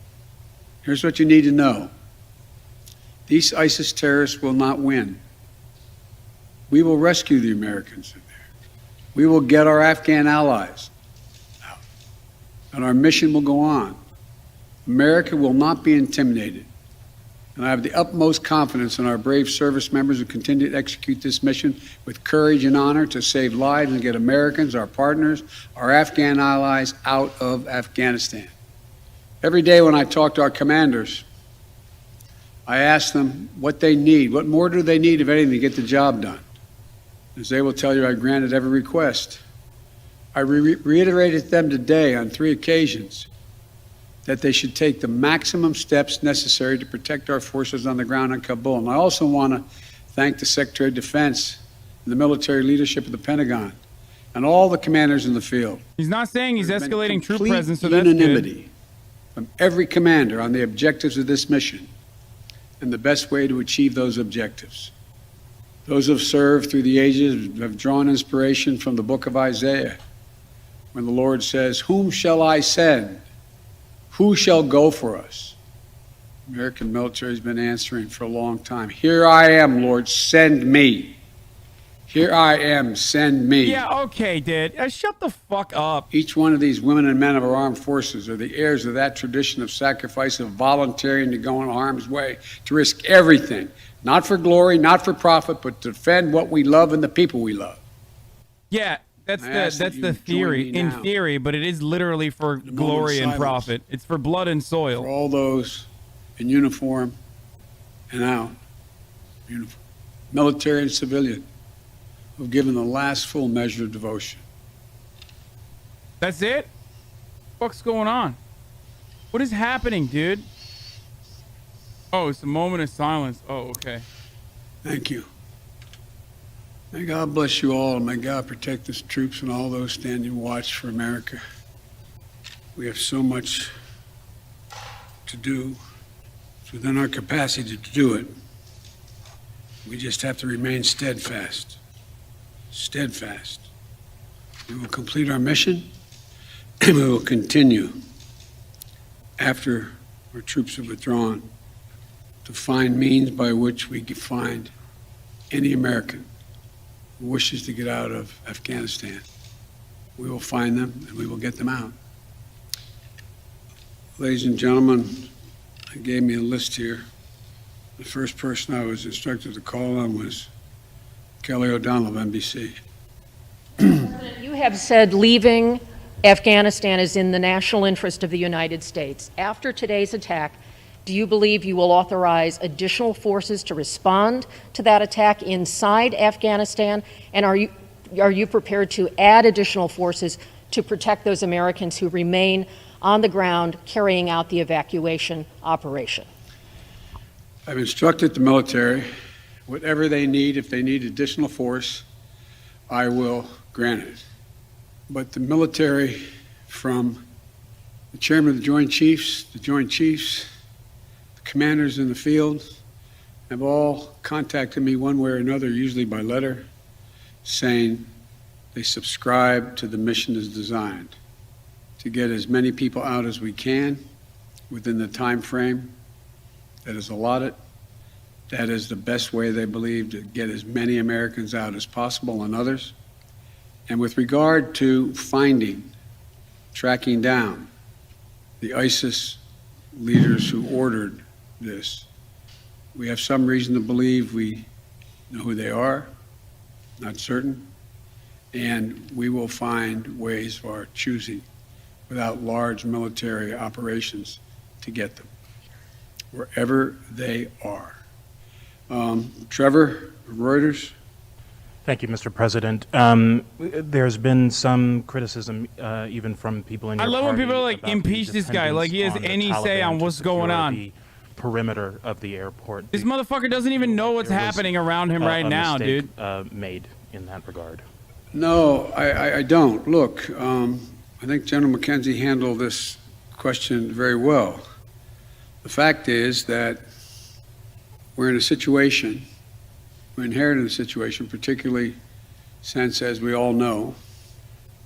Here's what you need to know. These ISIS terrorists will not win. We will rescue the Americans in there. We will get our Afghan allies out. And our mission will go on. America will not be intimidated. And I have the utmost confidence in our brave service members who continue to execute this mission with courage and honor to save lives and get Americans, our partners, our Afghan allies out of Afghanistan. Every day when I talk to our commanders, I ask them what they need. What more do they need, if anything, to get the job done? As they will tell you, I granted every request. I reiterated to them today on 3 occasions that they should take the maximum steps necessary to protect our forces on the ground in Kabul. And I also want to thank the Secretary of Defense and the military leadership of the Pentagon and all the commanders in the field. He's not saying he's escalating troop Complete presence, so that's good. unanimity from every commander on the objectives of this mission and the best way to achieve those objectives. Those who have served through the ages have drawn inspiration from the book of Isaiah, when the Lord says, "Whom shall I send? Who shall go for us?" The American military has been answering for a long time. "Here I am, Lord, send me. Here I am, send me." Yeah, okay, dude. Shut the fuck up. Each one of these women and men of our armed forces are the heirs of that tradition of sacrifice, of volunteering to go in harm's way, to risk everything, not for glory, not for profit, but to defend what we love and the people we love. Yeah, that's the theory, in theory, but it is literally for glory and profit. It's for blood and soil. For all those in uniform and out, uniform, military and civilian, have given the last full measure of devotion. That's it? What's going on? What is happening, dude? Oh, it's a moment of silence. Oh, okay. Thank you. May God bless you all, and may God protect His troops and all those standing watch for America. We have so much to do. It's within our capacity to do it. We just have to remain steadfast. Steadfast. We will complete our mission, and we will continue after our troops have withdrawn to find means by which we can find any American who wishes to get out of Afghanistan. We will find them and we will get them out. Ladies and gentlemen, they gave me a list here. The first person I was instructed to call on was Kelly O'Donnell of NBC. You have said leaving Afghanistan is in the national interest of the United States. After today's attack, do you believe you will authorize additional forces to respond to that attack inside Afghanistan? And are you prepared to add additional forces to protect those Americans who remain on the ground carrying out the evacuation operation? I've instructed the military, whatever they need, if they need additional force, I will grant it. But the military, from the chairman of the Joint Chiefs, commanders in the field, have all contacted me one way or another, usually by letter, saying they subscribe to the mission as designed to get as many people out as we can within the time frame that is allotted. That is the best way they believe to get as many Americans out as possible and others. And with regard to tracking down the ISIS leaders who ordered this, we have some reason to believe we know who they are, not certain, and we will find ways of our choosing without large military operations to get them, wherever they are. Trevor, Reuters. Thank you, Mr. President. There's been some criticism, even from people in your I love when party, people like about impeach the this guy, like he has dependence any on the say Taliban on to what's going secure on. the perimeter of the airport. This motherfucker doesn't even know what's happening around him right now, dude. Made in that regard. No, I don't. Look, I think General McKenzie handled this question very well. The fact is that we're in a situation, we're inherited a situation, particularly since, as we all know,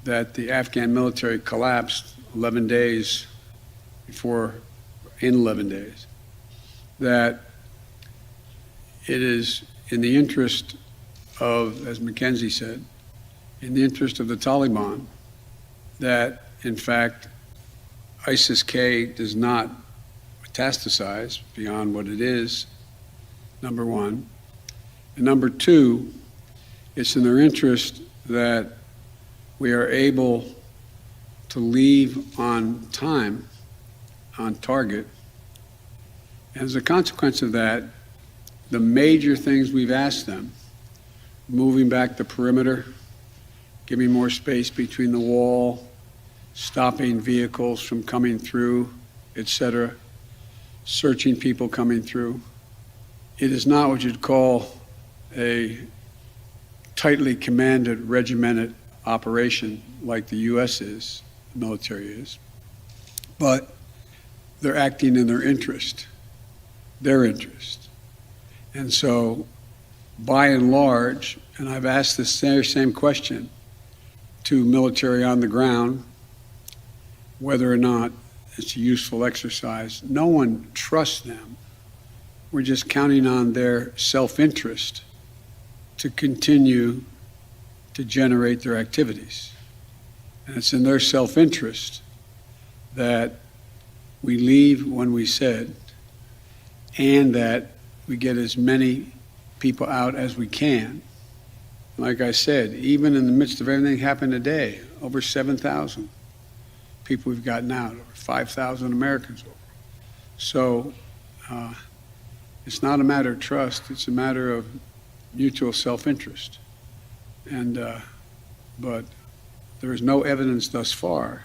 that the Afghan military collapsed 11 days before, in 11 days, that it is in the interest of, as McKenzie said, in the interest of the Taliban, that in fact ISIS-K does not metastasize beyond what it is, number one. And number two, it's in their interest that we are able to leave on time, on target. And as a consequence of that, the major things we've asked them, moving back the perimeter, giving more space between the wall, stopping vehicles from coming through, etc., searching people coming through. It is not what you'd call a tightly commanded, regimented operation like the U.S. is, the military is, but they're acting in their interest. And so, by and large, and I've asked this same question to military on the ground, whether or not it's a useful exercise. No one trusts them. We're just counting on their self-interest to continue to generate their activities. And it's in their self-interest that we leave when we said, and that we get as many people out as we can. Like I said, even in the midst of everything that happened today, over 7,000 people we've gotten out, over 5,000 Americans. So it's not a matter of trust, it's a matter of mutual self-interest. But there is no evidence thus far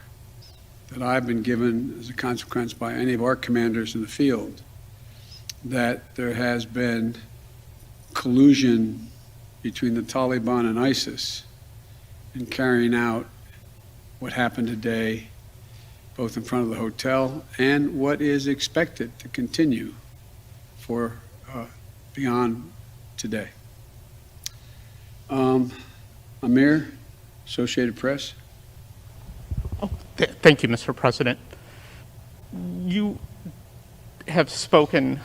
that I've been given as a consequence by any of our commanders in the field that there has been collusion between the Taliban and ISIS in carrying out what happened today, both in front of the hotel and what is expected to continue for beyond today. Amir, Associated Press. Thank you, Mr. President. You have spoken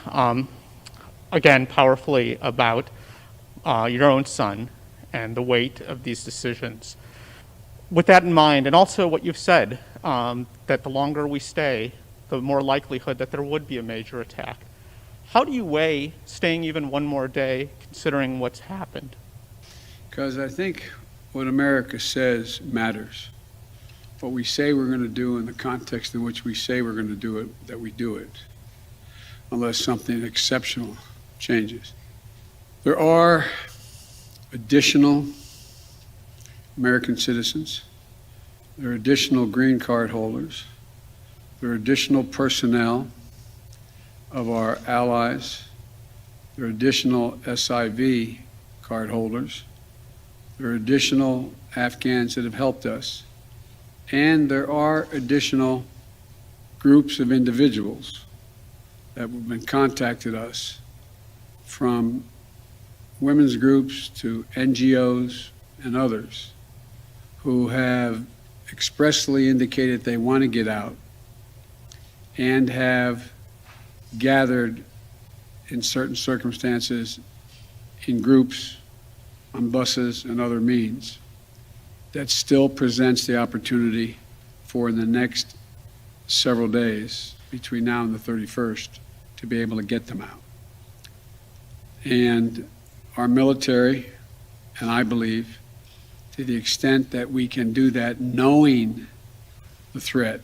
again powerfully about your own son and the weight of these decisions. With that in mind, and also what you've said, that the longer we stay, the more likelihood that there would be a major attack. How do you weigh staying even one more day, considering what's happened? Because I think what America says matters. What we say we're going to do in the context in which we say we're going to do it, that we do it, unless something exceptional changes. There are additional American citizens. There are additional green card holders. There are additional personnel of our allies. There are additional SIV card holders. There are additional Afghans that have helped us. And there are additional groups of individuals that have been contacted us, from women's groups to NGOs and others, who have expressly indicated they want to get out and have gathered in certain circumstances in groups, on buses and other means. That still presents the opportunity for in the next several days between now and the 31st to be able to get them out. And our military, and I believe, to the extent that we can do that knowing the threat,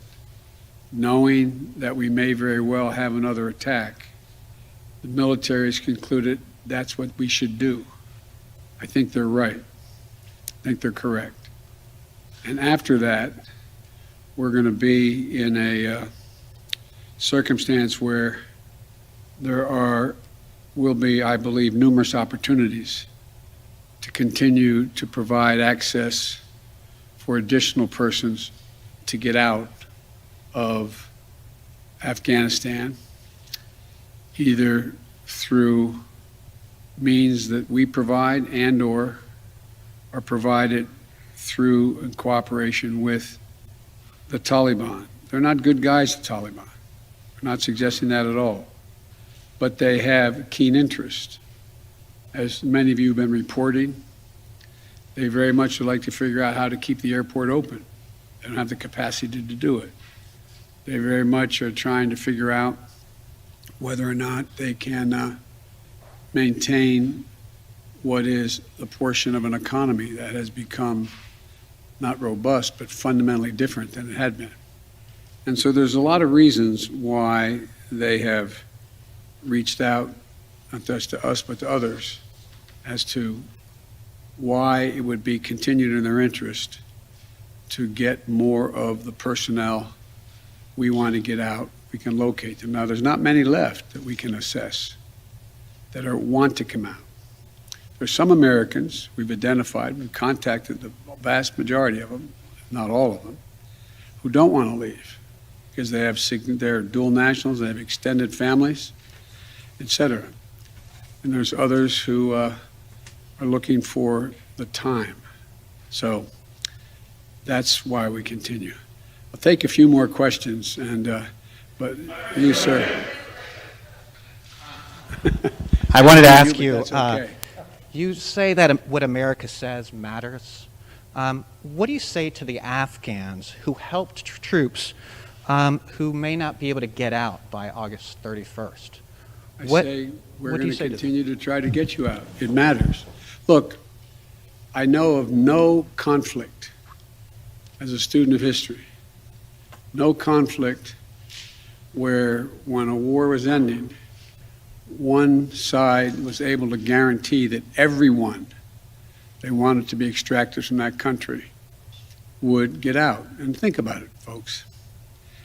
knowing that we may very well have another attack, the military has concluded that's what we should do. I think they're right. I think they're correct. And after that, we're going to be in a circumstance where there will be, I believe, numerous opportunities to continue to provide access for additional persons to get out of Afghanistan, either through means that we provide and or are provided through in cooperation with the Taliban. They're not good guys, the Taliban. We're not suggesting that at all. But they have keen interest. As many of you have been reporting, they very much would like to figure out how to keep the airport open. They don't have the capacity to do it. They very much are trying to figure out whether or not they can maintain what is the portion of an economy that has become not robust, but fundamentally different than it had been. And so there's a lot of reasons why they have reached out, not just to us, but to others, as to why it would be continued in their interest to get more of the personnel we want to get out. We can locate them. Now, there's not many left that we can assess that want to come out. There's some Americans we've identified, we've contacted the vast majority of them, not all of them, who don't want to leave because they're dual nationals, they have extended families, etc. And there's others who are looking for the time. So that's why we continue. I'll take a few more questions, but you, sir. I wanted to ask you, okay. You say that what America says matters. What do you say to the Afghans who helped troops who may not be able to get out by August 31st? I say we're going to continue to try to get you out. It matters. Look, I know of no conflict, as a student of history, no conflict where when a war was ending, one side was able to guarantee that everyone they wanted to be extracted from that country would get out. And think about it, folks.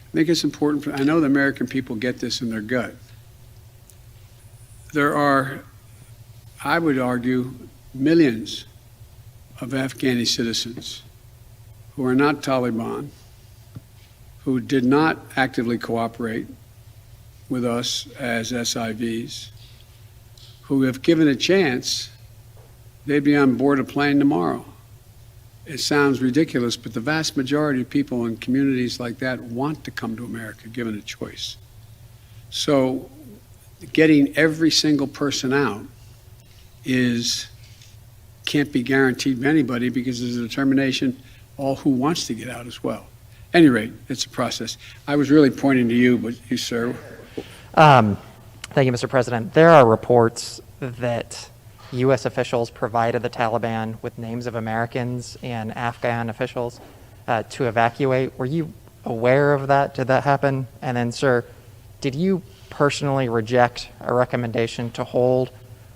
I think it's important. I know the American people get this in their gut. There are, I would argue, millions of Afghani citizens who are not Taliban, who did not actively cooperate with us as SIVs, who, if given a chance, they'd be on board a plane tomorrow. It sounds ridiculous, but the vast majority of people in communities like that want to come to America, given a choice. So getting every single person out can't be guaranteed by anybody, because there's a determination all who wants to get out as well. At any rate, it's a process. I was really pointing to you, but you, sir. Thank you, Mr. President. There are reports that U.S. officials provided the Taliban with names of Americans and Afghan officials to evacuate. Were you aware of that? Did that happen? And then, sir, did you personally reject a recommendation to hold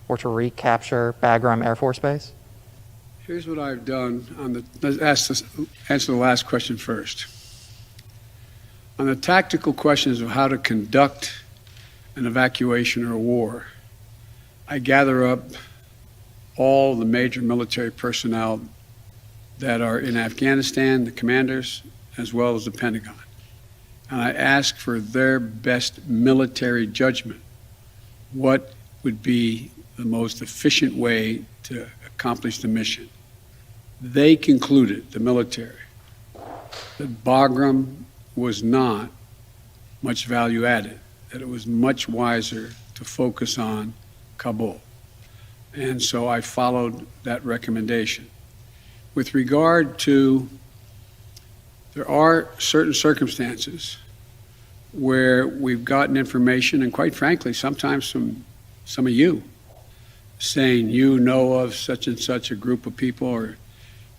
or to recapture Bagram Air Force Base? Here's what I've done. Let's answer the last question first. On the tactical questions of how to conduct an evacuation or a war, I gather up all the major military personnel that are in Afghanistan, the commanders, as well as the Pentagon. And I ask for their best military judgment. What would be the most efficient way to accomplish the mission? They concluded, the military, that Bagram was not much value added, that it was much wiser to focus on Kabul. And so I followed that recommendation. With regard to, there are certain circumstances where we've gotten information, and quite frankly, sometimes from some of you, saying you know of such and such a group of people or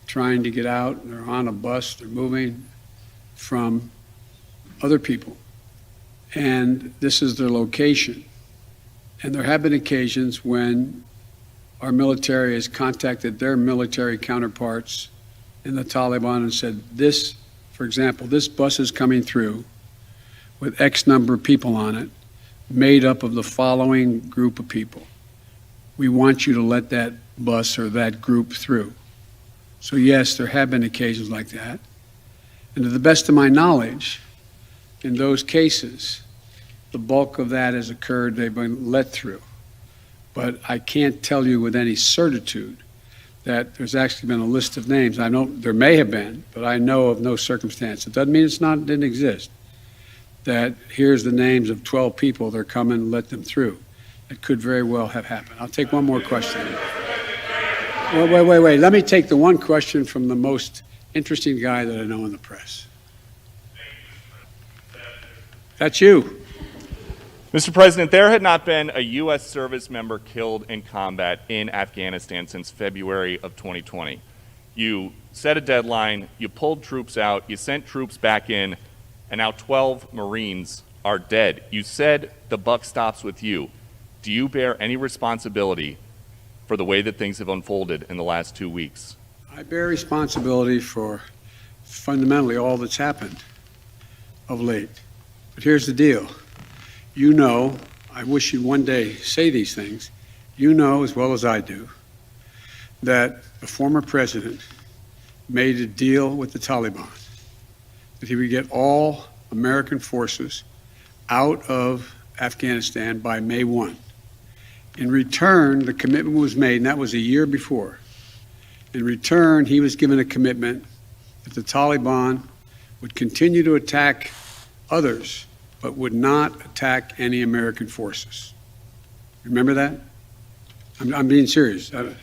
trying to get out, they're on a bus, they're moving, from other people. And this is their location. And there have been occasions when our military has contacted their military counterparts in the Taliban and said, this, for example, this bus is coming through with X number of people on it, made up of the following group of people. We want you to let that bus or that group through. So yes, there have been occasions like that. And to the best of my knowledge, in those cases, the bulk of that has occurred, they've been let through. But I can't tell you with any certitude that there's actually been a list of names. I know there may have been, but I know of no circumstance. It doesn't mean it didn't exist. That here's the names of 12 people, they're coming, let them through. It could very well have happened. I'll take one more question. Wait. Let me take the one question from the most interesting guy that I know in the press. That's you. Mr. President, there had not been a U.S. service member killed in combat in Afghanistan since February of 2020. You set a deadline, you pulled troops out, you sent troops back in, and now 12 Marines are dead. You said the buck stops with you. Do you bear any responsibility for the way that things have unfolded in the last 2 weeks? I bear responsibility for fundamentally all that's happened of late. But here's the deal. You know, I wish you'd one day say these things. You know as well as I do that the former president made a deal with the Taliban that he would get all American forces out of Afghanistan by May 1. In return, the commitment was made, and that was a year before. In return, he was given a commitment that the Taliban would continue to attack others, but would not attack any American forces. Remember that? I'm being serious. I'm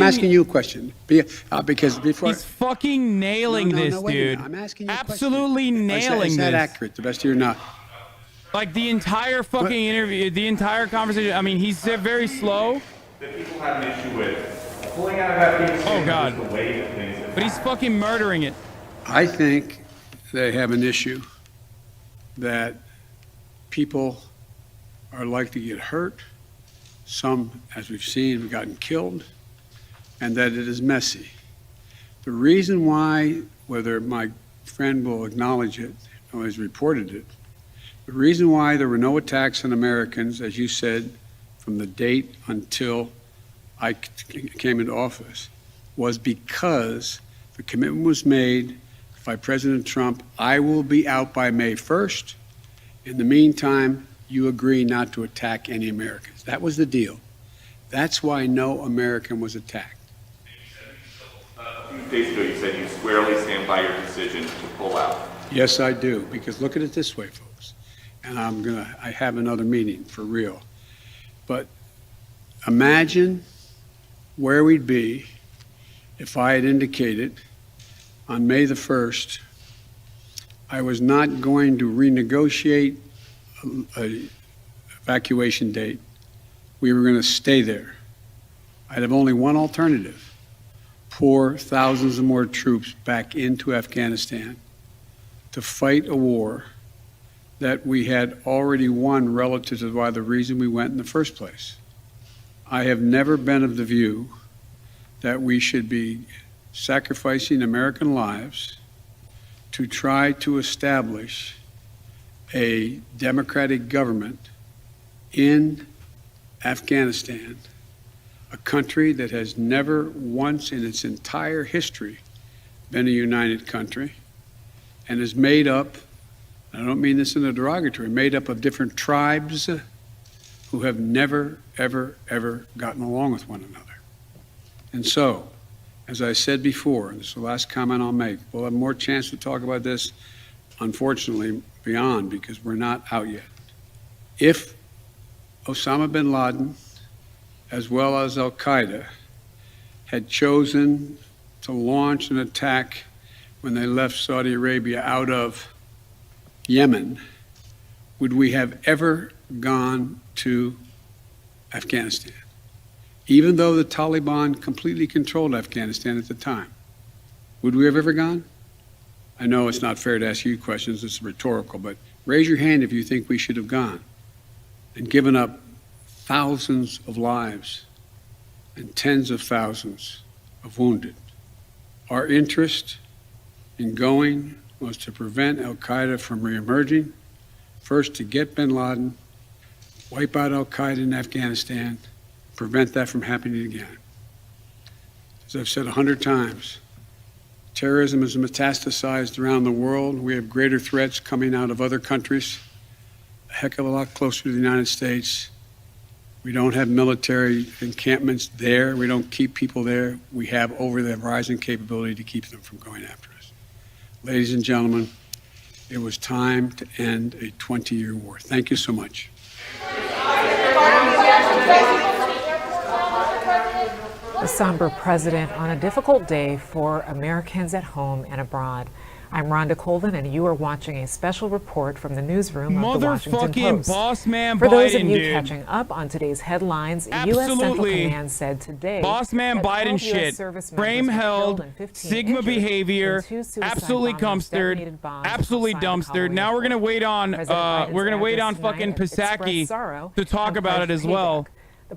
asking you a question. Because before... He's fucking nailing this, dude. I'm asking you absolutely nailing this. Is that accurate, to the best of your knowledge? Like the entire fucking interview, the entire conversation. I mean, he's very slow. That people have an issue with pulling out of Afghanistan. Oh, God. The way that things have But he's fucking murdering it. I think they have an issue that people are likely to get hurt. Some, as we've seen, have gotten killed. and that it is messy. The reason why, whether my friend will acknowledge it or has reported it, the reason why there were no attacks on Americans, as you said, from the date until I came into office, was because the commitment was made by President Trump, I will be out by May 1st. In the meantime, you agree not to attack any Americans. That was the deal. That's why no American was attacked. A few days ago, you said you squarely stand by your decision to pull out. Yes, I do, because look at it this way, folks, and I have another meeting for real. But imagine where we'd be if I had indicated on May the 1st I was not going to renegotiate an evacuation date. We were going to stay there. I'd have only one alternative: pour thousands of more troops back into Afghanistan to fight a war that we had already won relative to why the reason we went in the first place. I have never been of the view that we should be sacrificing American lives to try to establish a democratic government in Afghanistan, a country that has never once in its entire history been a united country and is made up, I don't mean this in a derogatory, made up of different tribes who have never, ever, ever gotten along with one another. And so, as I said before, and this is the last comment I'll make, we'll have more chance to talk about this, unfortunately, beyond, because we're not out yet. If Osama bin Laden, as well as al-Qaeda, had chosen to launch an attack when they left Saudi Arabia out of Yemen, would we have ever gone to Afghanistan? Even though the Taliban completely controlled Afghanistan at the time, would we have ever gone? I know it's not fair to ask you questions, it's rhetorical, but raise your hand if you think we should have gone and given up thousands of lives and tens of thousands of wounded. Our interest in going was to prevent al-Qaeda from reemerging, first to get bin Laden, wipe out al-Qaeda in Afghanistan, prevent that from happening again. As I've said 100 times, terrorism is metastasized around the world. We have greater threats coming out of other countries, a heck of a lot closer to the United States. We don't have military encampments there. We don't keep people there. We have over-the-horizon capability to keep them from going after us. Ladies and gentlemen, it was time to end a 20-year war. Thank you so much. A somber president on a difficult day for Americans at home and abroad. I'm Rhonda Colvin, and you are watching a special report from the newsroom of the Washington Post. Boss man For those of Biden, you dude. catching up on today's headlines, Absolutely. U.S. Central Command said today Boss man that Biden 12 US shit. service Frame members were killed held, and 15 Sigma injured behavior, in two suicide absolutely bombings dumpstered, detonated bombs absolutely outside of dumpstered. Now we're gonna wait on fucking Psaki to talk about it as well.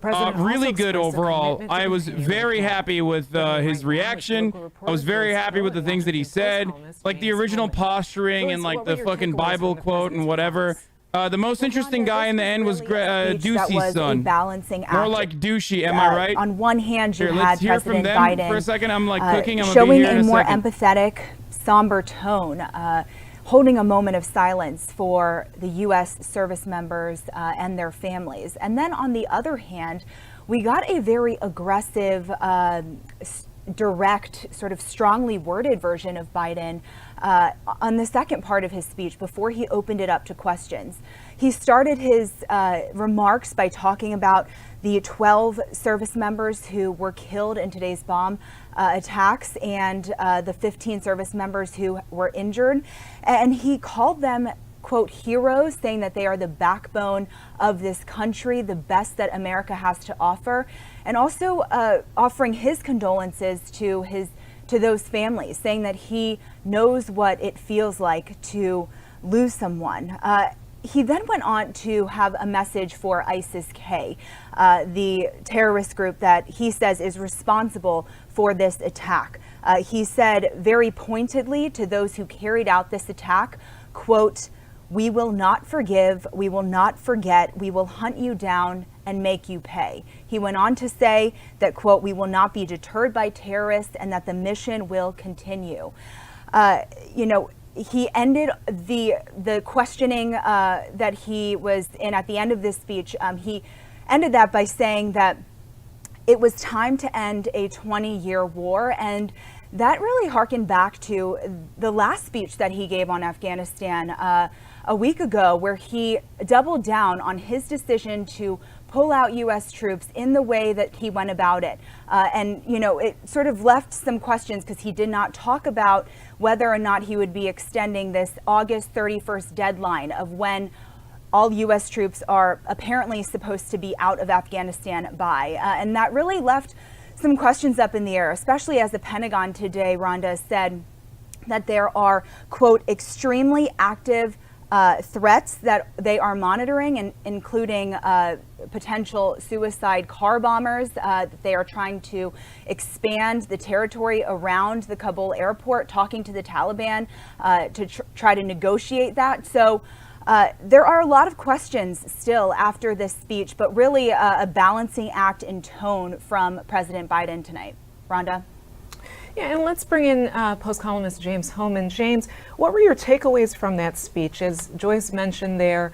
Really good overall. I was very happy with his reaction. I was very happy with the things that he said, like the original posturing and like the fucking Bible quote and whatever. The most interesting guy in the end was Ducey's son. Balancing act. More like douchey, am I right? On one hand, you Here, had let's hear President from them Biden for a second. I'm like cooking. I'm showing gonna be here a in more second. empathetic, somber tone, holding a moment of silence for the U.S. service members and their families. And then on the other hand, we got a very aggressive, direct, sort of strongly worded version of Biden on the second part of his speech before he opened it up to questions. He started his remarks by talking about the 12 service members who were killed in today's bomb attacks and the 15 service members who were injured. And he called them, quote, heroes, saying that they are the backbone of this country, the best that America has to offer, and also offering his condolences to those families, saying that he knows what it feels like to lose someone. He then went on to have a message for ISIS-K, the terrorist group that he says is responsible for this attack. He said very pointedly to those who carried out this attack, quote, "We will not forgive, we will not forget, we will hunt you down and make you pay." He went on to say that, quote, "We will not be deterred by terrorists and that the mission will continue." You know, he ended the questioning that he was in at the end of this speech. He ended that by saying that it was time to end a 20-year war, and that really harkened back to the last speech that he gave on Afghanistan a week ago, where he doubled down on his decision to pull out U.S. troops in the way that he went about it. And, you know, it sort of left some questions because he did not talk about whether or not he would be extending this August 31st deadline of when all U.S. troops are apparently supposed to be out of Afghanistan by. And that really left some questions up in the air, especially as the Pentagon today, Rhonda, said that there are, quote, extremely active threats that they are monitoring, and including potential suicide car bombers. That they are trying to expand the territory around the Kabul airport, talking to the Taliban to try to negotiate that. So there are a lot of questions still after this speech, but really a balancing act in tone from President Biden tonight. Rhonda? Yeah, and let's bring in Post columnist James Hohmann. James, what were your takeaways from that speech? As Joyce mentioned there,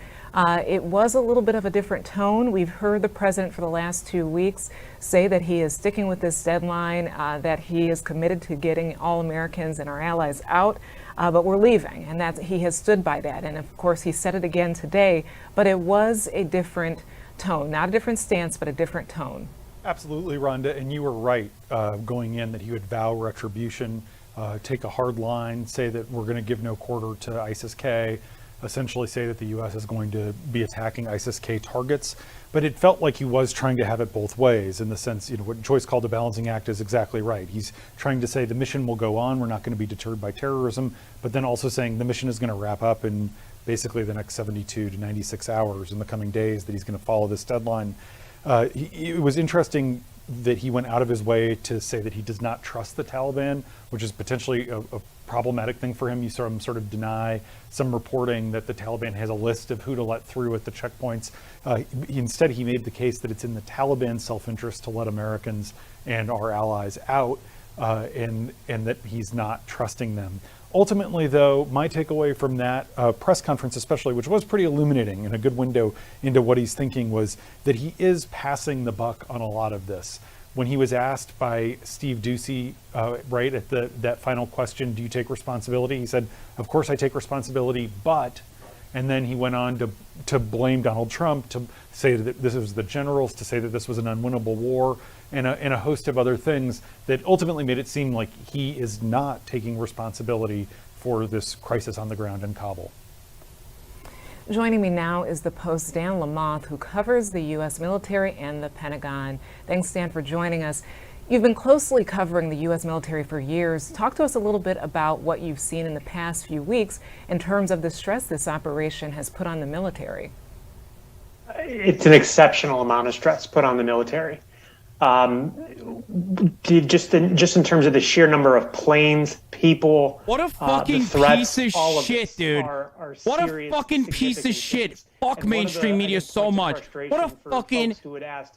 it was a little bit of a different tone. We've heard the president for the last 2 weeks say that he is sticking with this deadline, that he is committed to getting all Americans and our allies out, but we're leaving, and that he has stood by that. And of course, he said it again today, but it was a different tone, not a different stance, but a different tone. Absolutely, Rhonda, and you were right going in that he would vow retribution, take a hard line, say that we're going to give no quarter to ISIS-K, essentially say that the U.S. is going to be attacking ISIS-K targets. But it felt like he was trying to have it both ways, in the sense, you know, what Joyce called a balancing act is exactly right. He's trying to say the mission will go on, we're not going to be deterred by terrorism, but then also saying the mission is going to wrap up in basically the next 72 to 96 hours in the coming days, that he's going to follow this deadline. It was interesting that he went out of his way to say that he does not trust the Taliban, which is potentially a problematic thing for him. You saw him sort of deny some reporting that the Taliban has a list of who to let through at the checkpoints. Instead, he made the case that it's in the Taliban's self-interest to let Americans and our allies out, and that he's not trusting them. Ultimately, though, my takeaway from that press conference especially, which was pretty illuminating and a good window into what he's thinking, was that he is passing the buck on a lot of this. When he was asked by Steve Doocy, right at that final question, do you take responsibility? He said, of course I take responsibility, but, and then he went on to blame Donald Trump, to say that this was the generals, to say that this was an unwinnable war, and a host of other things that ultimately made it seem like he is not taking responsibility for this crisis on the ground in Kabul. Joining me now is the Post's Dan Lamothe, who covers the U.S. military and the Pentagon. Thanks, Dan, for joining us. You've been closely covering the U.S. military for years. Talk to us a little bit about what you've seen in the past few weeks in terms of the stress this operation has put on the military. It's an exceptional amount of stress put on the military. Just in terms of the sheer number of planes, people, what a fucking threats, piece of shit, dude. What a fucking piece of shit. Fuck mainstream media so much. What a fucking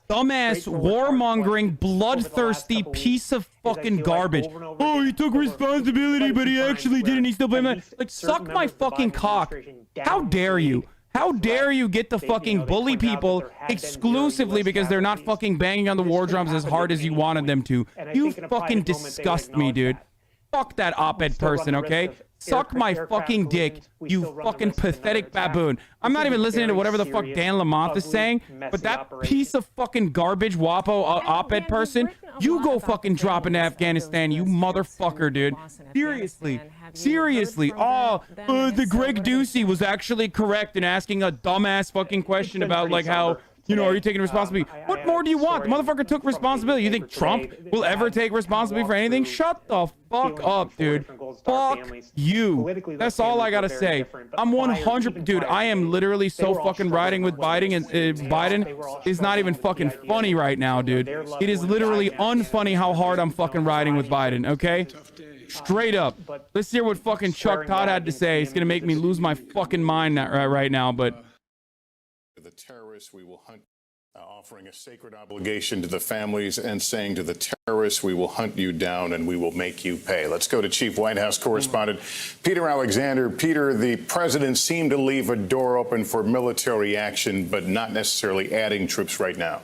dumbass, warmongering, bloodthirsty piece of fucking garbage. Oh, he took responsibility, but he actually didn't. He still blamed me. Like, suck my fucking cock. How dare you? How dare you get to fucking bully people exclusively because they're not fucking banging on the war drums as hard as you wanted them to? You fucking disgust me, dude. Fuck that op-ed person, okay? Suck my fucking dick, you fucking pathetic baboon. I'm not even listening to whatever the fuck Dan Lamothe is saying, but that piece of fucking garbage WAPO op-ed person, you go fucking drop into Afghanistan, you motherfucker, dude. Seriously. Seriously. Oh, the Greg Doocy was actually correct in asking a dumbass fucking question about like how you know, are you taking responsibility? What more do you want? The motherfucker took responsibility. You think Trump will ever take responsibility for anything? Shut the fuck up, dude. Fuck you. That's all I gotta say. I'm 100, dude. I am literally so fucking riding with Biden, and Biden is not even fucking funny right now, dude. It is literally unfunny how hard I'm fucking riding with Biden. Okay, straight up. Let's hear what fucking Chuck Todd had to say. It's gonna make me lose my fucking mind right now, but. The terrorists we will hunt, offering a sacred obligation to the families and saying to the terrorists, we will hunt you down and we will make you pay. Let's go to Chief White House Correspondent Peter Alexander. Peter, the president seemed to leave a door open for military action, but not necessarily adding troops right now.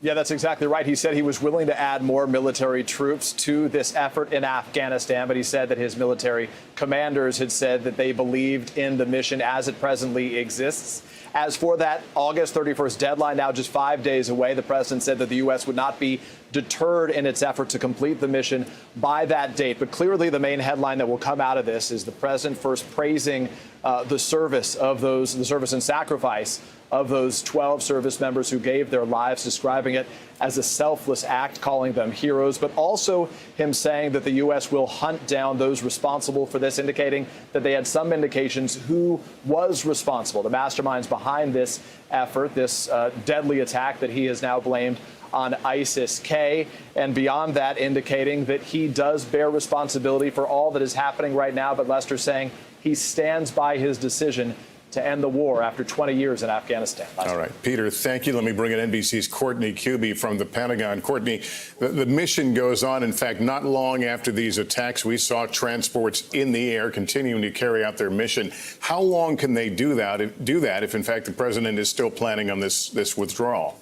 Yeah, that's exactly right. He said he was willing to add more military troops to this effort in Afghanistan, but he said that his military commanders had said that they believed in the mission as it presently exists. As for that August 31st deadline, now just 5 days away, the president said that the U.S. would not be deterred in its effort to complete the mission by that date. But clearly the main headline that will come out of this is the president first praising the service and sacrifice of those 12 service members who gave their lives, describing it as a selfless act, calling them heroes, but also him saying that the U.S. will hunt down those responsible for this, indicating that they had some indications who was responsible, the masterminds behind this effort, this deadly attack that he has now blamed on ISIS-K, and beyond that, indicating that he does bear responsibility for all that is happening right now, but Lester saying he stands by his decision to end the war after 20 years in Afghanistan. All right, Peter, thank you. Let me bring in NBC's Courtney Kuby from the Pentagon. Courtney, the mission goes on. In fact, not long after these attacks, we saw transports in the air continuing to carry out their mission. How long can they do that if, in fact, the president is still planning on this withdrawal?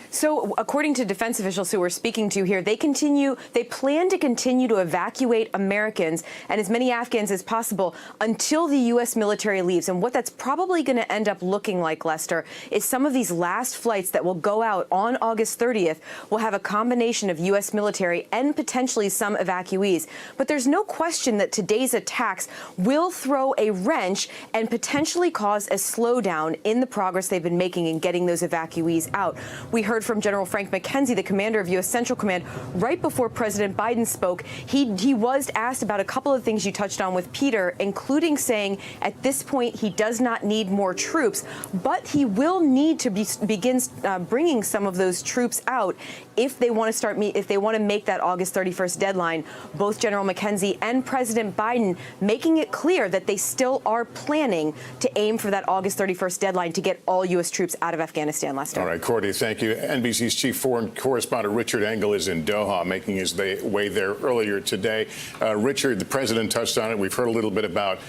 So according to defense officials who we're speaking to here, they plan to continue to evacuate Americans and as many Afghans as possible until the U.S. military leaves. And what that's probably going to end up looking like, Lester, is some of these last flights that will go out on August 30th will have a combination of U.S. military and potentially some evacuees. But there's no question that today's attacks will throw a wrench and potentially cause a slowdown in the progress they've been making in getting those evacuees out. We heard from General Frank McKenzie, the commander of U.S. Central Command, right before President Biden spoke. He was asked about a couple of things you touched on with Peter, including saying at this point he does not need more troops, but he will need to begin bringing some of those troops out if they want to make that August 31st deadline. Both General McKenzie and President Biden making it clear that they still are planning to aim for that August 31st deadline to get all U.S. troops out of Afghanistan, Lester. All right, Courtney, thank you. NBC's chief foreign correspondent Richard Engel is in Doha, making his way there earlier today. Richard, the president touched on it. We've heard a little bit about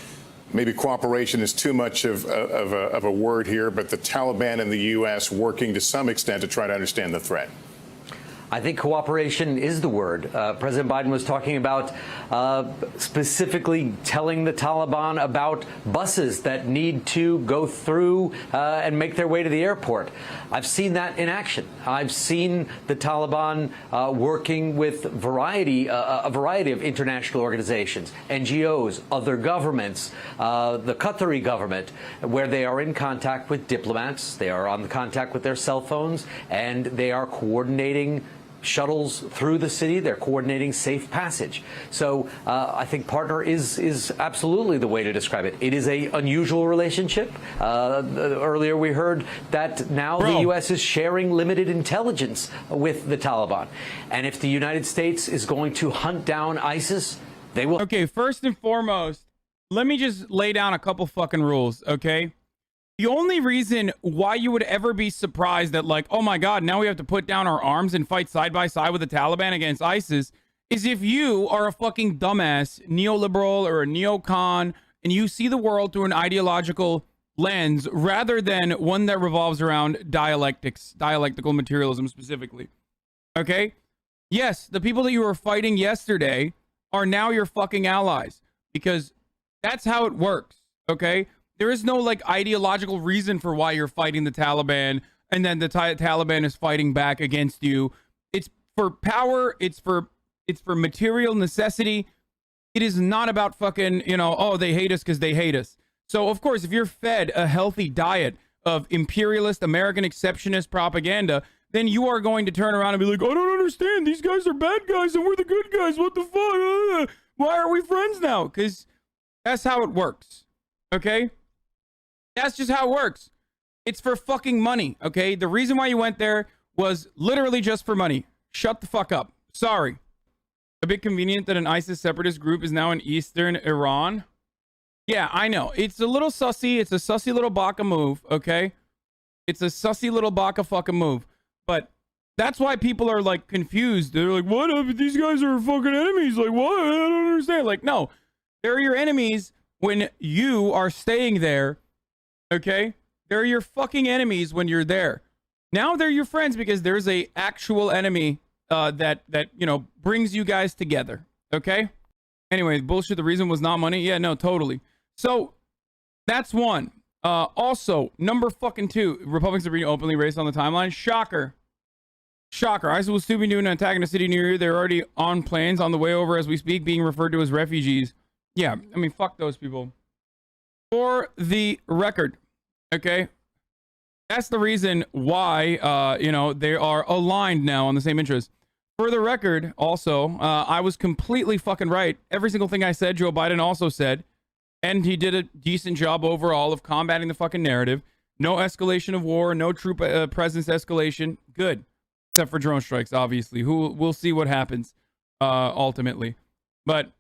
maybe cooperation is too much of a word here, but the Taliban and the U.S. working to some extent to try to understand the threat. I think cooperation is the word. President Biden was talking about specifically telling the Taliban about buses that need to go through and make their way to the airport. I've seen that in action. I've seen the Taliban working with a variety of international organizations, NGOs, other governments, the Qatari government, where they are in contact with diplomats, they are on contact with their cell phones, and they are coordinating shuttles through the city. They're coordinating safe passage. So I think partner is absolutely the way to describe it. It is an unusual relationship. Earlier we heard that now the U.S. is sharing limited intelligence with the Taliban. And if the United States is going to hunt down ISIS, they will. Okay, first and foremost, let me just lay down a couple fucking rules, okay? The only reason why you would ever be surprised that, like, oh my God, now we have to put down our arms and fight side by side with the Taliban against ISIS is if you are a fucking dumbass neoliberal or a neocon and you see the world through an ideological lens rather than one that revolves around dialectical materialism specifically. Okay? Yes, the people that you were fighting yesterday are now your fucking allies because that's how it works. Okay? There is no like ideological reason for why you're fighting the Taliban and then the Taliban is fighting back against you. It's for power. It's for material necessity. It is not about fucking, oh, they hate us because they hate us. So, of course, if you're fed a healthy diet of imperialist American exceptionist propaganda, then you are going to turn around and be like, I don't understand. These guys are bad guys and we're the good guys. What the fuck? Why are we friends now? Because that's how it works. Okay? That's just how it works. It's for fucking money. Okay? The reason why you went there was literally just for money. Shut the fuck up. Sorry. A bit convenient that an ISIS separatist group is now in eastern Iran. Yeah, I know. It's a little sussy. It's a sussy little baka move, okay? It's a sussy little baka fucking move. But that's why people are, like, confused. They're like, what if these guys are fucking enemies? Like, what? I don't understand. Like, no. They're your enemies when you are staying there, okay? They're your fucking enemies when you're there. Now they're your friends because there's a actual enemy that you know, brings you guys together, okay? Anyway, bullshit, the reason was not money. Yeah, no, totally. So that's one. Also, number fucking 2, Republicans are being openly racist on the timeline. Shocker. Shocker. ISIL was stupid doing an attack in a city near you. They're already on planes on the way over as we speak, being referred to as refugees. Yeah, I mean, fuck those people. For the record, okay? That's the reason why, you know, they are aligned now on the same interest. For the record, also, I was completely fucking right. Every single thing I said, Joe Biden also said. And he did a decent job overall of combating the fucking narrative. No escalation of war, no troop presence escalation. Good. Except for drone strikes, obviously. We'll see what happens, ultimately. But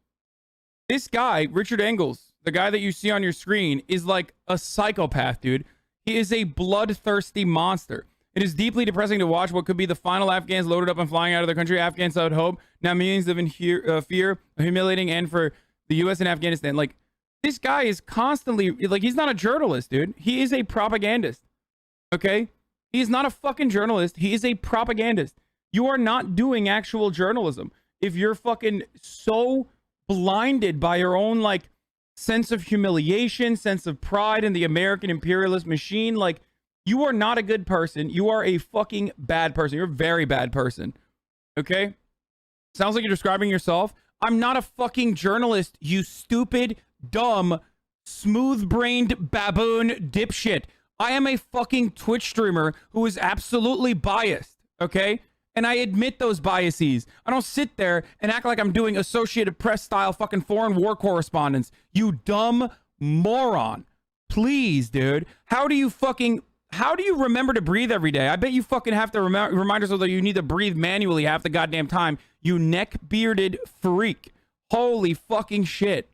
this guy, Richard Engels, the guy that you see on your screen, is like a psychopath, dude. He is a bloodthirsty monster. It is deeply depressing to watch what could be the final Afghans loaded up and flying out of their country. Afghans without hope. Now millions live in fear, humiliating, and for the U.S. and Afghanistan. Like, this guy is constantly, like, he's not a journalist, dude. He is a propagandist. Okay? He is not a fucking journalist. He is a propagandist. You are not doing actual journalism. If you're fucking so blinded by your own, like, sense of humiliation, sense of pride in the American imperialist machine, like, you are not a good person. You are a fucking bad person. You're a very bad person. Okay? Sounds like you're describing yourself. I'm not a fucking journalist, you stupid, dumb, smooth-brained baboon dipshit. I am a fucking Twitch streamer who is absolutely biased, okay? And I admit those biases. I don't sit there and act like I'm doing Associated Press-style fucking foreign war correspondence. You dumb moron. Please, dude. How do you remember to breathe every day? I bet you fucking have to remind yourself that you need to breathe manually half the goddamn time. You neck-bearded freak. Holy fucking shit.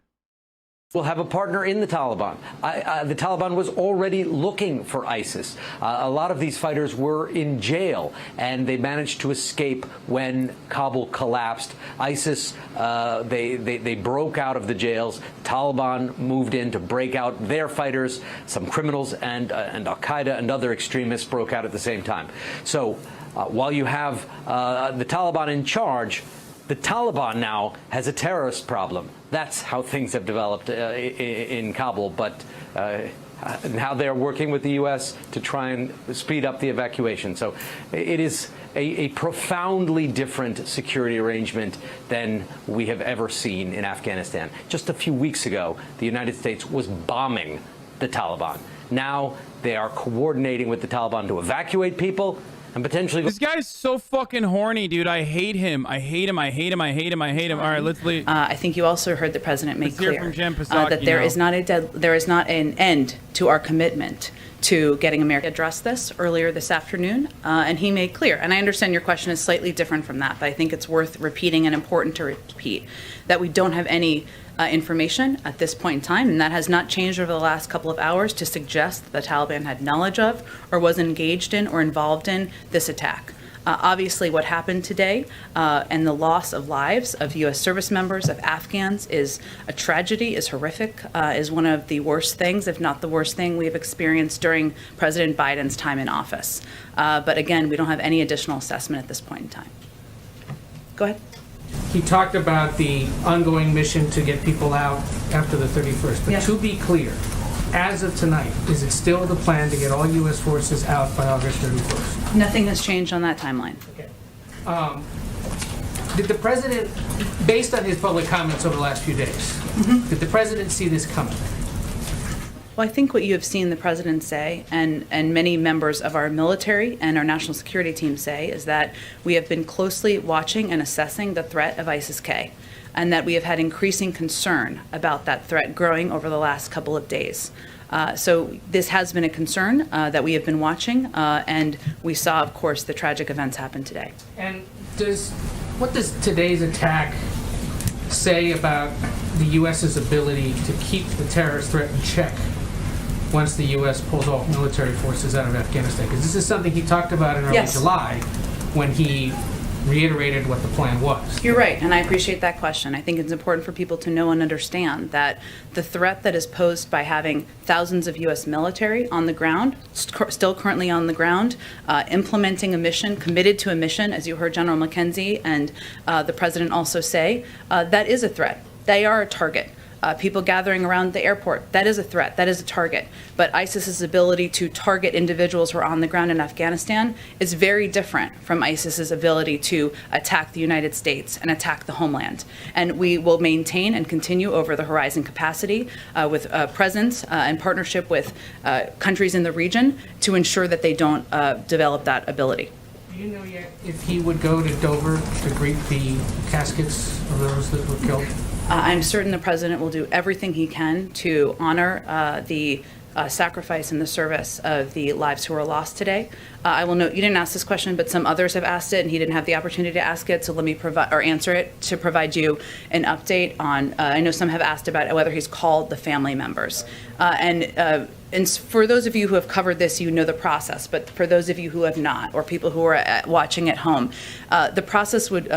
We'll have a partner in the Taliban. The Taliban was already looking for ISIS. A lot of these fighters were in jail, and they managed to escape when Kabul collapsed. ISIS, they broke out of the jails. Taliban moved in to break out their fighters. Some criminals and Al-Qaeda and other extremists broke out at the same time. So while you have the Taliban in charge, the Taliban now has a terrorist problem. That's how things have developed in Kabul, but now they're working with the U.S. to try and speed up the evacuation. So it is a profoundly different security arrangement than we have ever seen in Afghanistan. Just a few weeks ago, the United States was bombing the Taliban. Now they are coordinating with the Taliban to evacuate people. And potentially, this guy's so fucking horny, dude. I hate him. I hate him. I hate him. I hate him. I hate him. All right, let's leave. I think you also heard the president make clear from Jen Psaki, that there is not an end to our commitment to getting America address this earlier this afternoon, and he made clear. And I understand your question is slightly different from that, but I think it's worth repeating and important to repeat that we don't have any information at this point in time, and that has not changed over the last couple of hours to suggest that the Taliban had knowledge of or was engaged in or involved in this attack. Obviously, what happened today and the loss of lives of U.S. service members, of Afghans, is a tragedy, is horrific, is one of the worst things, if not the worst thing we've experienced during President Biden's time in office. But again, we don't have any additional assessment at this point in time. Go ahead. He talked about the ongoing mission to get people out after the 31st. But to be clear, as of tonight, is it still the plan to get all U.S. forces out by August 31st? Nothing has changed on that timeline. Okay. Did the president, based on his public comments over the last few days, did the president see this coming? Well, I think what you have seen the president say, and many members of our military and our national security team say, is that we have been closely watching and assessing the threat of ISIS-K, and that we have had increasing concern about that threat growing over the last couple of days. So this has been a concern that we have been watching, and we saw, of course, the tragic events happen today. And what does today's attack say about the U.S.'s ability to keep the terrorist threat in check once the U.S. pulls all military forces out of Afghanistan? Because this is something he talked about in early July when he reiterated what the plan was. You're right, and I appreciate that question. I think it's important for people to know and understand that the threat that is posed by having thousands of U.S. military on the ground, still currently on the ground, implementing a mission, committed to a mission, as you heard General McKenzie and the president also say, that is a threat. They are a target. People gathering around the airport, that is a threat, that is a target. But ISIS's ability to target individuals who are on the ground in Afghanistan is very different from ISIS's ability to attack the United States and attack the homeland. And we will maintain and continue over the horizon capacity with presence and partnership with countries in the region to ensure that they don't develop that ability. Do you know yet if he would go to Dover to greet the caskets of those that were killed? I'm certain the president will do everything he can to honor the sacrifice and the service of the lives who were lost today. I will note you didn't ask this question, but some others have asked it, and he didn't have the opportunity to ask it. So let me answer it to provide you an update on. I know some have asked about whether he's called the family members, and for those of you who have covered this, you know the process. But for those of you who have not, or people who are watching at home, the process would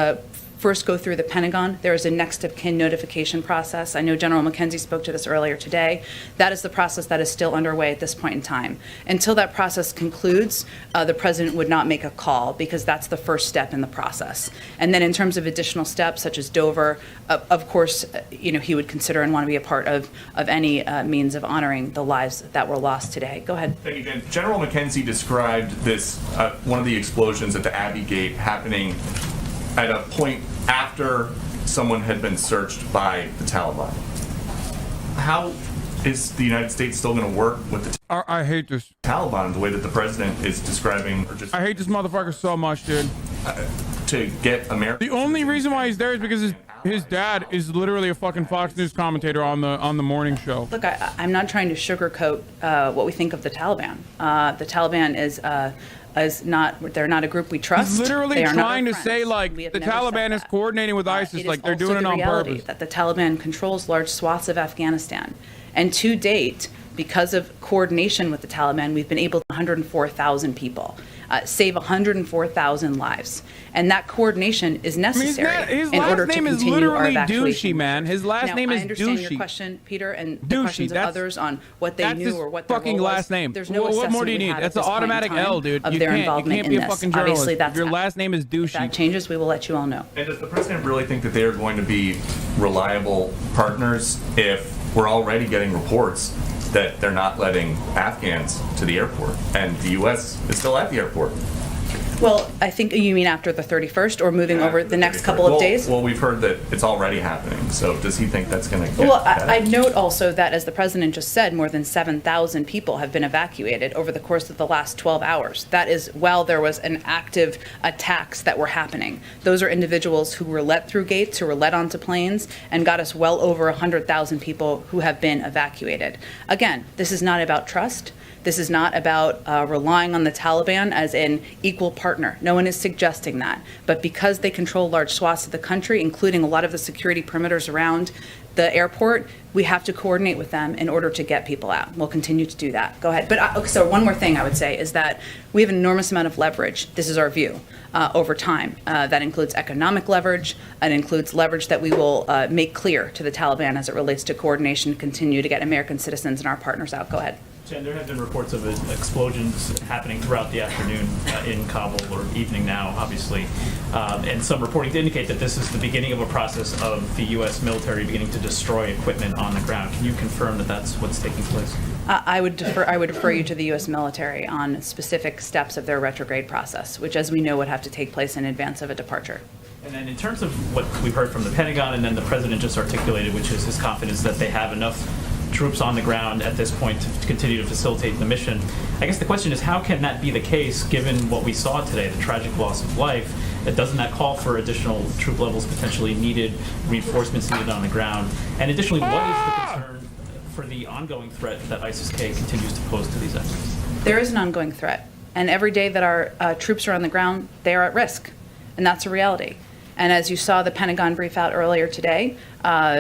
first go through the Pentagon. There is a next of kin notification process. I know General McKenzie spoke to this earlier today. That is the process that is still underway at this point in time. Until that process concludes, the president would not make a call because that's the first step in the process. And then in terms of additional steps such as Dover, of course, he would consider and want to be a part of any means of honoring the lives that were lost today. Go ahead. Thank you, Jen. General McKenzie described this, one of the explosions at the Abbey Gate happening at a point after someone had been searched by the Taliban. How is the United States still going to work with the I hate this Taliban the way that the president is describing? I hate this motherfucker so much, dude. To get America. The only reason why he's there is because his dad is literally a fucking Fox News commentator on the morning show. Look, I'm not trying to sugarcoat what we think of the Taliban. The Taliban they're not a group we trust. He's literally trying to say, like, the Taliban is coordinating with ISIS, like they're doing it on purpose. That the Taliban controls large swaths of Afghanistan. And to date, because of coordination with the Taliban, we've been able to 104,000 people, save 104,000 lives. And that coordination is necessary in order to continue our evacuation. Douchey, man. His last name is douchey. I understand your question, Peter, and the questions of others on what they knew or what their fucking role was. last name. There's no what more do you need? That's an automatic L, dude. You can't be a fucking journalist. Obviously, that's your last name is douchey. If that changes, we will let you all know. And does the president really think that they are going to be reliable partners if we're already getting reports that they're not letting Afghans to the airport and the U.S. is still at the airport? Well, I think you mean after the 31st or moving over the next couple of days? Well, we've heard that it's already happening. So does he think that's going to get Well, better? I note also that, as the president just said, more than 7,000 people have been evacuated over the course of the last 12 hours. That is while there was an active attacks that were happening. Those are individuals who were let through gates, who were let onto planes, and got us well over 100,000 people who have been evacuated. Again, this is not about trust. This is not about relying on the Taliban as an equal partner. No one is suggesting that. But because they control large swaths of the country, including a lot of the security perimeters around the airport, we have to coordinate with them in order to get people out. We'll continue to do that. Go ahead. But so one more thing I would say is that we have an enormous amount of leverage. This is our view over time. That includes economic leverage. It includes leverage that we will make clear to the Taliban as it relates to coordination to continue to get American citizens and our partners out. Go ahead. Jen, there have been reports of explosions happening throughout the afternoon in Kabul, or evening now, obviously, and some reporting to indicate that this is the beginning of a process of the U.S. military beginning to destroy equipment on the ground. Can you confirm that that's what's taking place? I would refer you to the U.S. military on specific steps of their retrograde process, which, as we know, would have to take place in advance of a departure. And then in terms of what we've heard from the Pentagon and then the president just articulated, which is his confidence that they have enough troops on the ground at this point to continue to facilitate the mission. I guess the question is, how can that be the case given what we saw today, the tragic loss of life? Doesn't that call for additional troop levels potentially needed, reinforcements needed on the ground? And additionally, what is the concern for the ongoing threat that ISIS-K continues to pose to these efforts? There is an ongoing threat. And every day that our troops are on the ground, they are at risk. And that's a reality. And as you saw the Pentagon brief out earlier today,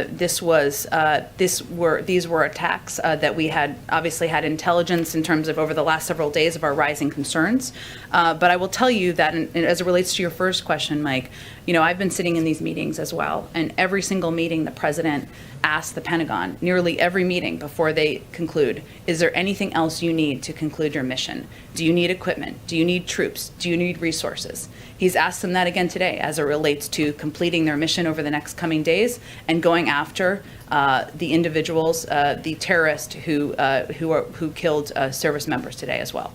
these were attacks that we had obviously had intelligence in terms of over the last several days of our rising concerns. But I will tell you that as it relates to your first question, Mike, I've been sitting in these meetings as well, and every single meeting the president asks the Pentagon, nearly every meeting before they conclude, is there anything else you need to conclude your mission? Do you need equipment? Do you need troops? Do you need resources? He's asked them that again today as it relates to completing their mission over the next coming days and going after the individuals, the terrorists who killed service members today as well.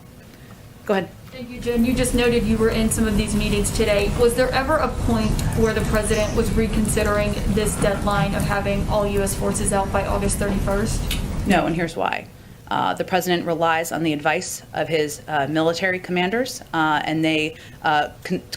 Go ahead. Thank you, Jen. You just noted you were in some of these meetings today. Was there ever a point where the president was reconsidering this deadline of having all U.S. forces out by August 31st? No, and here's why. The president relies on the advice of his military commanders, and they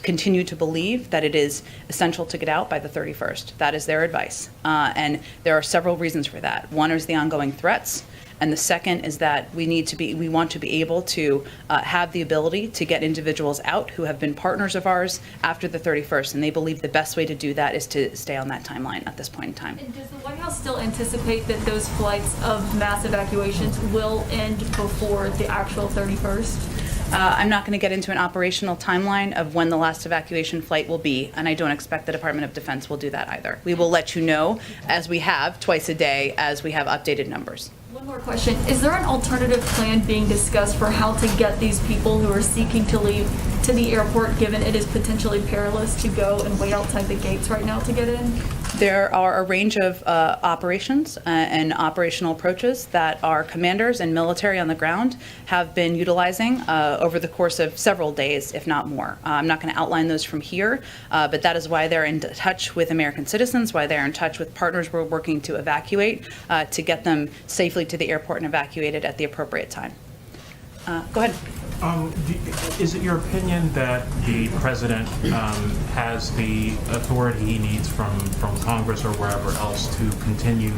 continue to believe that it is essential to get out by the 31st. That is their advice. And there are several reasons for that. One is the ongoing threats. And the second is that we want to be able to have the ability to get individuals out who have been partners of ours after the 31st. And they believe the best way to do that is to stay on that timeline at this point in time. And does the White House still anticipate that those flights of mass evacuations will end before the actual 31st? I'm not going to get into an operational timeline of when the last evacuation flight will be, and I don't expect the Department of Defense will do that either. We will let you know, as we have twice a day, as we have updated numbers. One more question. Is there an alternative plan being discussed for how to get these people who are seeking to leave to the airport, given it is potentially perilous to go and wait outside the gates right now to get in? There are a range of operations and operational approaches that our commanders and military on the ground have been utilizing over the course of several days, if not more. I'm not going to outline those from here, but that is why they're in touch with American citizens, why they're in touch with partners we're working to evacuate, to get them safely to the airport and evacuated at the appropriate time. Go ahead. Is it your opinion that the president has the authority he needs from Congress or wherever else to continue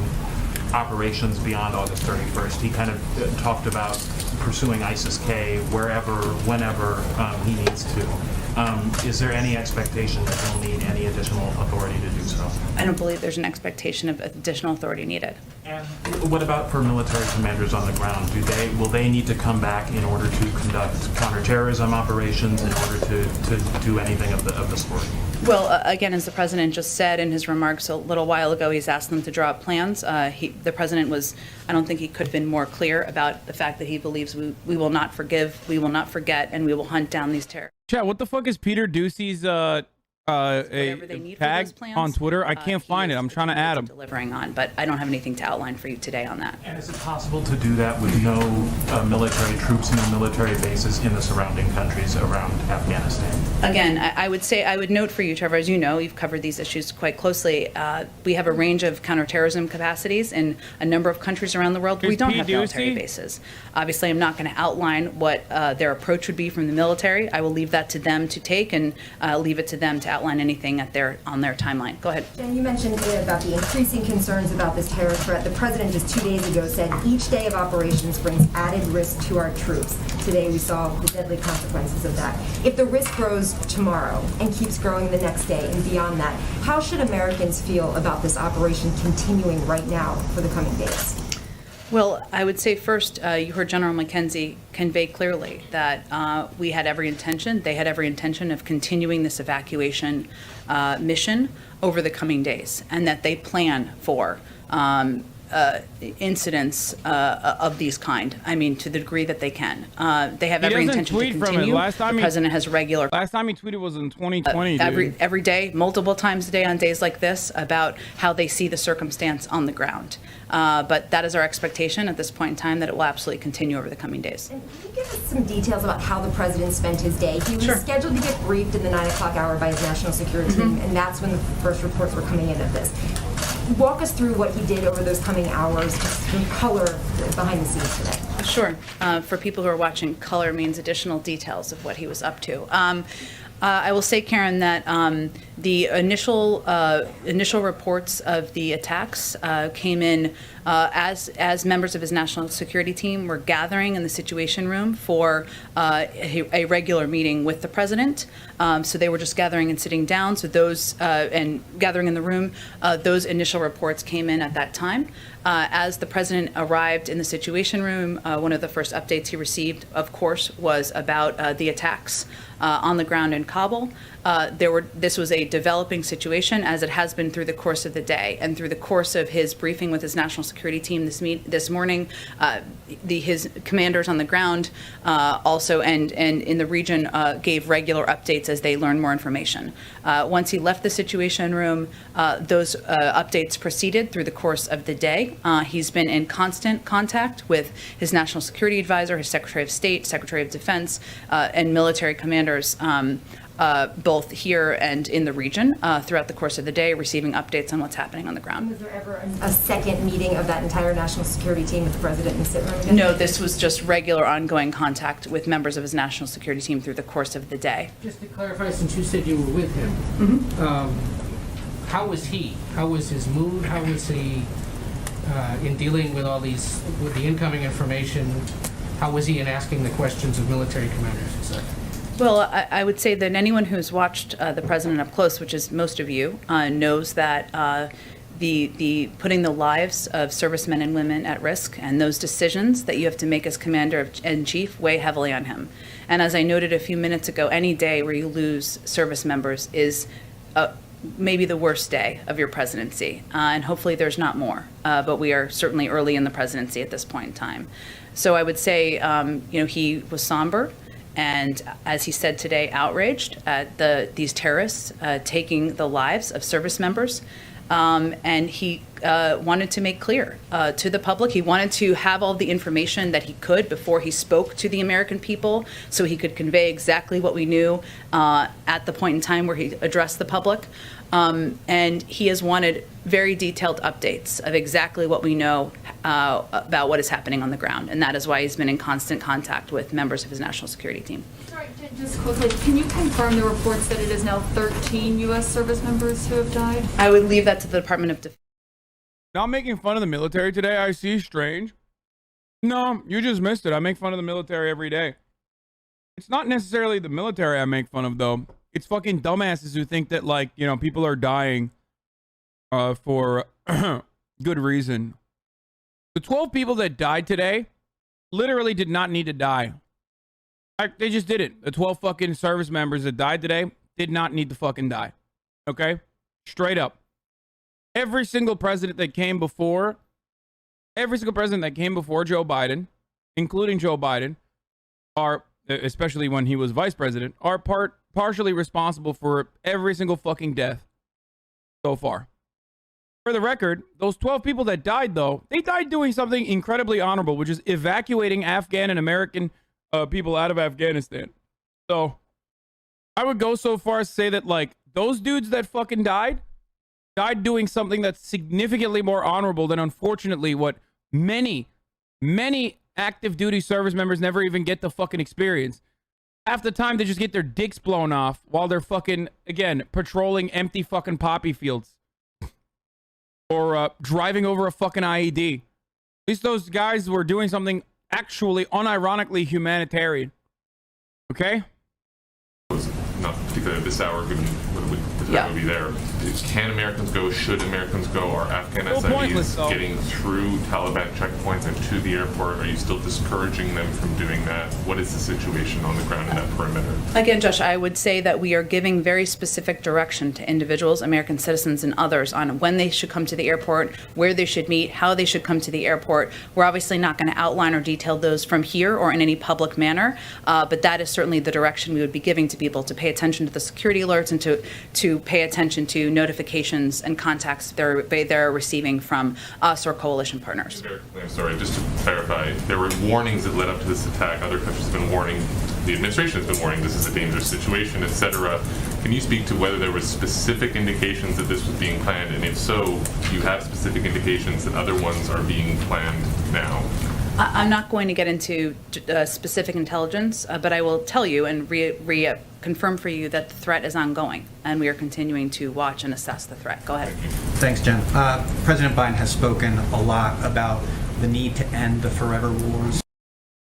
operations beyond August 31st? He kind of talked about pursuing ISIS-K wherever, whenever he needs to. Is there any expectation that he'll need any additional authority to do so? I don't believe there's an expectation of additional authority needed. And what about for military commanders on the ground? Will they need to come back in order to conduct counterterrorism operations, in order to do anything of the sort? Well, again, as the president just said in his remarks a little while ago, he's asked them to draw up plans. The president I don't think he could have been more clear about the fact that he believes we will not forgive, we will not forget, and we will hunt down these terrorists. Chat, what the fuck is Peter Ducey's tag on Twitter? I can't find it. I'm trying to add him. Delivering on, but I don't have anything to outline for you today on that. And is it possible to do that with no military troops, no military bases in the surrounding countries around Afghanistan? Again, I would note for you, Trevor, as you know, you've covered these issues quite closely. We have a range of counterterrorism capacities in a number of countries around the world. We don't have military bases. Obviously, I'm not going to outline what their approach would be from the military. I will leave that to them to take and leave it to them to outline anything on their timeline. Go ahead. Jen, you mentioned about the increasing concerns about this terror threat. The president just 2 days ago said each day of operations brings added risk to our troops. Today we saw the deadly consequences of that. If the risk grows tomorrow and keeps growing the next day and beyond that, how should Americans feel about this operation continuing right now for the coming days? Well, I would say first, you heard General McKenzie convey clearly that they had every intention of continuing this evacuation mission over the coming days, and that they plan for incidents of these kind. I mean, to the degree that they can. They have every intention to continue. The president has regular. Last time he tweeted was in 2020. Every day, multiple times a day on days like this, about how they see the circumstance on the ground. But that is our expectation at this point in time, that it will absolutely continue over the coming days. And can you give us some details about how the president spent his day? He was scheduled to get briefed in the 9 o'clock hour by his national security team, and that's when the first reports were coming in of this. walk us through what he did over those coming hours, just some color behind the scenes today. Sure. For people who are watching, color means additional details of what he was up to. I will say, Karen, that the initial reports of the attacks came in as members of his national security team were gathering in the Situation Room for a regular meeting with the president. So they were just gathering and sitting down. So those and gathering in the room, those initial reports came in at that time. As the president arrived in the Situation Room, one of the first updates he received, of course, was about the attacks on the ground in Kabul. This was a developing situation, as it has been through the course of the day and through the course of his briefing with his national security team this morning. His commanders on the ground also and in the region gave regular updates as they learned more information. Once he left the Situation Room, those updates proceeded through the course of the day. He's been in constant contact with his national security advisor, his Secretary of State, Secretary of Defense, and military commanders, both here and in the region throughout the course of the day, receiving updates on what's happening on the ground. Was there ever a second meeting of that entire national security team with the president in the sit room again? No, this was just regular ongoing contact with members of his national security team through the course of the day. Just to clarify, since you said you were with him, how was he? How was his mood? How was he in dealing with with the incoming information? How was he in asking the questions of military commanders, etc.? Well, I would say that anyone who's watched the president up close, which is most of you, knows that the putting the lives of servicemen and women at risk and those decisions that you have to make as commander-in-chief weigh heavily on him. And as I noted a few minutes ago, any day where you lose service members is maybe the worst day of your presidency. And hopefully there's not more, but we are certainly early in the presidency at this point in time. So I would say, he was somber. And as he said today, outraged at these terrorists taking the lives of service members. And he wanted to make clear to the public, he wanted to have all the information that he could before he spoke to the American people, so he could convey exactly what we knew at the point in time where he addressed the public. And he has wanted very detailed updates of exactly what we know about what is happening on the ground. And that is why he's been in constant contact with members of his national security team. Sorry, just quickly, can you confirm the reports that it is now 13 U.S. service members who have died? I would leave that to the Department of Defense. Not making fun of the military today, I see. Strange. No, you just missed it. I make fun of the military every day. It's not necessarily the military I make fun of, though. It's fucking dumbasses who think that, like, people are dying for good reason. The 12 people that died today literally did not need to die. They just didn't. The 12 fucking service members that died today did not need to fucking die. Okay? Straight up. Every single president that came before Joe Biden, including Joe Biden, are, especially when he was vice president, are partially responsible for every single fucking death so far. For the record, those 12 people that died, though, they died doing something incredibly honorable, which is evacuating Afghan and American people out of Afghanistan. So I would go so far as to say that, like, those dudes that fucking died doing something that's significantly more honorable than, unfortunately, what many active duty service members never even get to fucking experience. Half the time they just get their dicks blown off while they're fucking, again, patrolling empty fucking poppy fields. Or driving over a fucking IED. At least those guys were doing something actually unironically humanitarian. Okay? Not particularly at this hour, given the time will be there. Can Americans go? Should Americans go? Are Afghan SIVs getting through Taliban checkpoints and to the airport? Are you still discouraging them from doing that? What is the situation on the ground in that perimeter? Again, Josh, I would say that we are giving very specific direction to individuals, American citizens and others, on when they should come to the airport, where they should meet, how they should come to the airport. We're obviously not going to outline or detail those from here or in any public manner, but that is certainly the direction we would be giving to people, to pay attention to the security alerts and to pay attention to notifications and contacts they're receiving from us or coalition partners. I'm sorry, just to clarify, there were warnings that led up to this attack. Other countries have been warning the administration has been warning this is a dangerous situation, etc. Can you speak to whether there was specific indications that this was being planned, and if so, do you have specific indications that other ones are being planned now? I'm not going to get into specific intelligence, but I will tell you and confirm for you that the threat is ongoing, and we are continuing to watch and assess the threat. Go ahead. Thanks, Jen. President Biden has spoken a lot about the need to end the forever wars.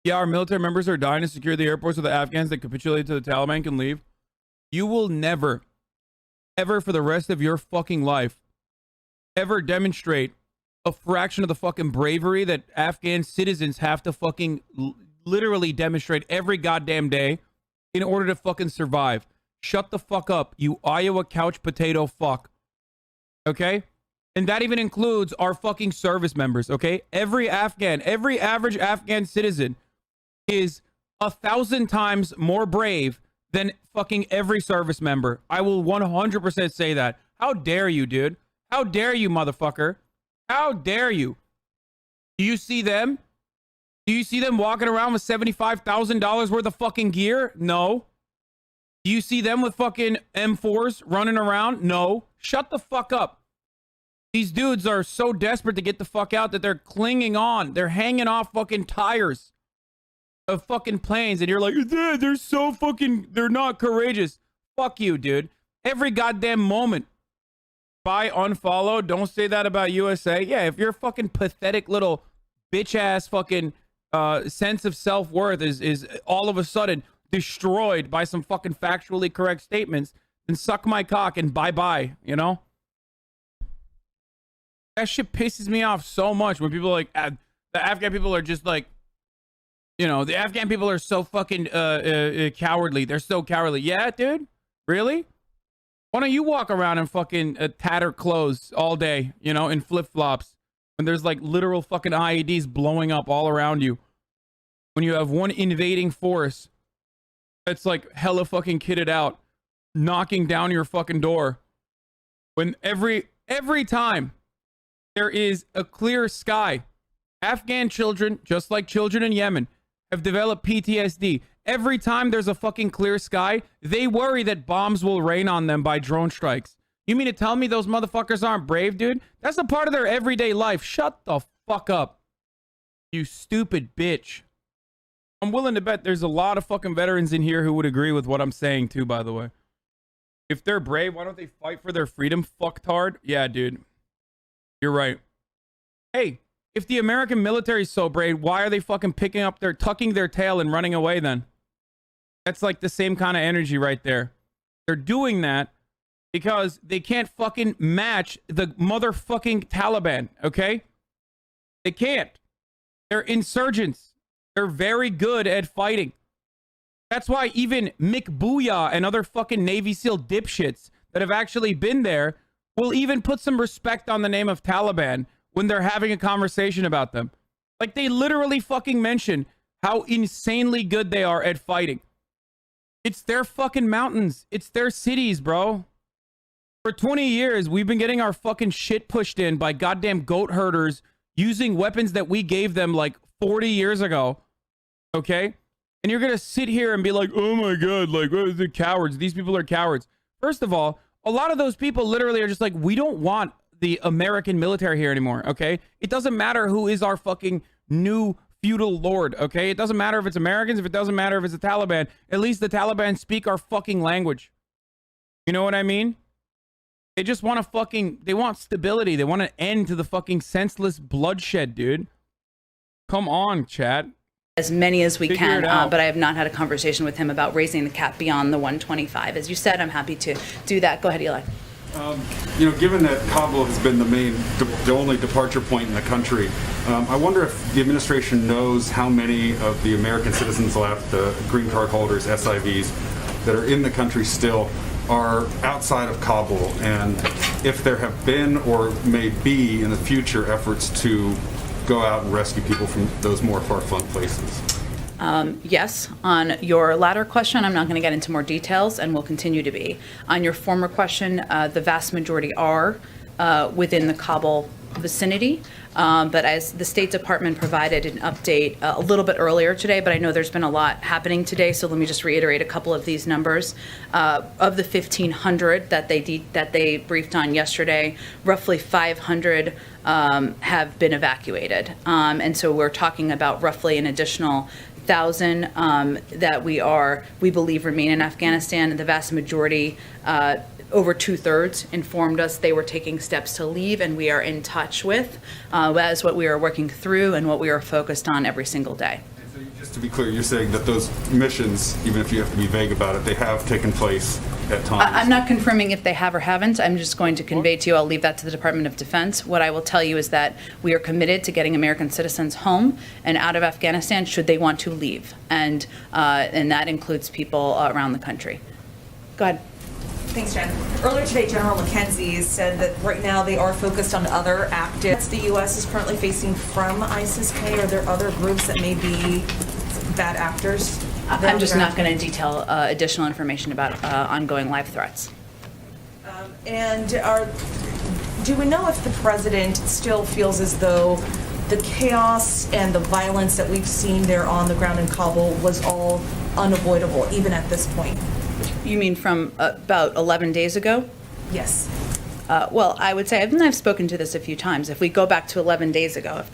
Yeah, our military members are dying to secure the airports so the Afghans that capitulate to the Taliban can leave. You will never, ever for the rest of your fucking life, ever demonstrate a fraction of the fucking bravery that Afghan citizens have to fucking literally demonstrate every goddamn day in order to fucking survive. Shut the fuck up, you Iowa couch potato fuck. Okay? And that even includes our fucking service members, okay? Every average Afghan citizen is 1,000 times more brave than fucking every service member. I will 100% say that. How dare you, dude? How dare you, motherfucker? How dare you? Do you see them? Do you see them walking around with $75,000 worth of fucking gear? No. Do you see them with fucking M4s running around? No. Shut the fuck up. These dudes are so desperate to get the fuck out that they're clinging on. They're hanging off fucking tires of fucking planes. And you're like, they're so fucking, they're not courageous. Fuck you, dude. Every goddamn moment. Buy, unfollow. Don't say that about USA. Yeah, if your fucking pathetic little bitch ass fucking sense of self-worth is all of a sudden destroyed by some fucking factually correct statements, then suck my cock and bye-bye, you know? That shit pisses me off so much when people are like, the Afghan people are just like, you know, the Afghan people are so fucking cowardly. They're so cowardly. Yeah, dude? Really? Why don't you walk around in fucking tattered clothes all day, you know, in flip-flops, when there's like literal fucking IEDs blowing up all around you? When you have one invading force that's like hella fucking kitted out, knocking down your fucking door. When every time there is a clear sky, Afghan children, just like children in Yemen, have developed PTSD. Every time there's a fucking clear sky, they worry that bombs will rain on them by drone strikes. You mean to tell me those motherfuckers aren't brave, dude? That's a part of their everyday life. Shut the fuck up, you stupid bitch. I'm willing to bet there's a lot of fucking veterans in here who would agree with what I'm saying too, by the way. If they're brave, why don't they fight for their freedom, fucktard? Yeah, dude. You're right. Hey, if the American military is so brave, why are they fucking tucking their tail and running away then? That's like the same kind of energy right there. They're doing that because they can't fucking match the motherfucking Taliban, okay? They can't. They're insurgents. They're very good at fighting. That's why even Mick Booyah and other fucking Navy SEAL dipshits that have actually been there will even put some respect on the name of Taliban when they're having a conversation about them. Like, they literally fucking mention how insanely good they are at fighting. It's their fucking mountains. It's their cities, bro. For 20 years, we've been getting our fucking shit pushed in by goddamn goat herders using weapons that we gave them like 40 years ago. Okay? And you're gonna sit here and be like, oh my god, like, oh, they're cowards. These people are cowards. First of all, a lot of those people literally are just like, we don't want the American military here anymore, okay? It doesn't matter who is our fucking new feudal lord, okay? It doesn't matter if it's Americans, if it doesn't matter if it's the Taliban. At least the Taliban speak our fucking language. You know what I mean? They just want they want stability. They want an end to the fucking senseless bloodshed, dude. Come on, chat. As many as we Figure can, it out. but I have not had a conversation with him about raising the cap beyond the 125. As you said, I'm happy to do that. Go ahead, Eli. You know, given that Kabul has been the only departure point in the country, I wonder if the administration knows how many of the American citizens left, the green card holders, SIVs, that are in the country still are outside of Kabul, and if there have been or may be in the future efforts to go out and rescue people from those more far-flung places. Yes, on your latter question, I'm not going to get into more details and will continue to be. On your former question, the vast majority are within the Kabul vicinity. But as the State Department provided an update a little bit earlier today, but I know there's been a lot happening today, so let me just reiterate a couple of these numbers. Of the 1,500 that they briefed on yesterday, roughly 500 have been evacuated. And so we're talking about roughly an additional 1,000 that we believe remain in Afghanistan. The vast majority, over 2/3, informed us they were taking steps to leave, and we are in touch with. That is what we are working through and what we are focused on every single day. So just to be clear, you're saying that those missions, even if you have to be vague about it, they have taken place at times? I'm not confirming if they have or haven't. I'm just going to convey to you, I'll leave that to the Department of Defense. What I will tell you is that we are committed to getting American citizens home and out of Afghanistan should they want to leave. And that includes people around the country. Go ahead. Thanks, Jen. Earlier today, General McKenzie said that right now they are focused on other active the U.S. is currently facing from ISIS-K. Are there other groups that may be bad actors? I'm just not going to detail additional information about ongoing live threats. And do we know if the president still feels as though the chaos and the violence that we've seen there on the ground in Kabul was all unavoidable, even at this point? You mean from about 11 days ago? Yes. Well, I would say, and I've spoken to this a few times, if we go back to 11 days ago, if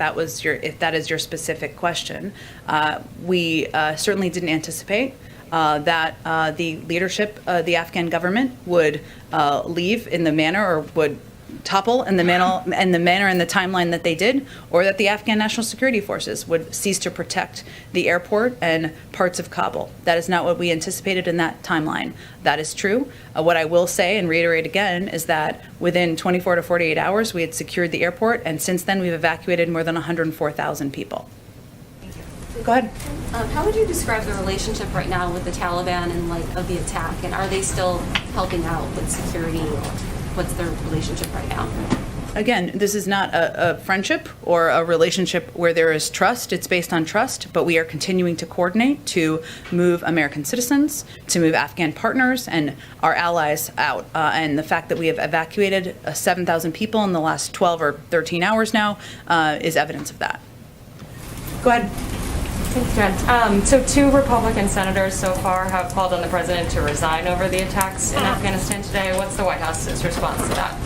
that is your specific question, we certainly didn't anticipate that the leadership, the Afghan government would leave in the manner or would topple in the manner and the timeline that they did, or that the Afghan National Security Forces would cease to protect the airport and parts of Kabul. That is not what we anticipated in that timeline. That is true. What I will say and reiterate again is that within 24 to 48 hours, we had secured the airport, and since then we've evacuated more than 104,000 people. Go ahead. How would you describe the relationship right now with the Taliban in light of the attack, and are they still helping out with security? What's their relationship right now? Again, this is not a friendship or a relationship where there is trust. It's based on trust, but we are continuing to coordinate to move American citizens, to move Afghan partners and our allies out. And the fact that we have evacuated 7,000 people in the last 12 or 13 hours now is evidence of that. Go ahead. Thanks, Jen. So 2 Republican senators so far have called on the president to resign over the attacks in Afghanistan today. What's the White House's response to that?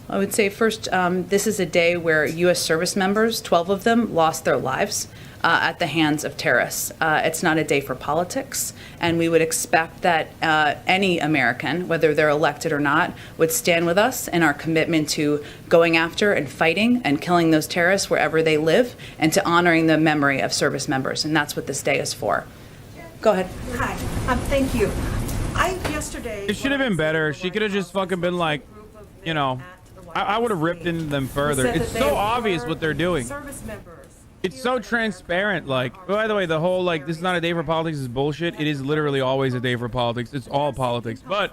I would say first, this is a day where U.S. service members, 12 of them, lost their lives at the hands of terrorists. It's not a day for politics, and we would expect that any American, whether they're elected or not, would stand with us in our commitment to going after and fighting and killing those terrorists wherever they live, and to honoring the memory of service members, and that's what this day is for. Go ahead. Hi. Thank you. Yesterday... It should have been better. She could have just fucking been like, you know, I would have ripped into them further. It's so obvious what they're doing. Service members. It's so transparent. Like, by the way, the whole, like, this is not a day for politics is bullshit. It is literally always a day for politics. It's all politics. But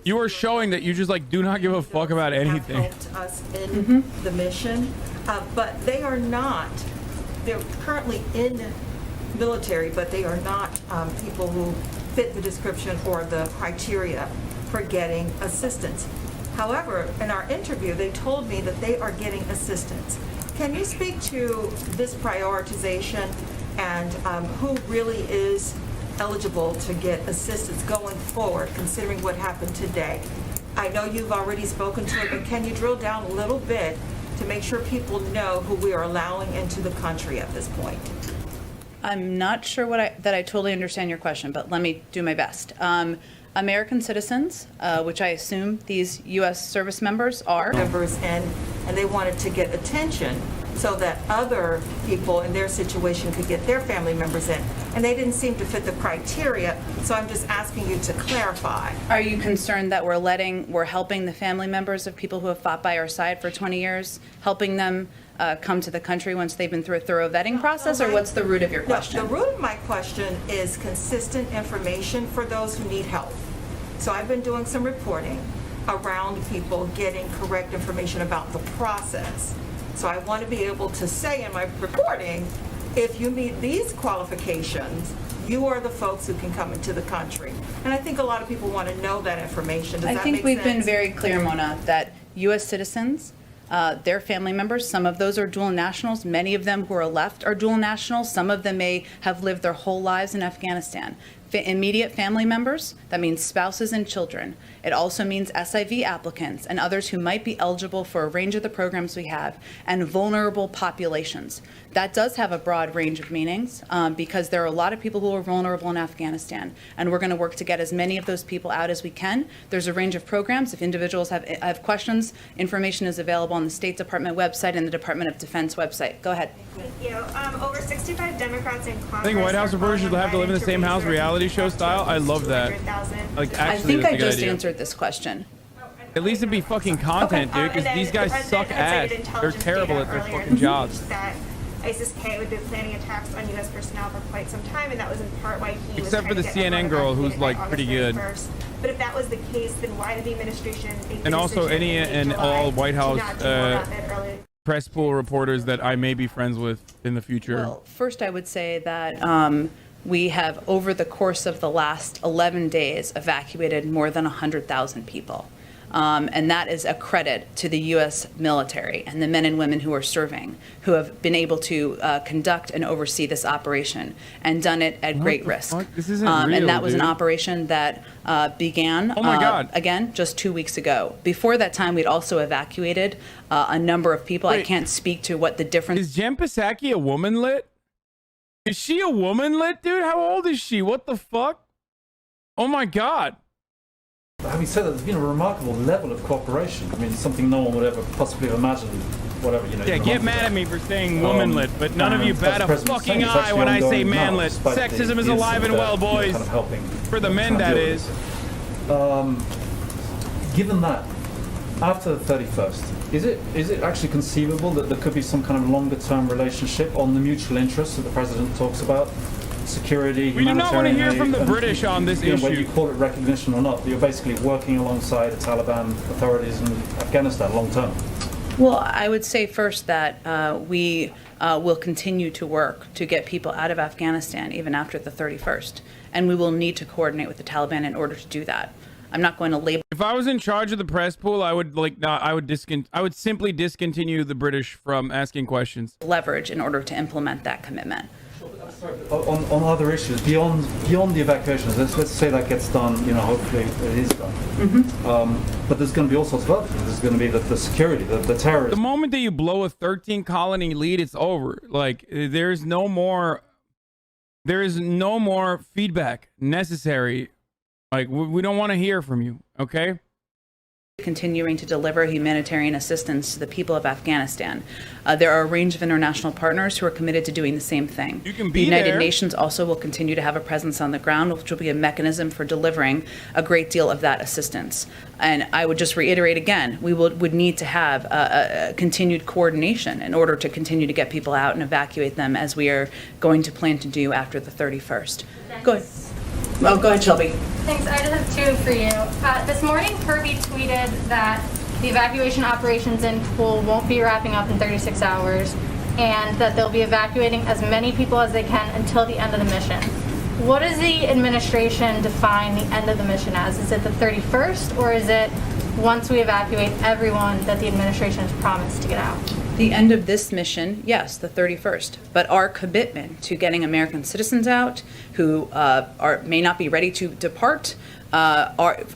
you are showing that you just, like, do not give a fuck about anything. Helped us in the mission, but they are not. They're currently in military, but they are not people who fit the description or the criteria for getting assistance. However, in our interview, they told me that they are getting assistance. Can you speak to this prioritization and who really is eligible to get assistance going forward, considering what happened today? I know you've already spoken to it, but can you drill down a little bit to make sure people know who we are allowing into the country at this point? I'm not sure that I totally understand your question, but let me do my best. American citizens, which I assume these U.S. service members are. Members and they wanted to get attention so that other people in their situation could get their family members in. And they didn't seem to fit the criteria, so I'm just asking you to clarify. Are you concerned that we're helping the family members of people who have fought by our side for 20 years, helping them come to the country once they've been through a thorough vetting process, or what's the root of your question? The root of my question is consistent information for those who need help. So I've been doing some reporting around people getting correct information about the process. So I want to be able to say in my reporting, if you meet these qualifications, you are the folks who can come into the country. And I think a lot of people want to know that information. Does I that think make we've been sense? very clear, Mona, that U.S. citizens, their family members, some of those are dual nationals. Many of them who are left are dual nationals. Some of them may have lived their whole lives in Afghanistan. Immediate family members, that means spouses and children. It also means SIV applicants and others who might be eligible for a range of the programs we have, and vulnerable populations. That does have a broad range of meanings because there are a lot of people who are vulnerable in Afghanistan, and we're going to work to get as many of those people out as we can. There's a range of programs. If individuals have questions, information is available on the State Department website and the Department of Defense website. Go ahead. Thank you. Over 65 Democrats in Congress. I think White House reporters should have to live in the same house, reality show style. I love that. Like, I actually, think that's I a good just idea. answered this question. At least it'd be fucking content, dude, because these guys suck ass. They're terrible at their fucking jobs. That ISIS-K would be planning attacks on U.S. personnel for quite some time, and that was in part why he was Except for trying the to get CNN everyone girl, who's evacuated like by pretty August good. 31st. But if that was the case, then why did the administration make the And also decision any in and July all White to House not do more about that earlier? press pool reporters that I may be friends with in the future. Well, first I would say that we have, over the course of the last 11 days, evacuated more than 100,000 people. And that is a credit to the U.S. military and the men and women who are serving, who have been able to conduct and oversee this operation and done it at great risk. This isn't real, and that was an dude. operation that began, Oh my God. again, just 2 weeks ago. Before that time, we'd also evacuated a number of people. I Wait. can't speak to what the difference. Is Jen Psaki a woman lit? Is she a woman lit, dude? How old is she? What the fuck? Oh my God. Having said that, there's been a remarkable level of cooperation. I mean, something no one would ever possibly have imagined, whatever, you know. Yeah, even a get month mad ago. at me for saying woman lit, but none of you and bat a that's the president's fucking saying. It's eye actually when I say ongoing man now, lit. despite Sexism the is alive and incident well, that, you know, boys. kind of helping, For the men, kind of that deal is. with this. Given that, after the 31st, is it actually conceivable that there could be some kind of longer term relationship on the mutual interests that the president talks about? Security, We do not want to humanitarian hear aid, from the and, British on this you know, whether issue. you call it recognition or not, you're basically working alongside the Taliban authorities in Afghanistan long term. Well, I would say first that we will continue to work to get people out of Afghanistan even after the 31st, and we will need to coordinate with the Taliban in order to do that. I'm not going to label. If I was in charge of the press pool, I would I would simply discontinue the British from asking questions. Leverage in order to implement that commitment. On other issues, beyond the evacuations, let's say that gets done, you know, hopefully it is done. But there's going to be all sorts of other things. There's going to be the security, the terrorism. The moment that you blow a 13 colony lead, it's over. Like, there is no more feedback necessary. Like, we don't want to hear from you, okay? Continuing to deliver humanitarian assistance to the people of Afghanistan. There are a range of international partners who are committed to doing the same thing. You can The be United there. Nations also will continue to have a presence on the ground, which will be a mechanism for delivering a great deal of that assistance. And I would just reiterate again, we would need to have a continued coordination in order to continue to get people out and evacuate them, as we are going to plan to do after the 31st. Go ahead. Oh, go ahead, Shelby. Thanks. I just have two for you. This morning, Kirby tweeted that the evacuation operations in Kabul won't be wrapping up in 36 hours and that they'll be evacuating as many people as they can until the end of the mission. What does the administration define the end of the mission as? Is it the 31st, or is it once we evacuate everyone that the administration has promised to get out? The end of this mission, yes, the 31st. But our commitment to getting American citizens out who may not be ready to depart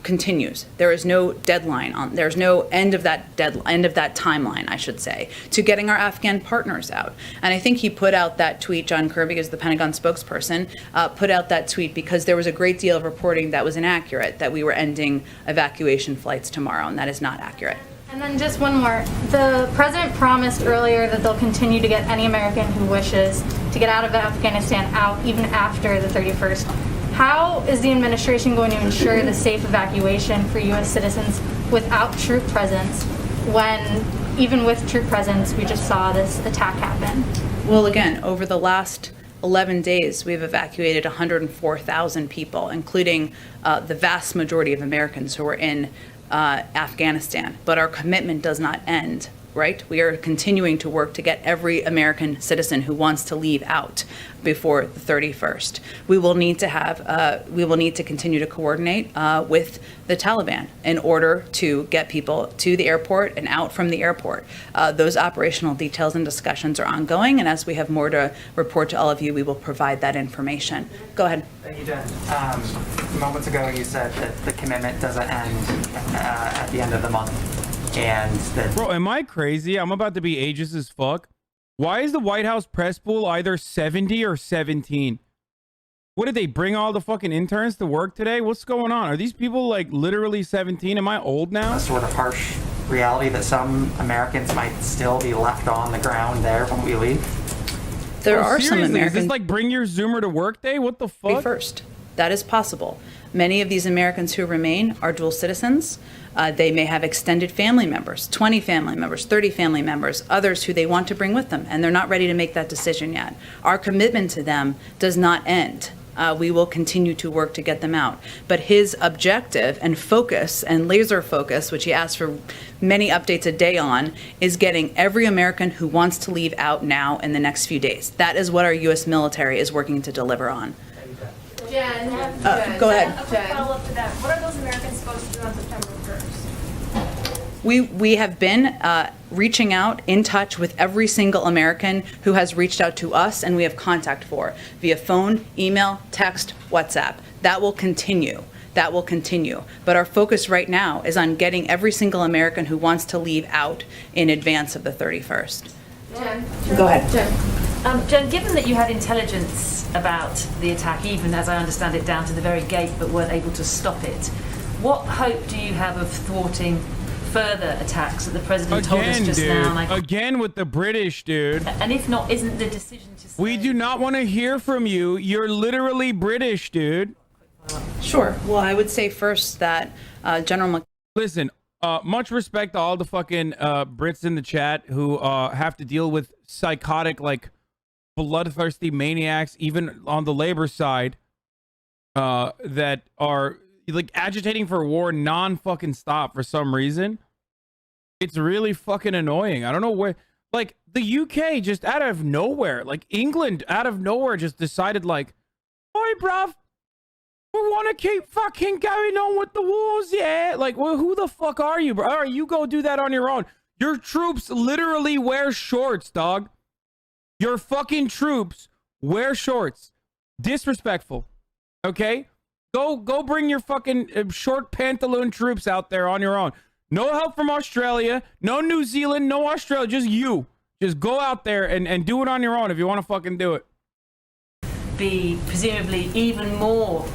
continues. There is no deadline on. There's no end of that timeline, I should say, to getting our Afghan partners out. And I think he put out that tweet. John Kirby, as the Pentagon spokesperson, put out that tweet because there was a great deal of reporting that was inaccurate, that we were ending evacuation flights tomorrow, and that is not accurate. And then just one more. The president promised earlier that they'll continue to get any American who wishes to get out of Afghanistan out even after the 31st. How is the administration going to ensure the safe evacuation for U.S. citizens without troop presence when, even with troop presence, we just saw this attack happen? Well, again, over the last 11 days, we've evacuated 104,000 people, including the vast majority of Americans who are in Afghanistan. But our commitment does not end right? We are continuing to work to get every American citizen who wants to leave out before the 31st. We will need to continue to coordinate with the Taliban in order to get people to the airport and out from the airport. Those operational details and discussions are ongoing, and as we have more to report to all of you, we will provide that information. Go ahead. Thank you, Jen. Moments ago, you said that the commitment doesn't end at the end of the month. And that Bro, am I crazy? I'm about to be ageist as fuck. Why is the White House press pool either 70 or 17? What did they bring all the fucking interns to work today? What's going on? Are these people like literally 17? Am I old now? a sort of harsh reality that some Americans might still be left on the ground there when we leave? There are some seriously, Americans. Is this like bring your Zoomer to work day? What the fuck? First, that is possible. Many of these Americans who remain are dual citizens. They may have extended family members, 20 family members, 30 family members, others who they want to bring with them, and they're not ready to make that decision yet. Our commitment to them does not end. We will continue to work to get them out. But his objective and focus and laser focus, which he asks for many updates a day on, is getting every American who wants to leave out now in the next few days. That is what our U.S. military is working to deliver on. Jen, Go ahead. A quick follow-up to that. What are those Americans supposed to do on September 1st? We have been reaching out, in touch with every single American who has reached out to us, and we have contact for via phone, email, text, WhatsApp. That will continue. That will continue. But our focus right now is on getting every single American who wants to leave out in advance of the 31st. Jen. Go ahead. Jen, given that you had intelligence about the attack, even as I understand it, down to the very gate, but weren't able to stop it, what hope do you have of thwarting further attacks that the president told us just now? Again with the British, dude. And if not, isn't the decision to say... We do not want to hear from you. You're literally British, dude. Sure. Well, I would say first that General Listen, much respect to all the fucking Brits in the chat who have to deal with psychotic, like, bloodthirsty maniacs, even on the labor side, that are like agitating for war non-fucking stop for some reason. It's really fucking annoying. I don't know where, like, the UK just out of nowhere, like England out of nowhere just decided, like, oi bruv, we want to keep fucking going on with the wars, yeah? Like, well, who the fuck are you, bro? All right, you go do that on your own. Your troops literally wear shorts, dog. Your fucking troops wear shorts. Disrespectful. Okay? Go bring your fucking short pantaloon troops out there on your own. No help from Australia. No New Zealand. No Australia. Just you. Just go out there and do it on your own if you want to fucking do it. Be presumably even more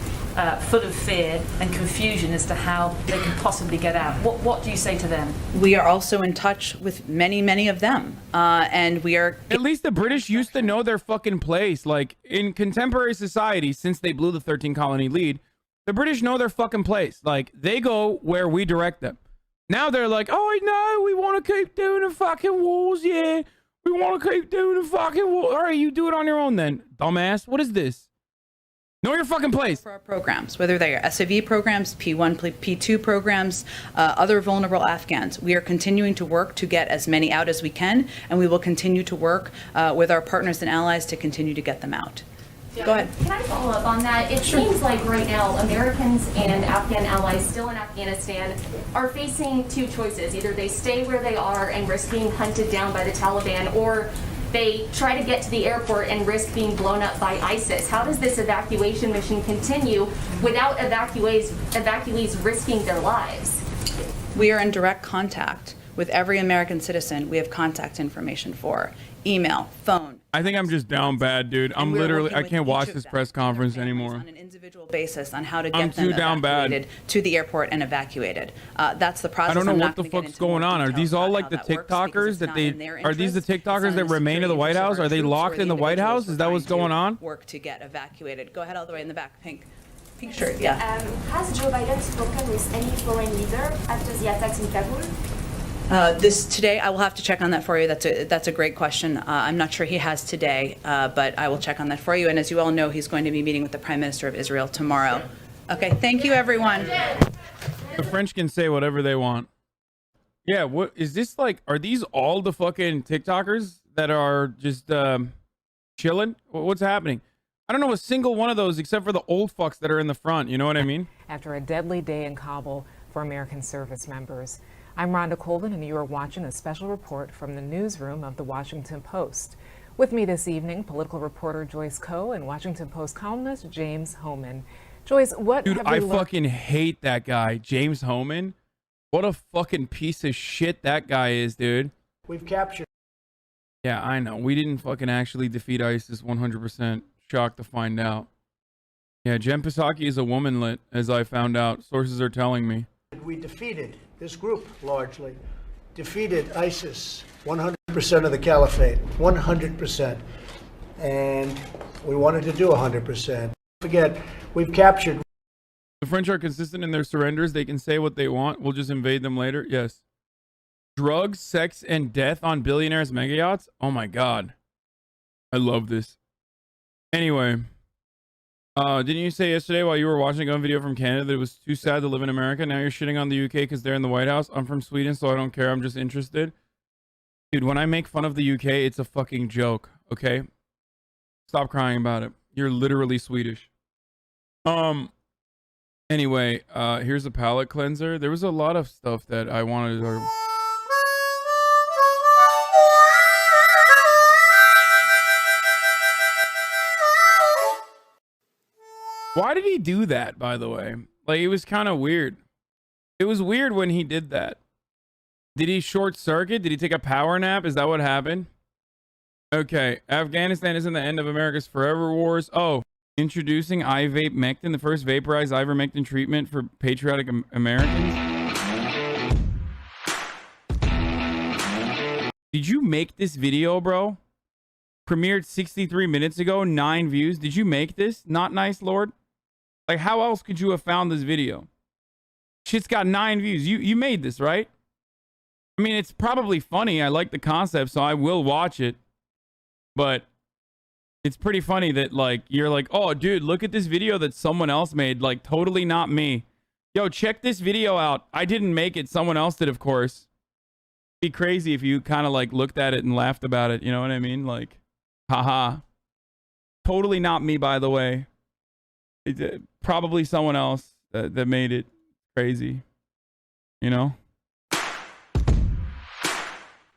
full of fear and confusion as to how they can possibly get out. What do you say to them? We are also in touch with many of them, and we are... At least the British used to know their fucking place. Like, in contemporary society, since they blew the 13 colony lead, the British know their fucking place. Like, they go where we direct them. Now they're like, oh, no, we want to keep doing the fucking wars, yeah. We want to keep doing the fucking wars. All right, you do it on your own then, dumbass. What is this? Know your fucking place. For our programs, whether they are SAV programs, P1, P2 programs, other vulnerable Afghans, we are continuing to work to get as many out as we can, and we will continue to work with our partners and allies to continue to get them out. Go ahead. Can I follow up on that? It seems like right now Americans and Afghan allies still in Afghanistan are facing two choices. Either they stay where they are and risk being hunted down by the Taliban, or they try to get to the airport and risk being blown up by ISIS. How does this evacuation mission continue without evacuees risking their lives? We are in direct contact with every American citizen we have contact information for. Email, phone. I think I'm just down bad, dude. I'm literally, I can't watch this press conference anymore. On an individual basis on how to get them evacuated to the airport and evacuated. That's the process. I don't know what the fuck's going on. Are these all like the TikTokers that are these the TikTokers that remain in the White House? Are they locked in the White House? Is that what's going on? Work to get evacuated. Go ahead all the way in the back, pink shirt, yeah. Has Joe Biden spoken with any foreign leader after the attacks in Kabul? Today, I will have to check on that for you. That's a great question. I'm not sure he has today, but I will check on that for you. And as you all know, he's going to be meeting with the Prime Minister of Israel tomorrow. Okay, thank you, everyone. The French can say whatever they want. Yeah, what is this like? Are these all the fucking TikTokers that are just chilling? What's happening? I don't know a single one of those except for the old fucks that are in the front. You know what I mean? After a deadly day in Kabul for American service members. I'm Rhonda Colvin, and you are watching a special report from the newsroom of the Washington Post. With me this evening, political reporter Joyce Coe and Washington Post columnist James Homan. Joyce, what Dude, have I we learned? fucking hate that guy, James Homan. What a fucking piece of shit that guy is, dude. We've captured. Yeah, I know. We didn't fucking actually defeat ISIS 100%. Shocked to find out. Yeah, Jen Psaki is a womanlet, as I found out. Sources are telling me. We defeated, this group largely, defeated ISIS, 100% of the caliphate, 100%. And we wanted to do 100%. Forget, we've captured. The French are consistent in their surrenders. They can say what they want. We'll just invade them later. Yes. Drugs, sex, and death on billionaires' mega yachts? Oh my God. I love this. Anyway. Didn't you say yesterday while you were watching a gun video from Canada that it was too sad to live in America? Now you're shitting on the UK because they're in the White House. I'm from Sweden, so I don't care. I'm just interested. Dude, when I make fun of the UK, it's a fucking joke, okay? Stop crying about it. You're literally Swedish. Anyway, here's a palate cleanser. There was a lot of stuff that I wanted to... Why did he do that, by the way? Like, it was kind of weird. It was weird when he did that. Did he short circuit? Did he take a power nap? Is that what happened? Okay. Afghanistan isn't the end of America's forever wars. Oh, introducing iVape-Mectin, the first vaporized ivermectin treatment for patriotic Americans. Did you make this video, bro? Premiered 63 minutes ago, 9 views. Did you make this? Not nice, Lord? Like, how else could you have found this video? Shit's got 9 views. You made this, right? I mean, it's probably funny. I like the concept, so I will watch it. But it's pretty funny that, like, you're like, oh, dude, look at this video that someone else made. Like, totally not me. Yo, check this video out. I didn't make it. Someone else did, of course. It'd be crazy if you kind of, like, looked at it and laughed about it. You know what I mean? Like, haha. Totally not me, by the way. It's probably someone else that made it crazy. You know?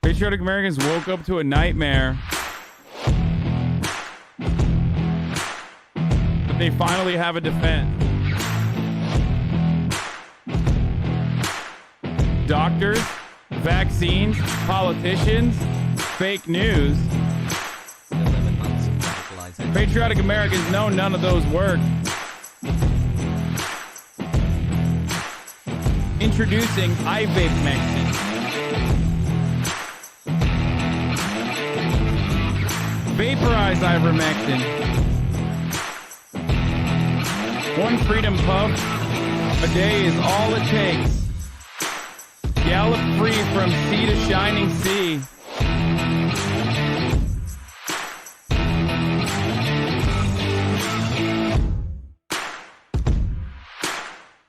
Patriotic Americans woke up to a nightmare. But they finally have a defense. Doctors, vaccines, politicians, fake news. Patriotic Americans know none of those work. Introducing iVape-Mectin. Vaporized ivermectin. 1 freedom puff a day is all it takes. Gallop free from sea to shining sea.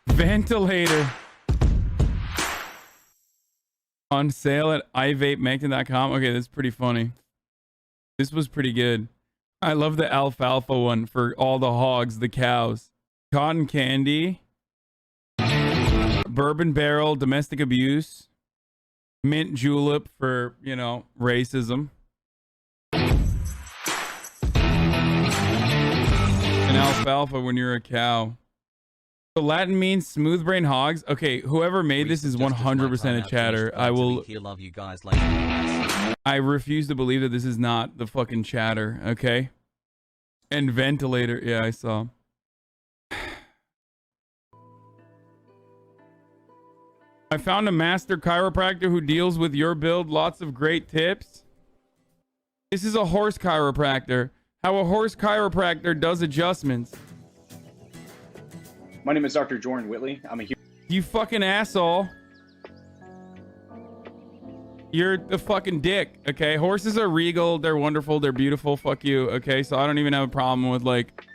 Ventilator. On sale at ivapemectin.com. Okay, that's pretty funny. This was pretty good. I love the alfalfa one for all the hogs, the cows. Cotton candy. Bourbon barrel, domestic abuse. Mint julep for, you know, racism. And alfalfa when you're a cow. So Latin means smooth brain hogs. Okay, whoever made this is 100% a chatter. I will... love you guys later. I refuse to believe that this is not the fucking chatter, okay? And ventilator. Yeah, I saw. I found a master chiropractor who deals with your build. Lots of great tips. This is a horse chiropractor. How a horse chiropractor does adjustments. My name is Dr. Jordan Whitley. I'm a You fucking asshole. You're the fucking dick, okay? Horses are regal. They're wonderful. They're beautiful. Fuck you, okay? So I don't even have a problem with, like,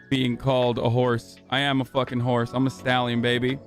being called a horse. I am a fucking horse. I'm a stallion, baby.